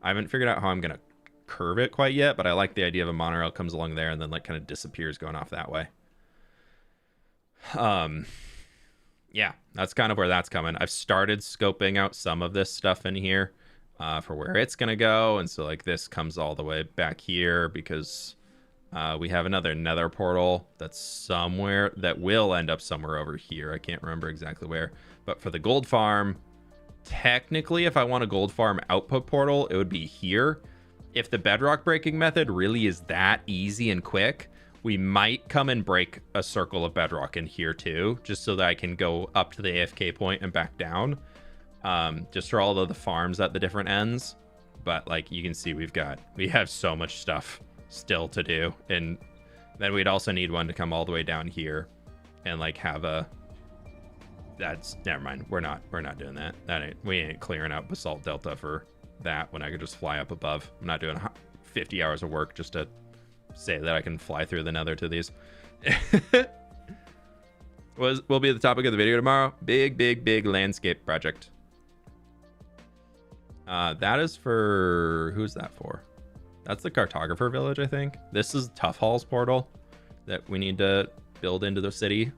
S1: I haven't figured out how I'm going to curve it quite yet, but I like the idea of a monorail comes along there and then like kind of disappears going off that way. yeah, that's kind of where that's coming. I've started scoping out some of this stuff in here for where it's going to go. And so like this comes all the way back here because we have another nether portal that's somewhere that will end up somewhere over here. I can't remember exactly where, but for the gold farm, technically, if I want a gold farm output portal, it would be here. If the bedrock breaking method really is that easy and quick, we might come and break a circle of bedrock in here too, just so that I can go up to the AFK point and back down, just for all of the farms at the different ends. But like you can see, we have so much stuff still to do, and then we'd also need one to come all the way down here and like have a never mind, we're not doing that. We ain't clearing out basalt delta for that when I could just fly up above. I'm not doing 50 hours of work just to say that I can fly through the nether to these. Will be the topic of the video tomorrow. Big landscape project. That is for, who's that for? That's the cartographer village, I think. This is Tough Hall's portal that we need to build into the city.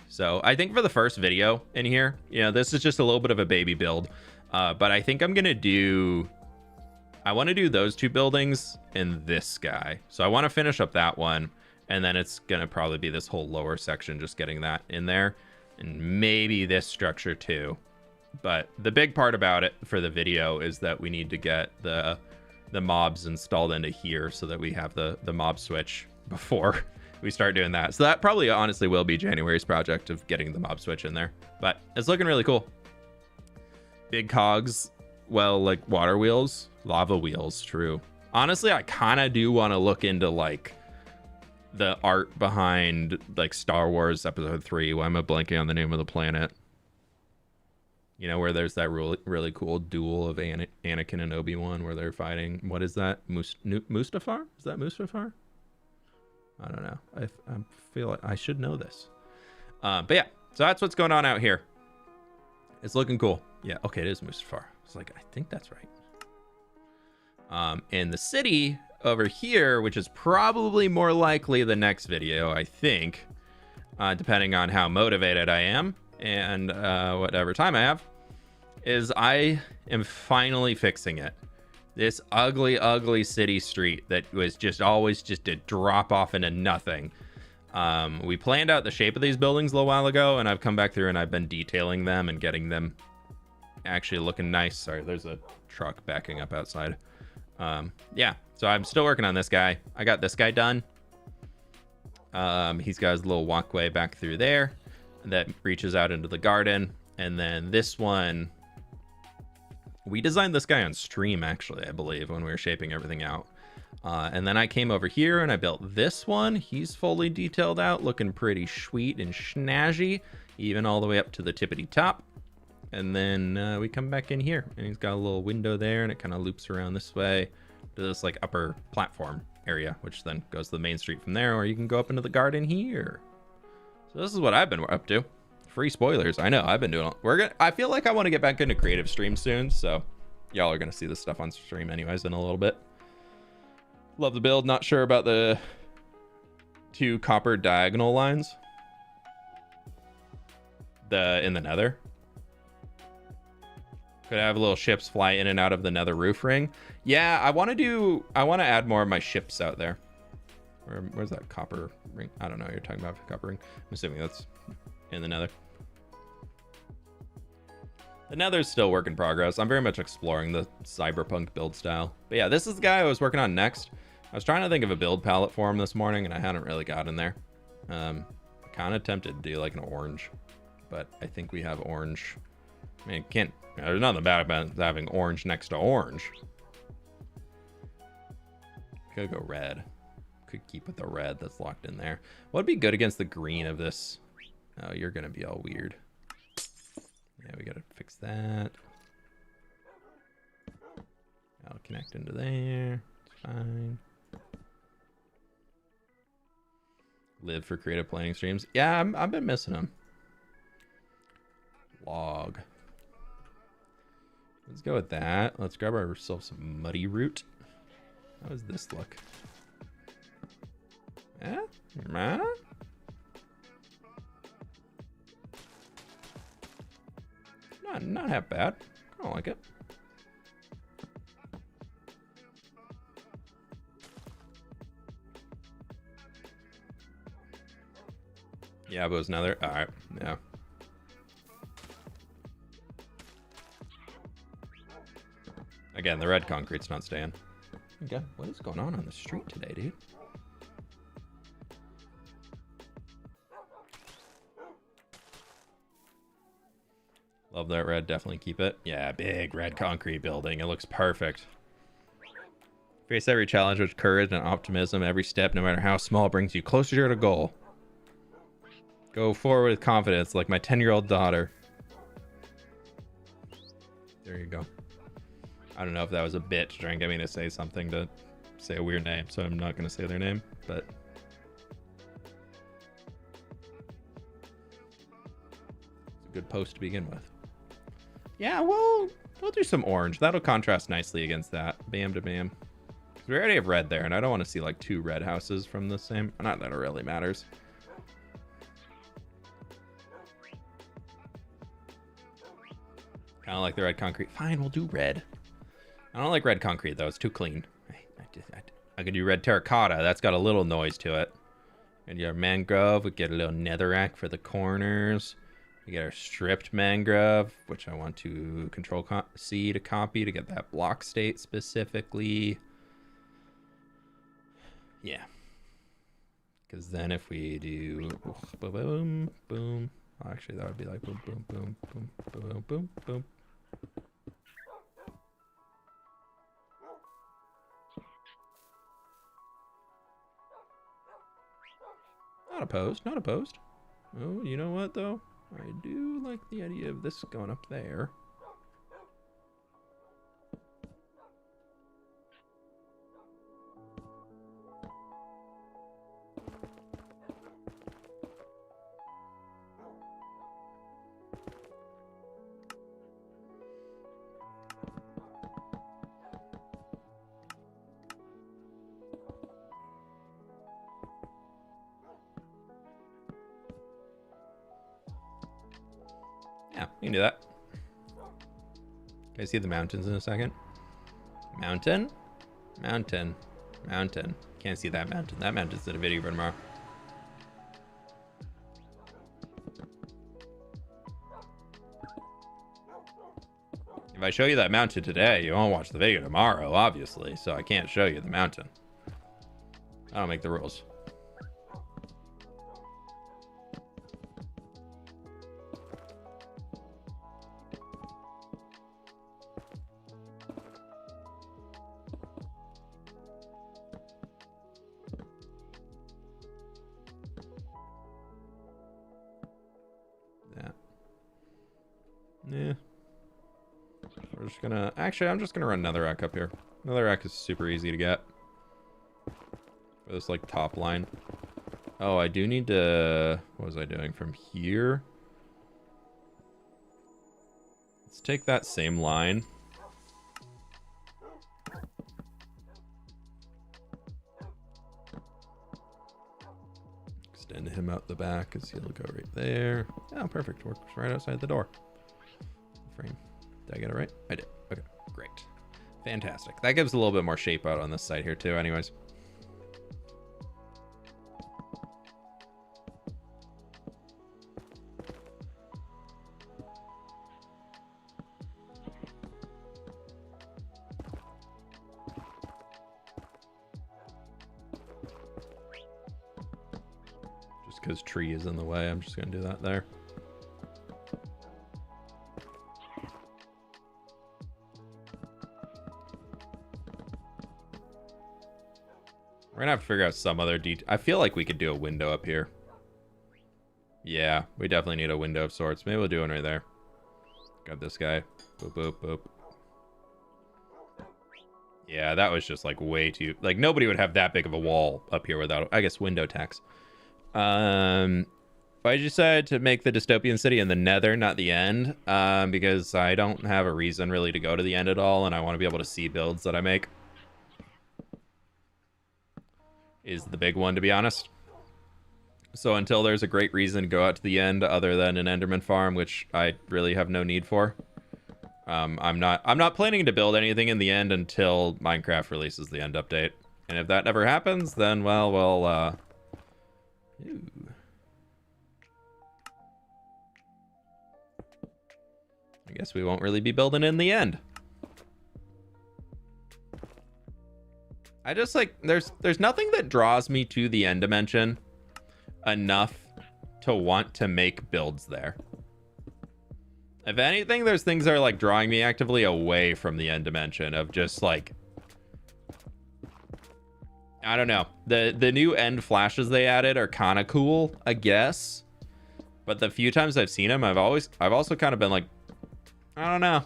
S1: So I think for the first video in here, this is just a little bit of a baby build. But I think I'm going to do, I want to do those two buildings and this guy. So I want to finish up that one. And then it's going to probably be this whole lower section, just getting that in there. And maybe this structure too. But the big part about it for the video is that we need to get the mobs installed into here so that we have the mob switch before we start doing that. So that probably honestly will be January's project of getting the mob switch in there. But it's looking really cool. Big cogs, well, like water wheels, lava wheels, true. Honestly, I kind of do want to look into like the art behind like Star Wars Episode 3. Why am I blanking on the name of the planet? Where there's that really cool duel of Anakin and Obi-Wan where they're fighting. What is that? Mustafar? Is that Mustafar? I don't know. I feel like I should know this. But yeah, so that's what's going on out here. It's looking cool. Yeah, okay, it is Mustafar. It's like, I think that's right. And the city over here, which is probably more likely the next video, I think, depending on how motivated I am and whatever time I have, is I am finally fixing it. This ugly city street that was just always just a drop off into nothing. We planned out the shape of these buildings a little while ago, and I've come back through and I've been detailing them and getting them actually looking nice. Sorry, there's a truck backing up outside. Yeah, so I'm still working on this guy. I got this guy done. He's got his little walkway back through there that reaches out into the garden. And then this one, we designed this guy on stream, actually, I believe, when we were shaping everything out. And then I came over here and I built this one. He's fully detailed out, looking pretty sweet and snazzy, even all the way up to the tippity top. And then we come back in here and he's got a little window there and it kind of loops around this way to this like upper platform area, which then goes to the main street from there, or you can go up into the garden here. So this is what I've been up to. Free spoilers. I know I've been doing. I feel like I want to get back into creative stream soon, so y'all are gonna see this stuff on stream anyways in a little bit. Love the build. Not sure about the 2 copper diagonal lines. In the nether. Could have little ships fly in and out of the nether roof ring. Yeah, I want to add more of my ships out there. Where's that copper ring? I don't know what you're talking about, copper ring. I'm assuming that's in the nether. The nether's still work in progress. I'm very much exploring the cyberpunk build style. But yeah, this is the guy I was working on next. I was trying to think of a build palette for him this morning, and I hadn't really gotten there. Kind of tempted to do like an orange, but I think we have orange. I mean, there's nothing bad about having orange next to orange. Could go red. Could keep with the red that's locked in there. What'd be good against the green of this? Oh, you're gonna be all weird. Yeah, we gotta fix that. I'll connect into there. It's fine. Live for creative planning streams. Yeah, I've been missing them. Log. Let's go with that. Let's grab ourselves some muddy root. How does this look? Yeah? Not half bad. I don't like it. Yeah, but it was Nether. All right. Yeah. Again, the red concrete's not staying. Okay, what is going on the street today, dude? Love that red. Definitely keep it. Yeah, big red concrete building. It looks perfect. Face every challenge with courage and optimism. Every step, no matter how small, brings you closer to your goal. Go forward with confidence, like my 10-year-old daughter. There you go. I don't know if that was a bit to try and get me to say something to say a weird name, so I'm not going to say their name, but... it's a good post to begin with. Yeah, well, we'll do some orange. That'll contrast nicely against that. Bam to bam. We already have red there, and I don't want to see like 2 red houses from the same... not that it really matters. Kind of like the red concrete. Fine, we'll do red. I don't like red concrete, though. It's too clean. I could do red terracotta. That's got a little noise to it. And your mangrove, we get a little netherrack for the corners. We get our stripped mangrove, which I want to control C to copy to get that block state specifically. Yeah. Because then if we do boom, boom, boom. Oh, actually, that would be like boom, boom, boom, boom, boom, boom, boom. Not opposed, not opposed. Oh, you know what, though? I do like the idea of this going up there. Yeah, we can do that. Can I see the mountains in a second? Mountain? Mountain. Mountain. Can't see that mountain. That mountain's in a video for tomorrow. If I show you that mountain today, you won't watch the video tomorrow, obviously, so I can't show you the mountain. I don't make the rules. Yeah. We're just gonna... actually, I'm just gonna run Netherrack up here. Netherrack is super easy to get. For this, like, top line. Oh, I do need to... what was I doing from here? Let's take that same line. Extend him out the back, because he'll go right there. Oh, perfect. Works right outside the door. Frame. Did I get it right? I did. Okay, great. Fantastic. That gives a little bit more shape out on this side here too, anyways. Just because tree is in the way, I'm just going to do that there. We're gonna have to figure out some other detail. I feel like we could do a window up here. Yeah, we definitely need a window of sorts. Maybe we'll do one right there. Got this guy. Boop, boop, boop. Yeah, that was just like way too... like nobody would have that big of a wall up here without, I guess, window tax. I decided to make the dystopian city in the Nether, not the end, because I don't have a reason really to go to the end at all, and I want to be able to see builds that I make. Is the big one, to be honest. So until there's a great reason to go out to the end other than an Enderman farm, which I really have no need for, I'm not planning to build anything in the end until Minecraft releases the end update. And if that never happens, then well, ooh. I guess we won't really be building in the end. I just like there's nothing that draws me to the end dimension enough to want to make builds there. If anything, there's things that are like drawing me actively away from the end dimension of just like, I don't know. The new end flashes they added are kind of cool, I guess. But the few times I've seen them, I've also kind of been like, I don't know.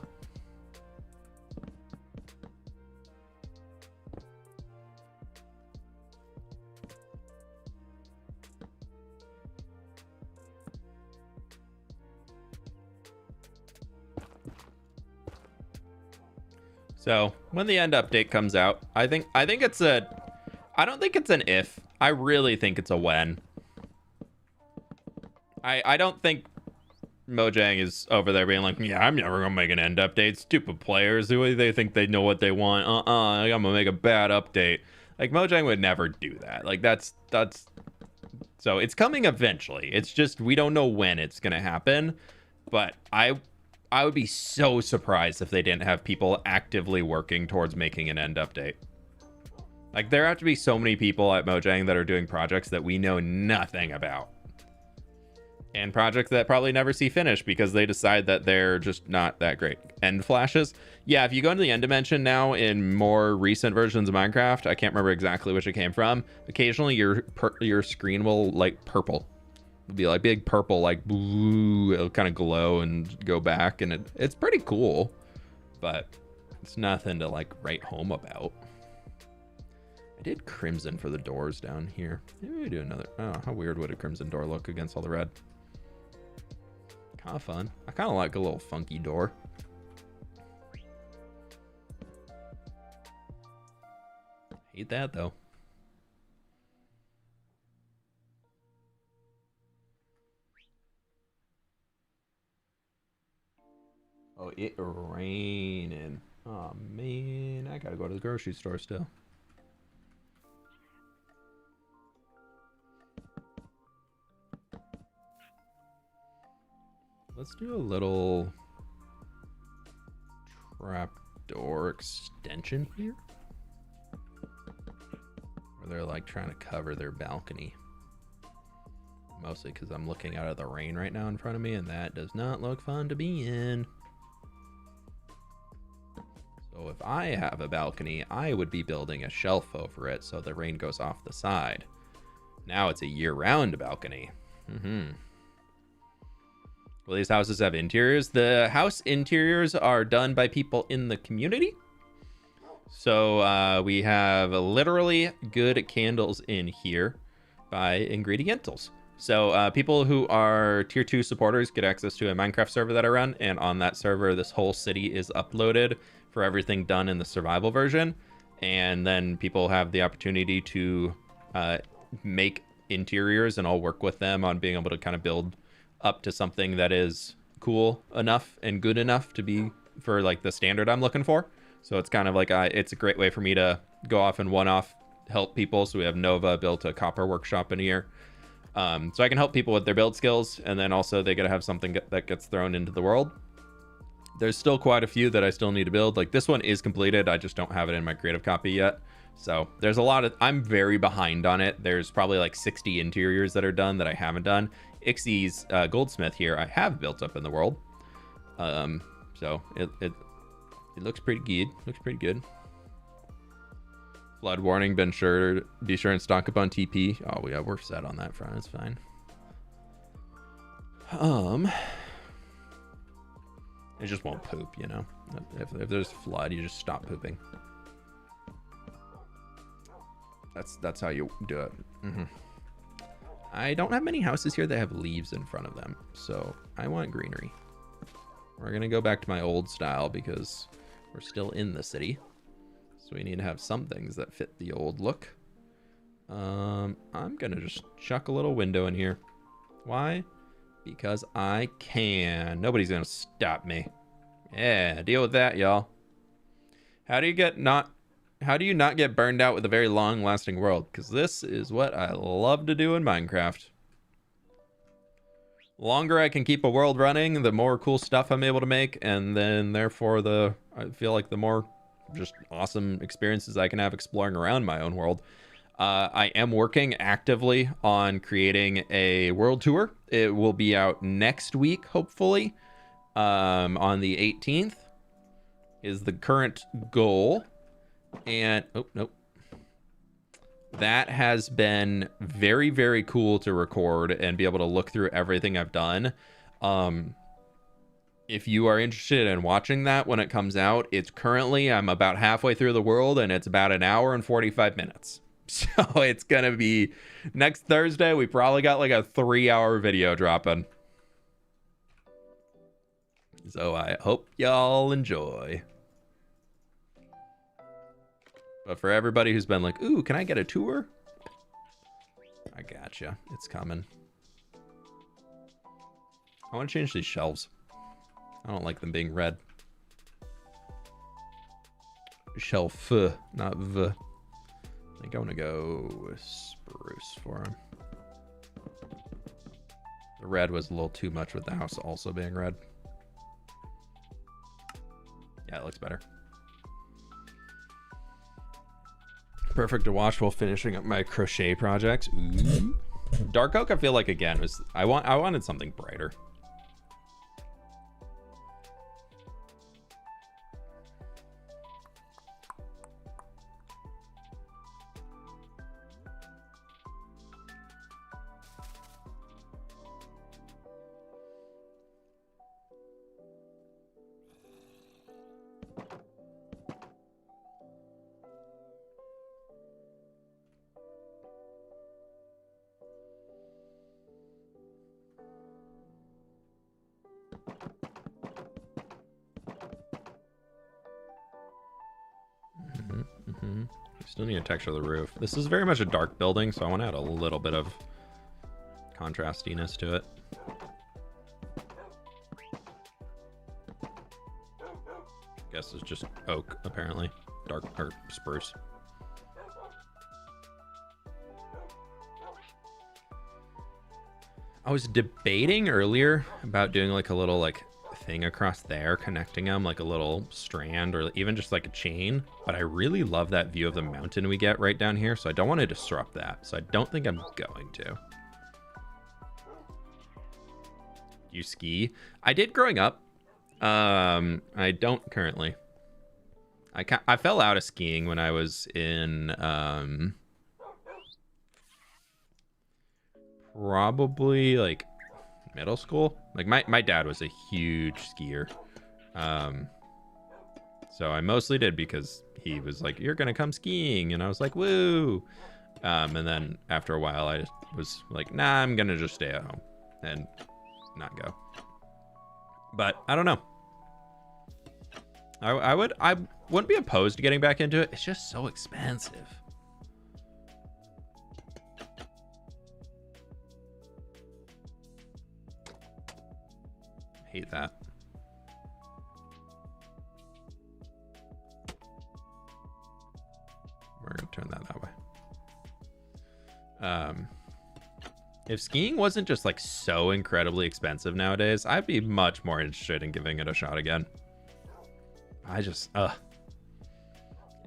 S1: So when the end update comes out, I don't think it's an if. I really think it's a when. I don't think Mojang is over there being like, yeah, I'm never gonna make an end update. Stupid players. They think they know what they want. I'm gonna make a bad update. Like Mojang would never do that. Like that's so it's coming eventually. It's just we don't know when it's gonna happen. But I would be so surprised if they didn't have people actively working towards making an end update. Like there have to be so many people at Mojang that are doing projects that we know nothing about. And projects that probably never see finish because they decide that they're just not that great. End flashes. Yeah, if you go into the end dimension now in more recent versions of Minecraft, I can't remember exactly which it came from. Occasionally your screen will light purple. It'll be like big purple, like blue. It'll kind of glow and go back, and it's pretty cool, but it's nothing to like write home about. I did crimson for the doors down here. Maybe we do another. Oh, how weird would a crimson door look against all the red? Kind of fun. I kind of like a little funky door. Hate that though. Oh, it raining. Oh man, I gotta go to the grocery store still. Let's do a little trapdoor extension here. Where they're like trying to cover their balcony. Mostly because I'm looking out at the rain right now in front of me, and that does not look fun to be in. So if I have a balcony, I would be building a shelf over it so the rain goes off the side. Now it's a year-round balcony. Will these houses have interiors? The house interiors are done by people in the community. So we have literally good candles in here by Ingredientals. So people who are tier 2 supporters get access to a Minecraft server that I run. And on that server, this whole city is uploaded for everything done in the survival version. And then people have the opportunity to make interiors, and I'll work with them on being able to kind of build up to something that is cool enough and good enough to be for like the standard I'm looking for. So it's kind of like it's a great way for me to go off and one-off help people. So we have Nova built a copper workshop in here. So I can help people with their build skills, and then also they gotta have something that gets thrown into the world. There's still quite a few that I still need to build. Like this one is completed. I just don't have it in my creative copy yet. So there's a lot of, I'm very behind on it. There's probably like 60 interiors that are done that I haven't done. Ixie's goldsmith here I have built up in the world. So it looks pretty good. Looks pretty good. Flood warning, be sure and stock up on TP. Oh yeah, we're set on that front. It's fine. It just won't poop, you know. If there's flood, you just stop pooping. That's how you do it. I don't have many houses here that have leaves in front of them, so I want greenery. We're gonna go back to my old style because we're still in the city, so we need to have some things that fit the old look. I'm gonna just chuck a little window in here. Why? Because I can. Nobody's gonna stop me. Yeah, deal with that, y'all. How do you not get burned out with a very long-lasting world? Because this is what I love to do in Minecraft. The longer I can keep a world running, the more cool stuff I'm able to make, and then therefore I feel like the more just awesome experiences I can have exploring around my own world. I am working actively on creating a world tour. It will be out next week, hopefully. On the 18th is the current goal. And, oh, nope. That has been very, very cool to record and be able to look through everything I've done. If you are interested in watching that when it comes out, I'm about halfway through the world, and it's about an hour and 45 minutes. So it's going to be next Thursday. We probably got like a 3-hour video dropping. So I hope y'all enjoy. But for everybody who's been like, ooh, can I get a tour? I gotcha. It's coming. I want to change these shelves. I don't like them being red. Shelf, not v. I think I want to go spruce for him. The red was a little too much with the house also being red. Yeah, it looks better. Perfect to watch while finishing up my crochet projects. Ooh. Dark oak, I feel like again was I wanted something brighter. Still need to texture the roof. This is very much a dark building, so I want to add a little bit of contrastiness to it. Guess it's just oak, apparently. Dark or spruce. I was debating earlier about doing like a little like thing across there, connecting them like a little strand or even just like a chain, but I really love that view of the mountain we get right down here, so I don't want to disrupt that, so I don't think I'm going to. You ski? I did growing up. I don't currently. I fell out of skiing when I was in probably like middle school. Like my dad was a huge skier, so I mostly did because he was like, you're gonna come skiing, and I was like, woo. And then after a while I was like, nah, I'm gonna just stay at home and not go. But I don't know, I wouldn't be opposed to getting back into it. It's just so expensive. Hate that. We're gonna turn that way. If skiing wasn't just like so incredibly expensive nowadays, I'd be much more interested in giving it a shot again. I just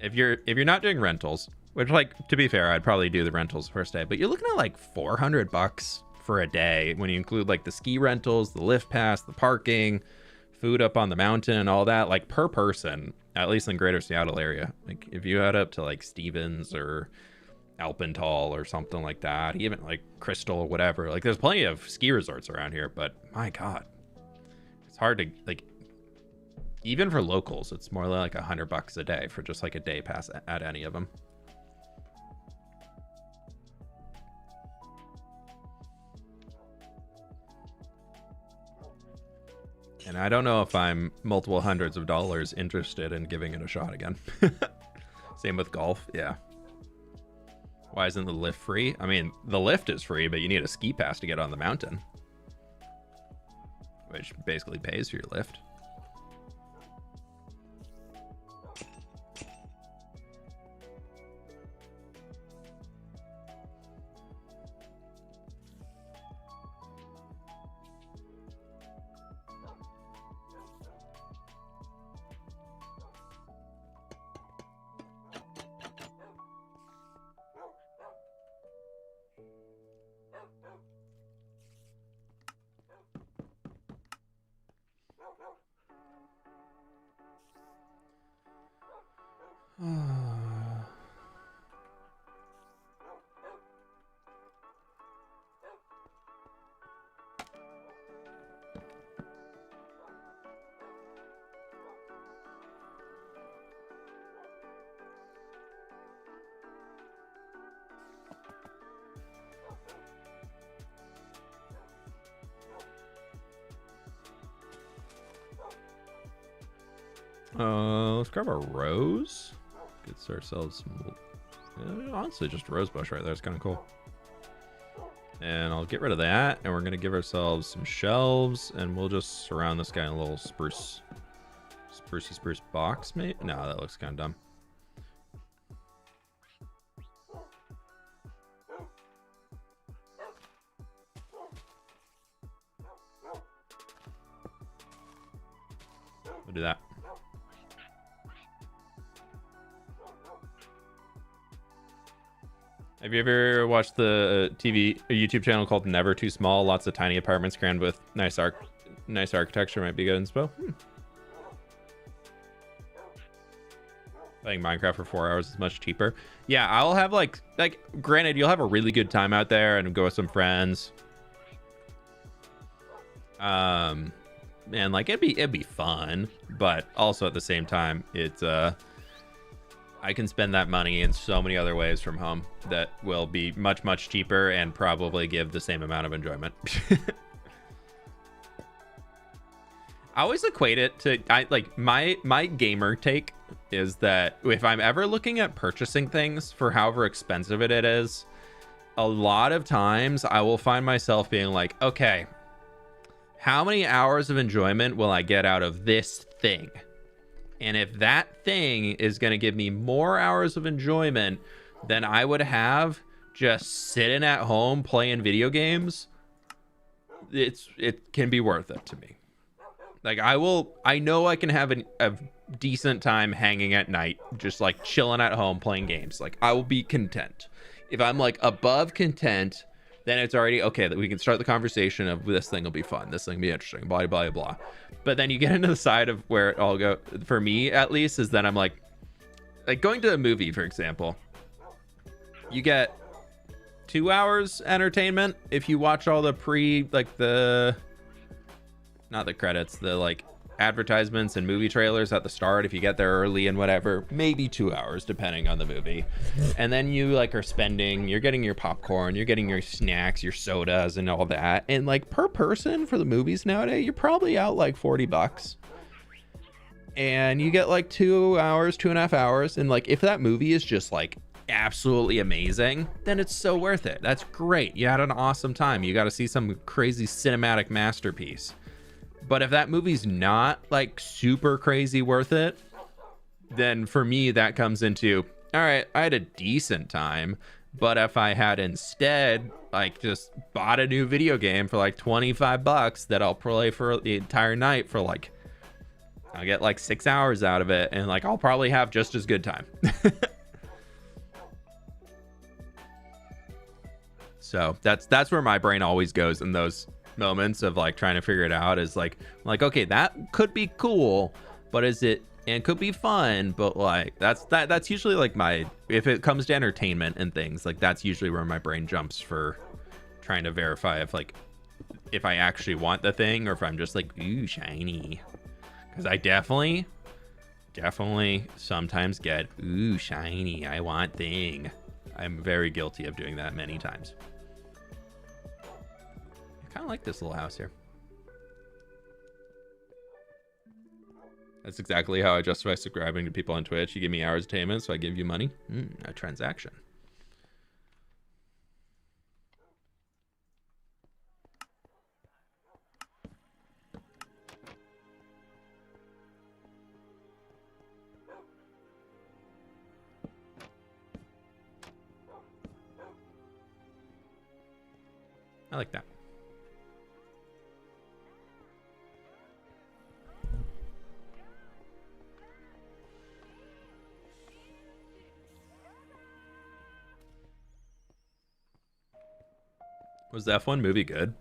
S1: if you're not doing rentals, which, like, to be fair, I'd probably do the rentals first day, but you're looking at like $400 for a day when you include like the ski rentals, the lift pass, the parking, food up on the mountain, and all that, like per person, at least in greater Seattle area. Like if you head up to like Stevens or Alpental or something like that, even like Crystal or whatever, like there's plenty of ski resorts around here, but my God, it's hard to, like, even for locals, it's more like $100 a day for just like a day pass at any of them. And I don't know if I'm multiple hundreds of dollars interested in giving it a shot again. Same with golf. Yeah. Why isn't the lift free? I mean, the lift is free, but you need a ski pass to get on the mountain, which basically pays for your lift. Let's grab a rose. Gets ourselves some, honestly, just a rose bush right there. It's kind of cool. And I'll get rid of that, and we're gonna give ourselves some shelves, and we'll just surround this guy in a little spruce box, mate. No, that looks kind of dumb. We'll do that. Have you ever watched the YouTube channel called Never Too Small? Lots of tiny apartments crammed with nice architecture. Might be good inspo. Playing Minecraft for 4 hours is much cheaper. Yeah, I'll have like granted, you'll have a really good time out there and go with some friends. And like it'd be fun, but also at the same time, it's I can spend that money in so many other ways from home that will be much cheaper and probably give the same amount of enjoyment. I always equate it to my gamer take is that if I'm ever looking at purchasing things for however expensive it is, a lot of times I will find myself being like, okay, how many hours of enjoyment will I get out of this thing? And if that thing is going to give me more hours of enjoyment than I would have just sitting at home playing video games, it can be worth it to me. Like I know I can have a decent time hanging at night, just like chilling at home playing games. Like I will be content. If I'm like above content, then it's already okay that we can start the conversation of this thing will be fun, this thing will be interesting, blah blah blah. But then you get into the side of where it all go, for me at least, is that I'm like going to a movie, for example, you get 2 hours entertainment if you watch all the not the credits, the like advertisements and movie trailers at the start. If you get there early and whatever, maybe 2 hours depending on the movie. And then you like you're getting your popcorn, you're getting your snacks, your sodas and all that, and like per person for the movies nowadays, you're probably out like $40, and you get like 2 hours, 2.5 hours. And like if that movie is just like absolutely amazing, then it's so worth it. That's great, you had an awesome time, you got to see some crazy cinematic masterpiece. But if that movie's not like super crazy worth it, then for me that comes into, all right, I had a decent time, but if I had instead like just bought a new video game for like $25 that I'll play for the entire night for like, I'll get like 6 hours out of it, and like I'll probably have just as good time. So that's where my brain always goes in those moments of like trying to figure it out, is like okay, that could be cool, but is it, and could be fun, but like that's usually like if it comes to entertainment and things like, that's usually where my brain jumps for trying to verify if I actually want the thing, or if I'm just like, ooh, shiny. Because I definitely sometimes get, ooh, shiny, I want thing. I'm very guilty of doing that many times. I kind of like this little house here. That's exactly how I justify subscribing to people on Twitch. You give me hours of entertainment, so I give you money. A transaction. I like that. Was the F1 movie good?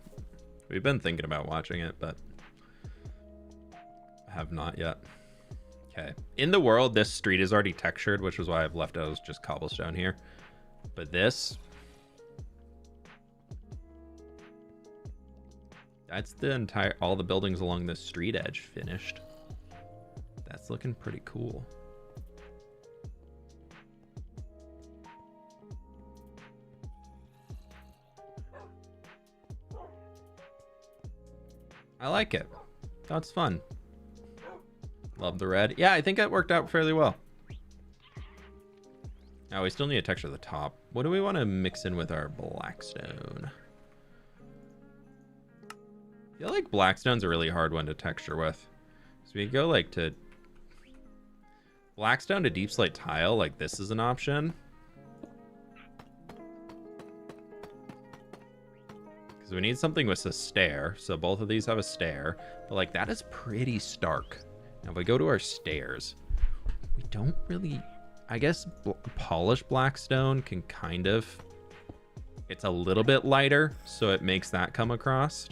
S1: We've been thinking about watching it, but have not yet. Okay. In the world, this street is already textured, which is why I've left it as just cobblestone here. But this... that's the entire... all the buildings along the street edge finished. That's looking pretty cool. I like it. That's fun. Love the red. Yeah, I think it worked out fairly well. Now we still need to texture the top. What do we want to mix in with our blackstone? I feel like blackstone's a really hard one to texture with. So we go like to blackstone to deep slate tile. Like this is an option. We need something with a stair, so both of these have a stair, but like that is pretty stark. Now if we go to our stairs, we don't really, I guess polished blackstone can kind of, it's a little bit lighter, so it makes that come across.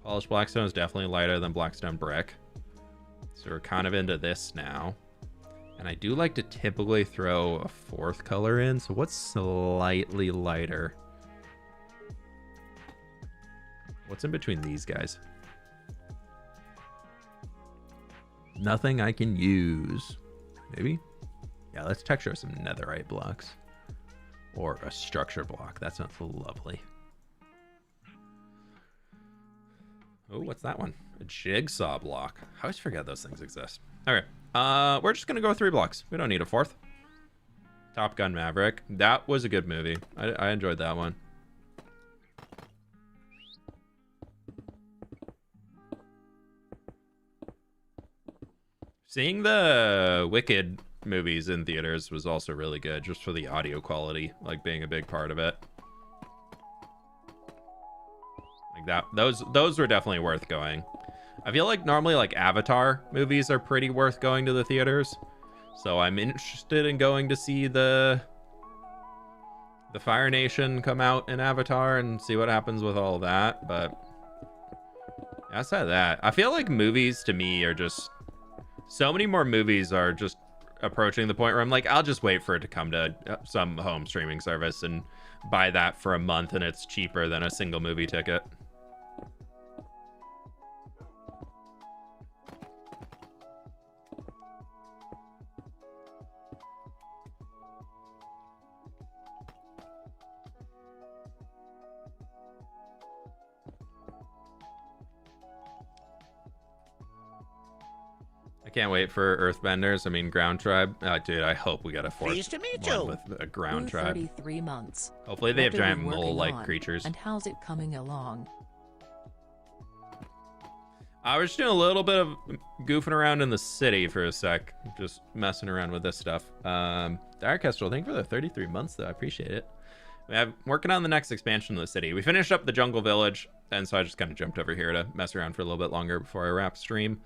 S1: Polished blackstone is definitely lighter than blackstone brick, so we're kind of into this now. And I do like to typically throw a fourth color in, so what's slightly lighter? What's in between these guys? Nothing I can use. Maybe? Yeah, let's texture some netherite blocks. Or a structure block. That sounds lovely. Oh, what's that one? A jigsaw block. I always forget those things exist. Okay. We're just going to go 3 blocks. We don't need a fourth. Top Gun Maverick. That was a good movie. I enjoyed that one. Seeing the Wicked movies in theaters was also really good, just for the audio quality, like being a big part of it. Like that, those were definitely worth going. I feel like normally like Avatar movies are pretty worth going to the theaters, so I'm interested in going to see the Fire Nation come out in Avatar and see what happens with all of that. But outside of that, I feel like movies to me are just... so many more movies are just approaching the point where I'm like, I'll just wait for it to come to some home streaming service and buy that for a month, and it's cheaper than a single movie ticket. I can't wait for Earthbenders. I mean, Ground Tribe. Dude, I hope we get a fourth
S3: Pleased to meet
S1: one
S3: you.
S1: with a Ground Tribe.
S2: 33 months.
S1: Hopefully they have
S2: What are
S1: giant
S2: we working
S1: mole-like
S2: on,
S1: creatures.
S2: And how's it coming along?
S1: I was just doing a little bit of goofing around in the city for a sec. Just messing around with this stuff. Dark Kestrel, thank you for the 33 months, though. I appreciate it. I'm working on the next expansion of the city. We finished up the Jungle Village, and so I just kind of jumped over here to mess around for a little bit longer before I wrap stream.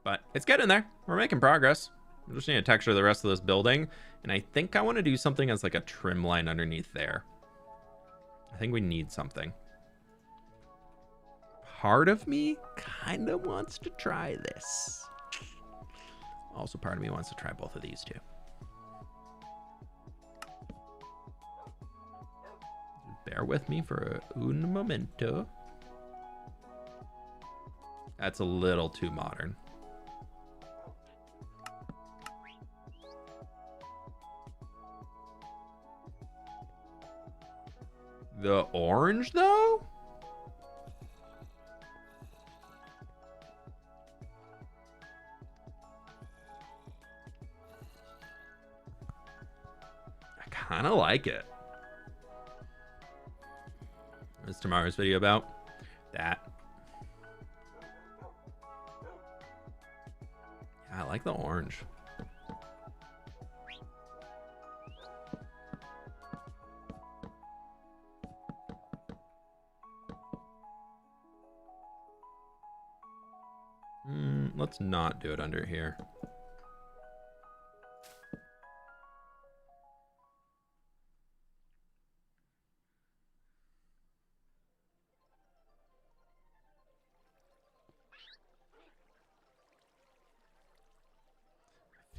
S1: But it's getting there. We're making progress. I just need to texture the rest of this building, and I think I want to do something as like a trim line underneath there. I think we need something. Part of me kind of wants to try this. Also, part of me wants to try both of these too. Bear with me for un momento. That's a little too modern. The orange, though? I kind of like it. What's tomorrow's video about? That. Yeah, I like the orange. Let's not do it under here.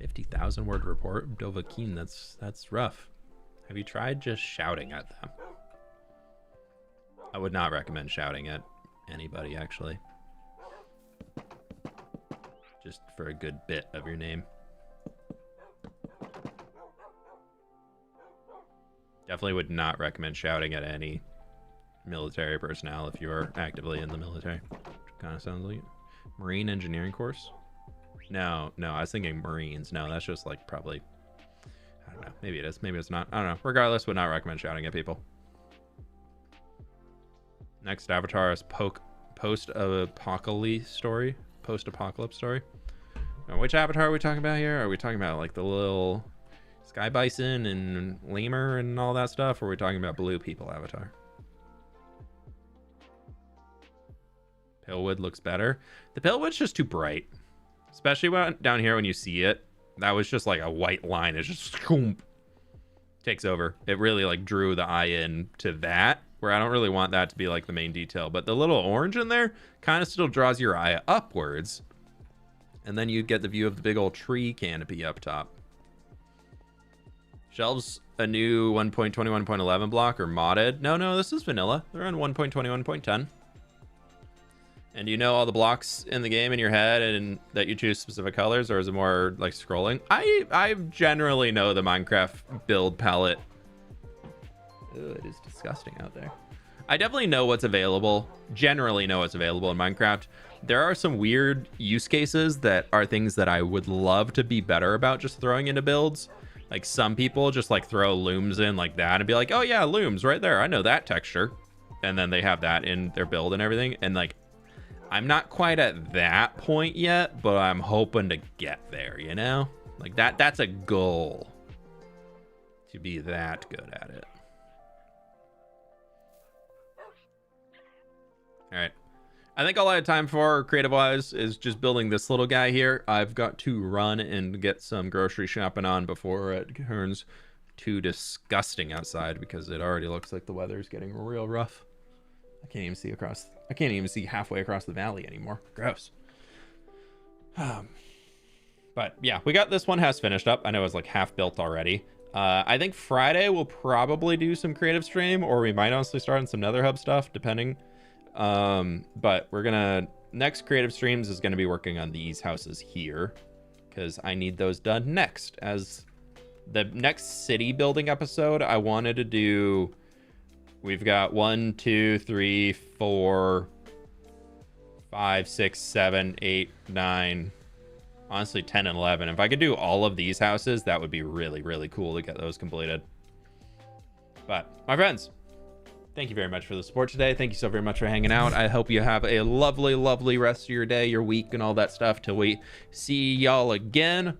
S1: $50,000 report, Dovahkiin. That's rough. Have you tried just shouting at them? I would not recommend shouting at anybody, actually. Just for a good bit of your name. Definitely would not recommend shouting at any military personnel if you are actively in the military. Kind of sounds like it. Marine engineering course? No, I was thinking Marines. No, that's just like probably, I don't know. Maybe it is. Maybe it's not. I don't know. Regardless, would not recommend shouting at people. Next avatar is post-apocalypse story. Post-apocalypse story. Now, which avatar are we talking about here? Are we talking about like the little sky bison and lemur and all that stuff? Or are we talking about blue people avatar? Palewood looks better. The Palewood's just too bright. Especially down here when you see it. That was just like a white line. It just takes over. It really like drew the eye in to that, where I don't really want that to be like the main detail. But the little orange in there kind of still draws your eye upwards. And then you get the view of the big old tree canopy up top. Shelves a new 1.21.11 block or modded? No, this is vanilla. They're on 1.21.10. And do you know all the blocks in the game in your head and that you choose specific colors, or is it more like scrolling? I generally know the Minecraft build palette. Ooh, it is disgusting out there. I definitely know what's available, generally know what's available in Minecraft. There are some weird use cases that are things that I would love to be better about just throwing into builds. Like some people just like throw looms in like that and be like, oh yeah, looms right there. I know that texture. And then they have that in their build and everything. And like, I'm not quite at that point yet, but I'm hoping to get there, you know? Like that's a goal, to be that good at it. All right. I think all I had time for creative-wise is just building this little guy here. I've got to run and get some grocery shopping on before it turns too disgusting outside, because it already looks like the weather's getting real rough. I can't even see halfway across the valley anymore. Gross. But yeah, we got this one has finished up. I know it's like half built already. I think Friday we'll probably do some creative stream, or we might honestly start on some Nether Hub stuff, depending. But we're gonna, next creative streams is gonna be working on these houses here, because I need those done next. As the next city building episode, I wanted to do, we've got 1, 2, 3, 4, 5, 6, 7, 8, 9, honestly 10 and 11. If I could do all of these houses, that would be really, really cool to get those completed. But my friends, thank you very much for the support today. Thank you so very much for hanging out. I hope you have a lovely, lovely rest of your day, your week, and all that stuff till we see y'all again.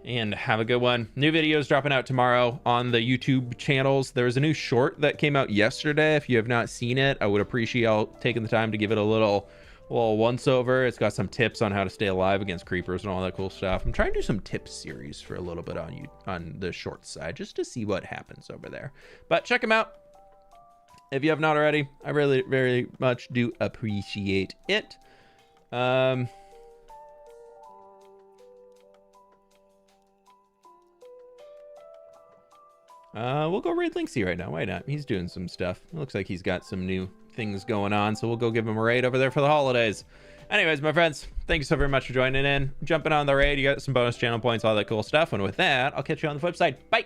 S1: And have a good one. New videos dropping out tomorrow on the YouTube channels. There's a new short that came out yesterday. If you have not seen it, I would appreciate y'all taking the time to give it a little once over. It's got some tips on how to stay alive against creepers and all that cool stuff. I'm trying to do some tips series for a little bit on the short side, just to see what happens over there. But check them out if you have not already. I really very much do appreciate it. We'll go raid Linksy right now. Why not? He's doing some stuff. It looks like he's got some new things going on, so we'll go give him a raid over there for the holidays. Anyways, my friends, thank you so very much for joining in, jumping on the raid. You got some bonus channel points, all that cool stuff. And with that, I'll catch you on the flip side. Bye.